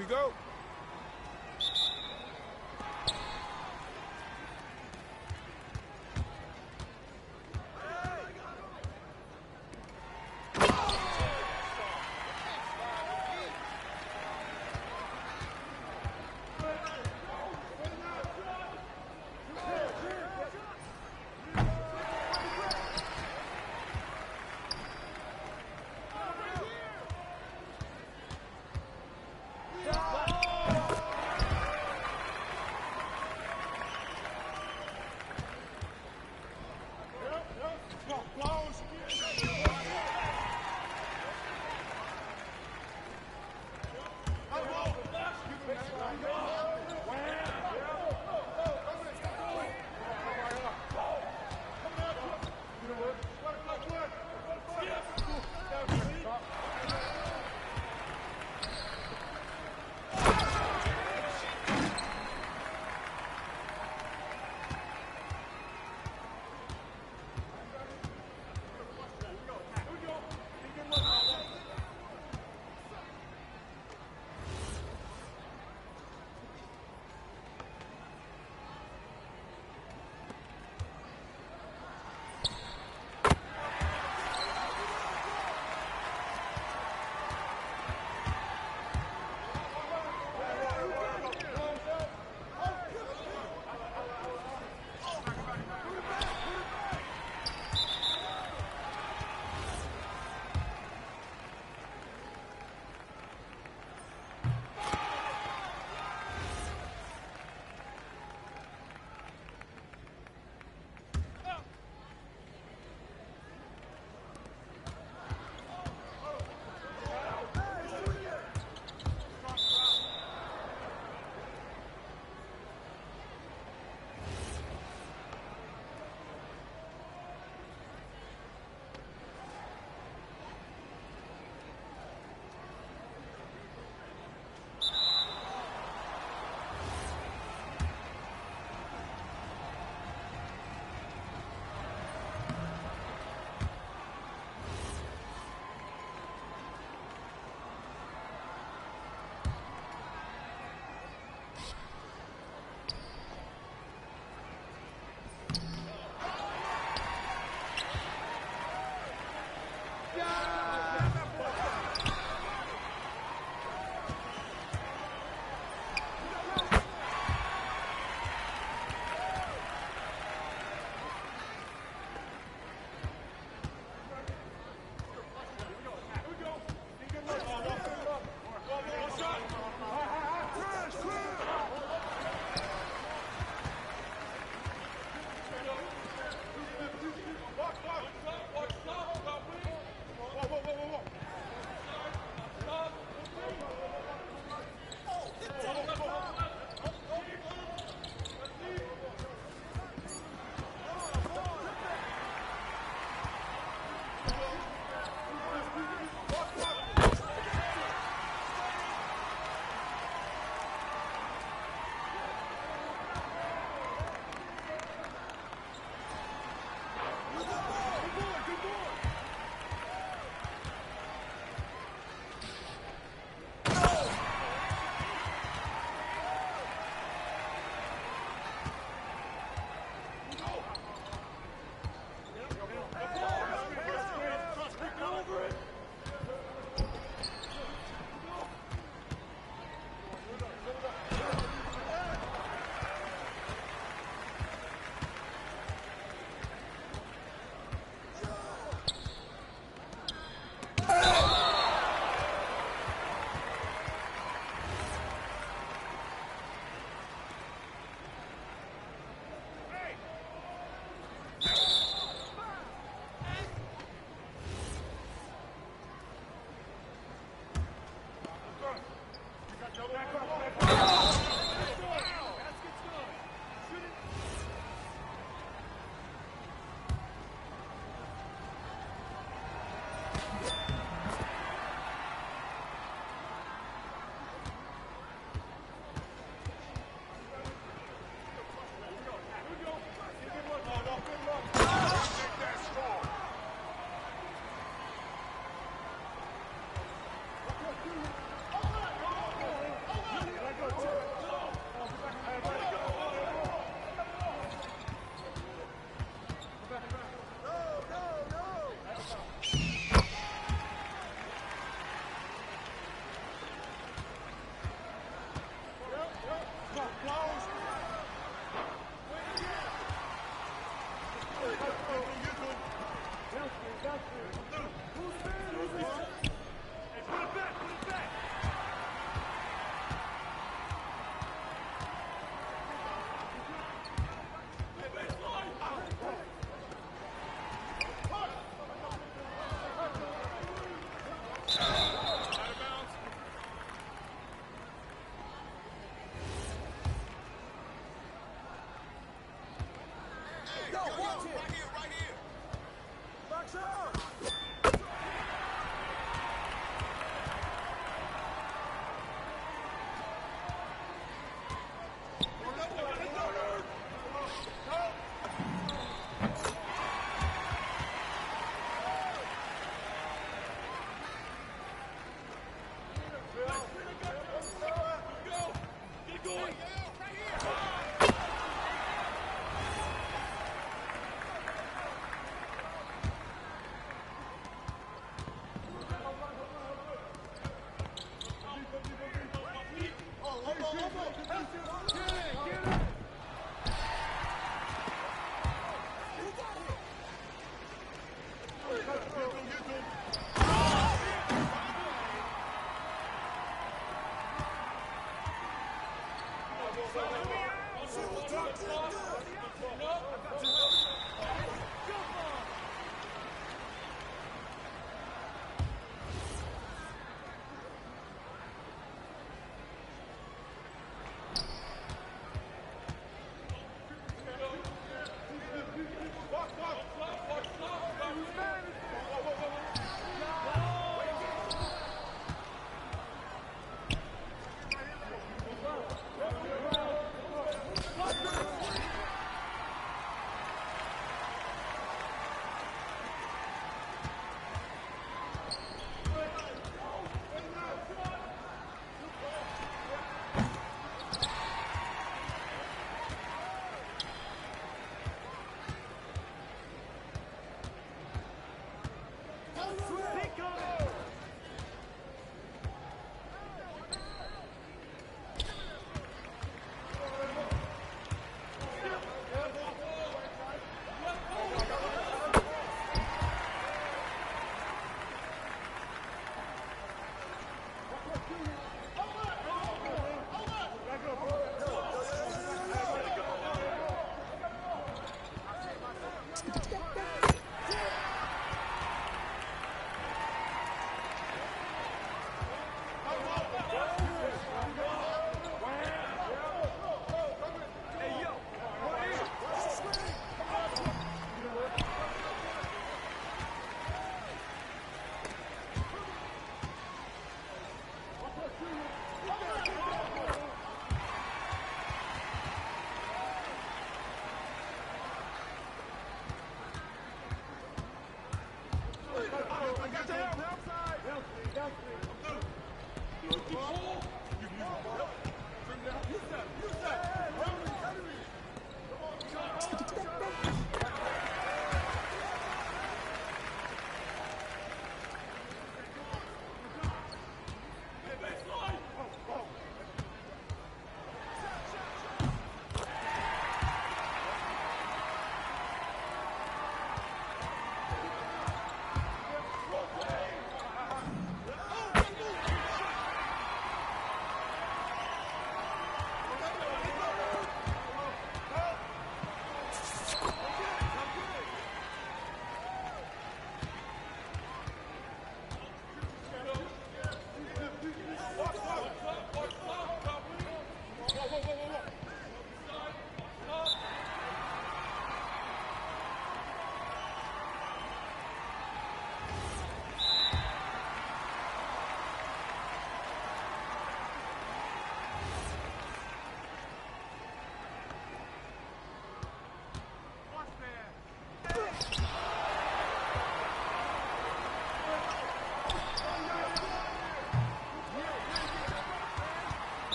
we go.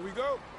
we go.